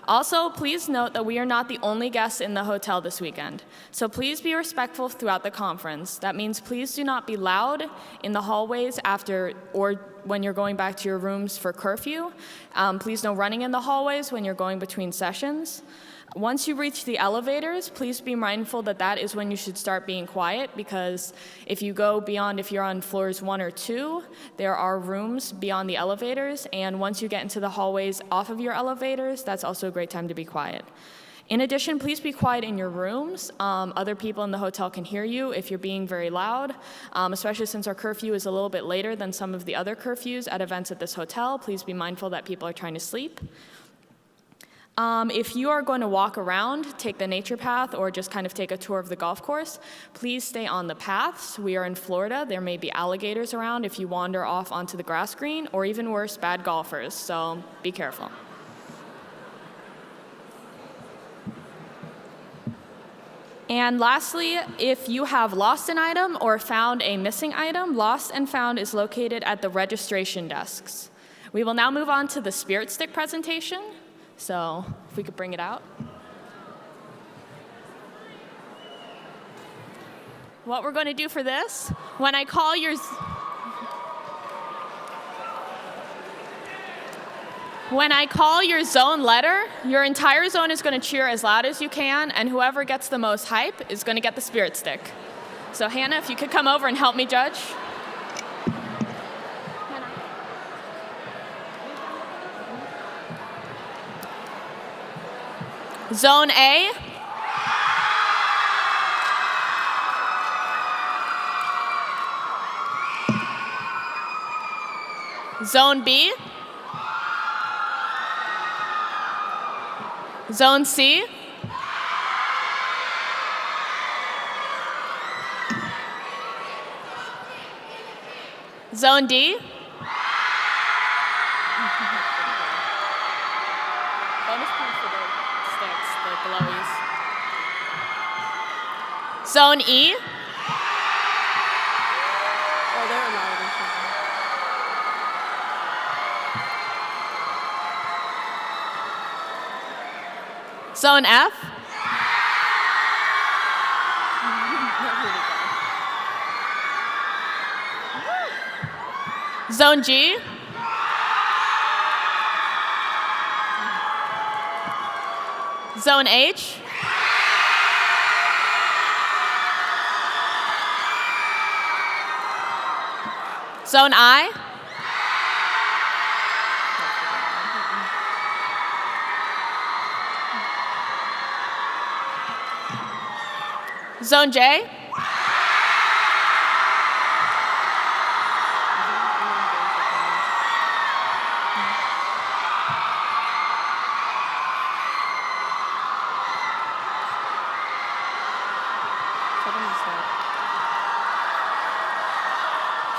Also, please note that we are not the only guests in the hotel this weekend, so please be respectful throughout the conference. That means please do not be loud in the hallways after or when you're going back to your rooms for curfew. Please no running in the hallways when you're going between sessions. Once you reach the elevators, please be mindful that that is when you should start being quiet, because if you go beyond, if you're on floors 1 or 2, there are rooms beyond the elevators, and once you get into the hallways off of your elevators, that's also a great time to be quiet. In addition, please be quiet in your rooms. Other people in the hotel can hear you if you're being very loud, especially since our curfew is a little bit later than some of the other curfews at events at this hotel. Please be mindful that people are trying to sleep. If you are going to walk around, take the nature path, or just kind of take a tour of the golf course, please stay on the paths. We are in Florida. There may be alligators around if you wander off onto the grass green, or even worse, bad golfers, so be careful. And lastly, if you have lost an item or found a missing item, Lost and Found is located at the registration desks. We will now move on to the Spirit Stick presentation. So if we could bring it out. What we're going to do for this, when I call your zone letter, your entire zone is going to cheer as loud as you can, and whoever gets the most hype is going to get the Spirit Stick. So Hannah, if you could come over and help me judge. Zone A. Zone B. Zone C. Zone D. Bonus points for the sticks, the blowies. Zone E. Oh, they're louder than something. Zone F. Zone G. Zone H. Zone I. Zone J.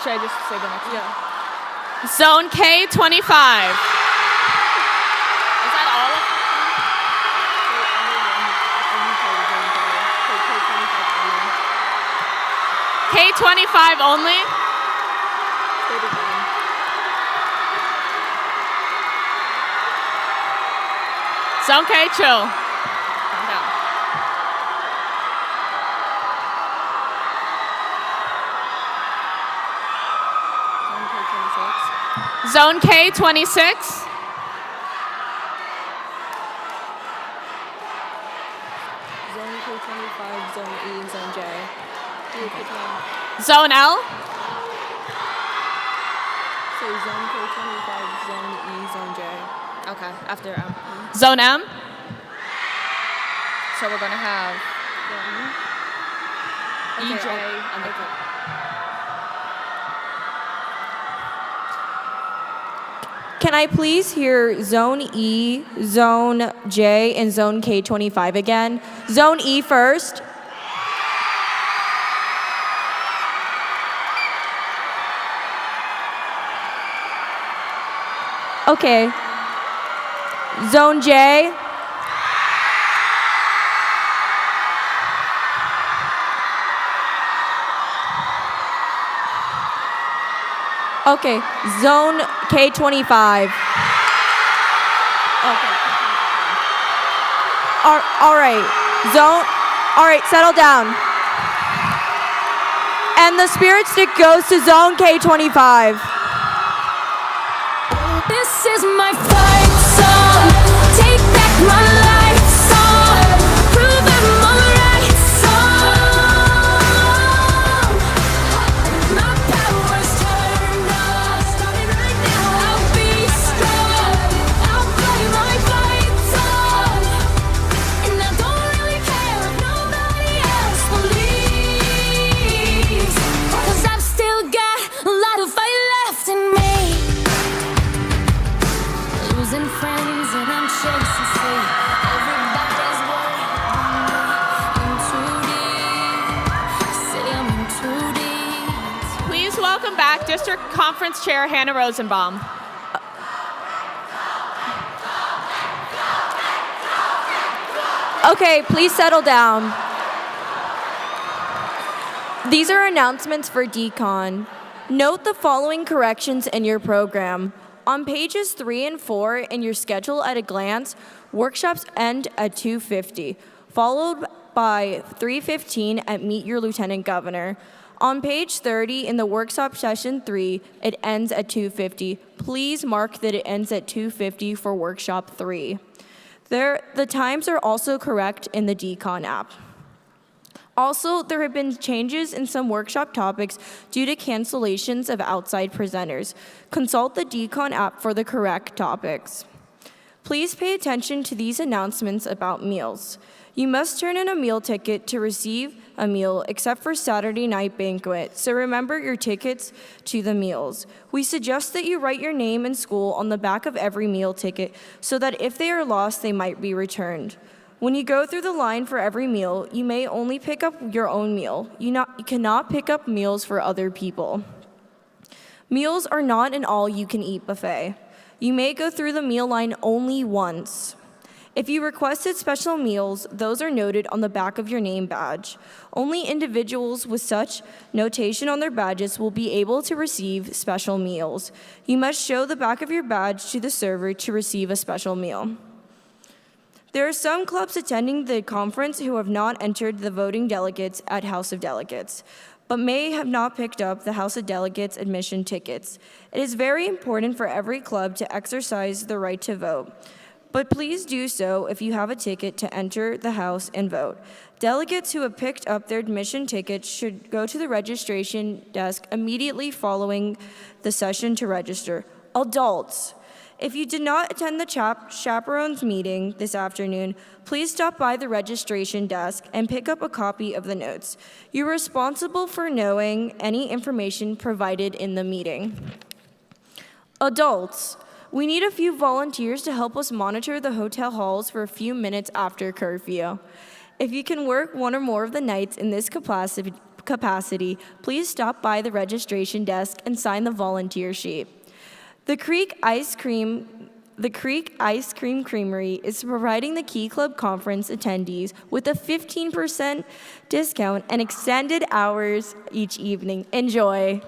Should I just say the next one? Yeah. Zone K25. Is that all of them? K25 only? Zone K, chill. Calm down. Zone K26. Zone K25, Zone E, and Zone J. Zone L. So Zone K25, Zone E, Zone J. Okay, after M. Zone M. So we're going to have EJ. Can I please hear Zone E, Zone J, and Zone K25 again? Zone E first. Okay. Zone J. Okay, Zone K25. Okay. All right, all right, settle down. And the spirit stick goes to Zone K25. This is my fight song. Take back my life song. Prove I'm alright song. My power's turned on. Starting right now. I'll be strong. I'll play my fight song. And I don't really care if nobody else believes. 'Cause I've still got a lot of fight left in me. Losing friends and I'm chasing sleep. Everybody's worried I'm too deep. Say I'm in too deep. Please welcome back District Conference Chair Hannah Rosenbaum. Okay, please settle down. These are announcements for DCON. Note the following corrections in your program. On pages 3 and 4 in your schedule at a glance, workshops end at 2:50, followed by 3:15 at Meet Your Lieutenant Governor. On page 30 in the workshop session 3, it ends at 2:50. Please mark that it ends at 2:50 for workshop 3. The times are also correct in the DCON app. Also, there have been changes in some workshop topics due to cancellations of outside presenters. Consult the DCON app for the correct topics. Please pay attention to these announcements about meals. You must turn in a meal ticket to receive a meal except for Saturday night banquet, so remember your tickets to the meals. We suggest that you write your name and school on the back of every meal ticket so that if they are lost, they might be returned. When you go through the line for every meal, you may only pick up your own meal. You cannot pick up meals for other people. Meals are not an all-you-can-eat buffet. You may go through the meal line only once. If you requested special meals, those are noted on the back of your name badge. Only individuals with such notation on their badges will be able to receive special meals. You must show the back of your badge to the server to receive a special meal. There are some clubs attending the conference who have not entered the voting delegates at House of Delegates, but may have not picked up the House of Delegates admission tickets. It is very important for every club to exercise the right to vote, but please do so if you have a ticket to enter the House and vote. Delegates who have picked up their admission tickets should go to the registration desk immediately following the session to register. Adults, if you did not attend the chaperones meeting this afternoon, please stop by the registration desk and pick up a copy of the notes. You're responsible for knowing any information provided in the meeting. Adults, we need a few volunteers to help us monitor the hotel halls for a few minutes after curfew. If you can work one or more of the nights in this capacity, please stop by the registration desk and sign the volunteer sheet. The Creek Ice Cream Creamery is providing the Key Club Conference attendees with a 15% discount and extended hours each evening. Enjoy.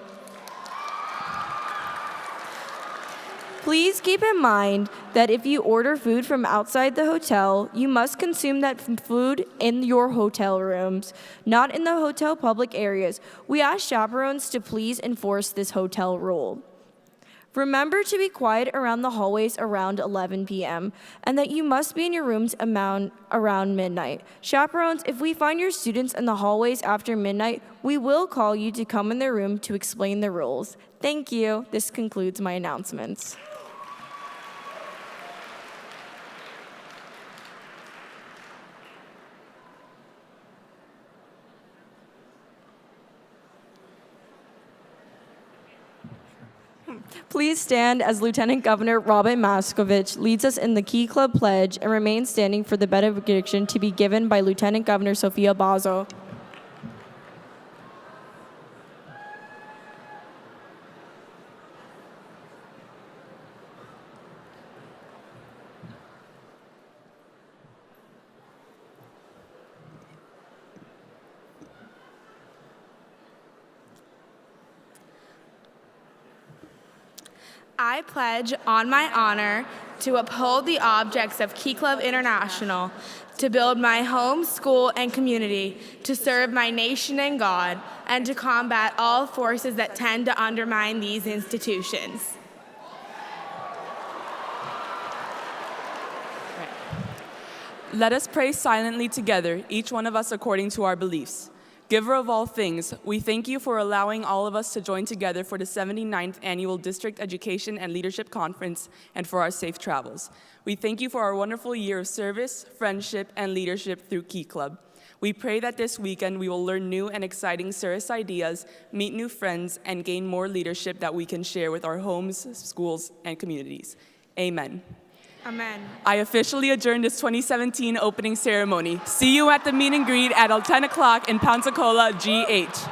Please keep in mind that if you order food from outside the hotel, you must consume that food in your hotel rooms, not in the hotel public areas. We ask chaperones to please enforce this hotel rule. Remember to be quiet around the hallways around 11 p.m. and that you must be in your rooms around midnight. Chaperones, if we find your students in the hallways after midnight, we will call you to come in their room to explain the rules. Thank you. This concludes my announcements. Please stand as Lieutenant Governor Robin Maskovich leads us in the Key Club Pledge and remain standing for the benediction to be given by Lieutenant Governor Sophia Bazo. I pledge on my honor to uphold the objects of Key Club International, to build my home, school, and community, to serve my nation and God, and to combat all forces that tend to undermine these institutions. Let us pray silently together, each one of us according to our beliefs. Giver of all things, we thank you for allowing all of us to join together for the 79th Annual District Education and Leadership Conference and for our safe travels. We thank you for our wonderful year of service, friendship, and leadership through Key Club. We pray that this weekend we will learn new and exciting service ideas, meet new friends, and gain more leadership that we can share with our homes, schools, and communities. Amen. Amen. I officially adjourn this 2017 opening ceremony. See you at the meet and greet at 10 o'clock in Pensacola, GH.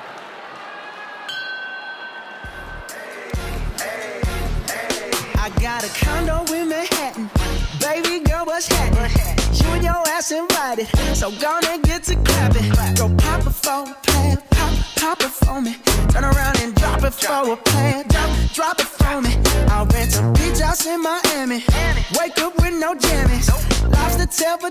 I got a condo in Manhattan. Baby girl, what's happening? You and your ass invited, so gonna get to clapping. Go pop it for a plan, pop it for me. Turn around and drop it for a plan, drop it for me. I'll rent a beach house in Miami. Wake up with no jammies. Lobster tail for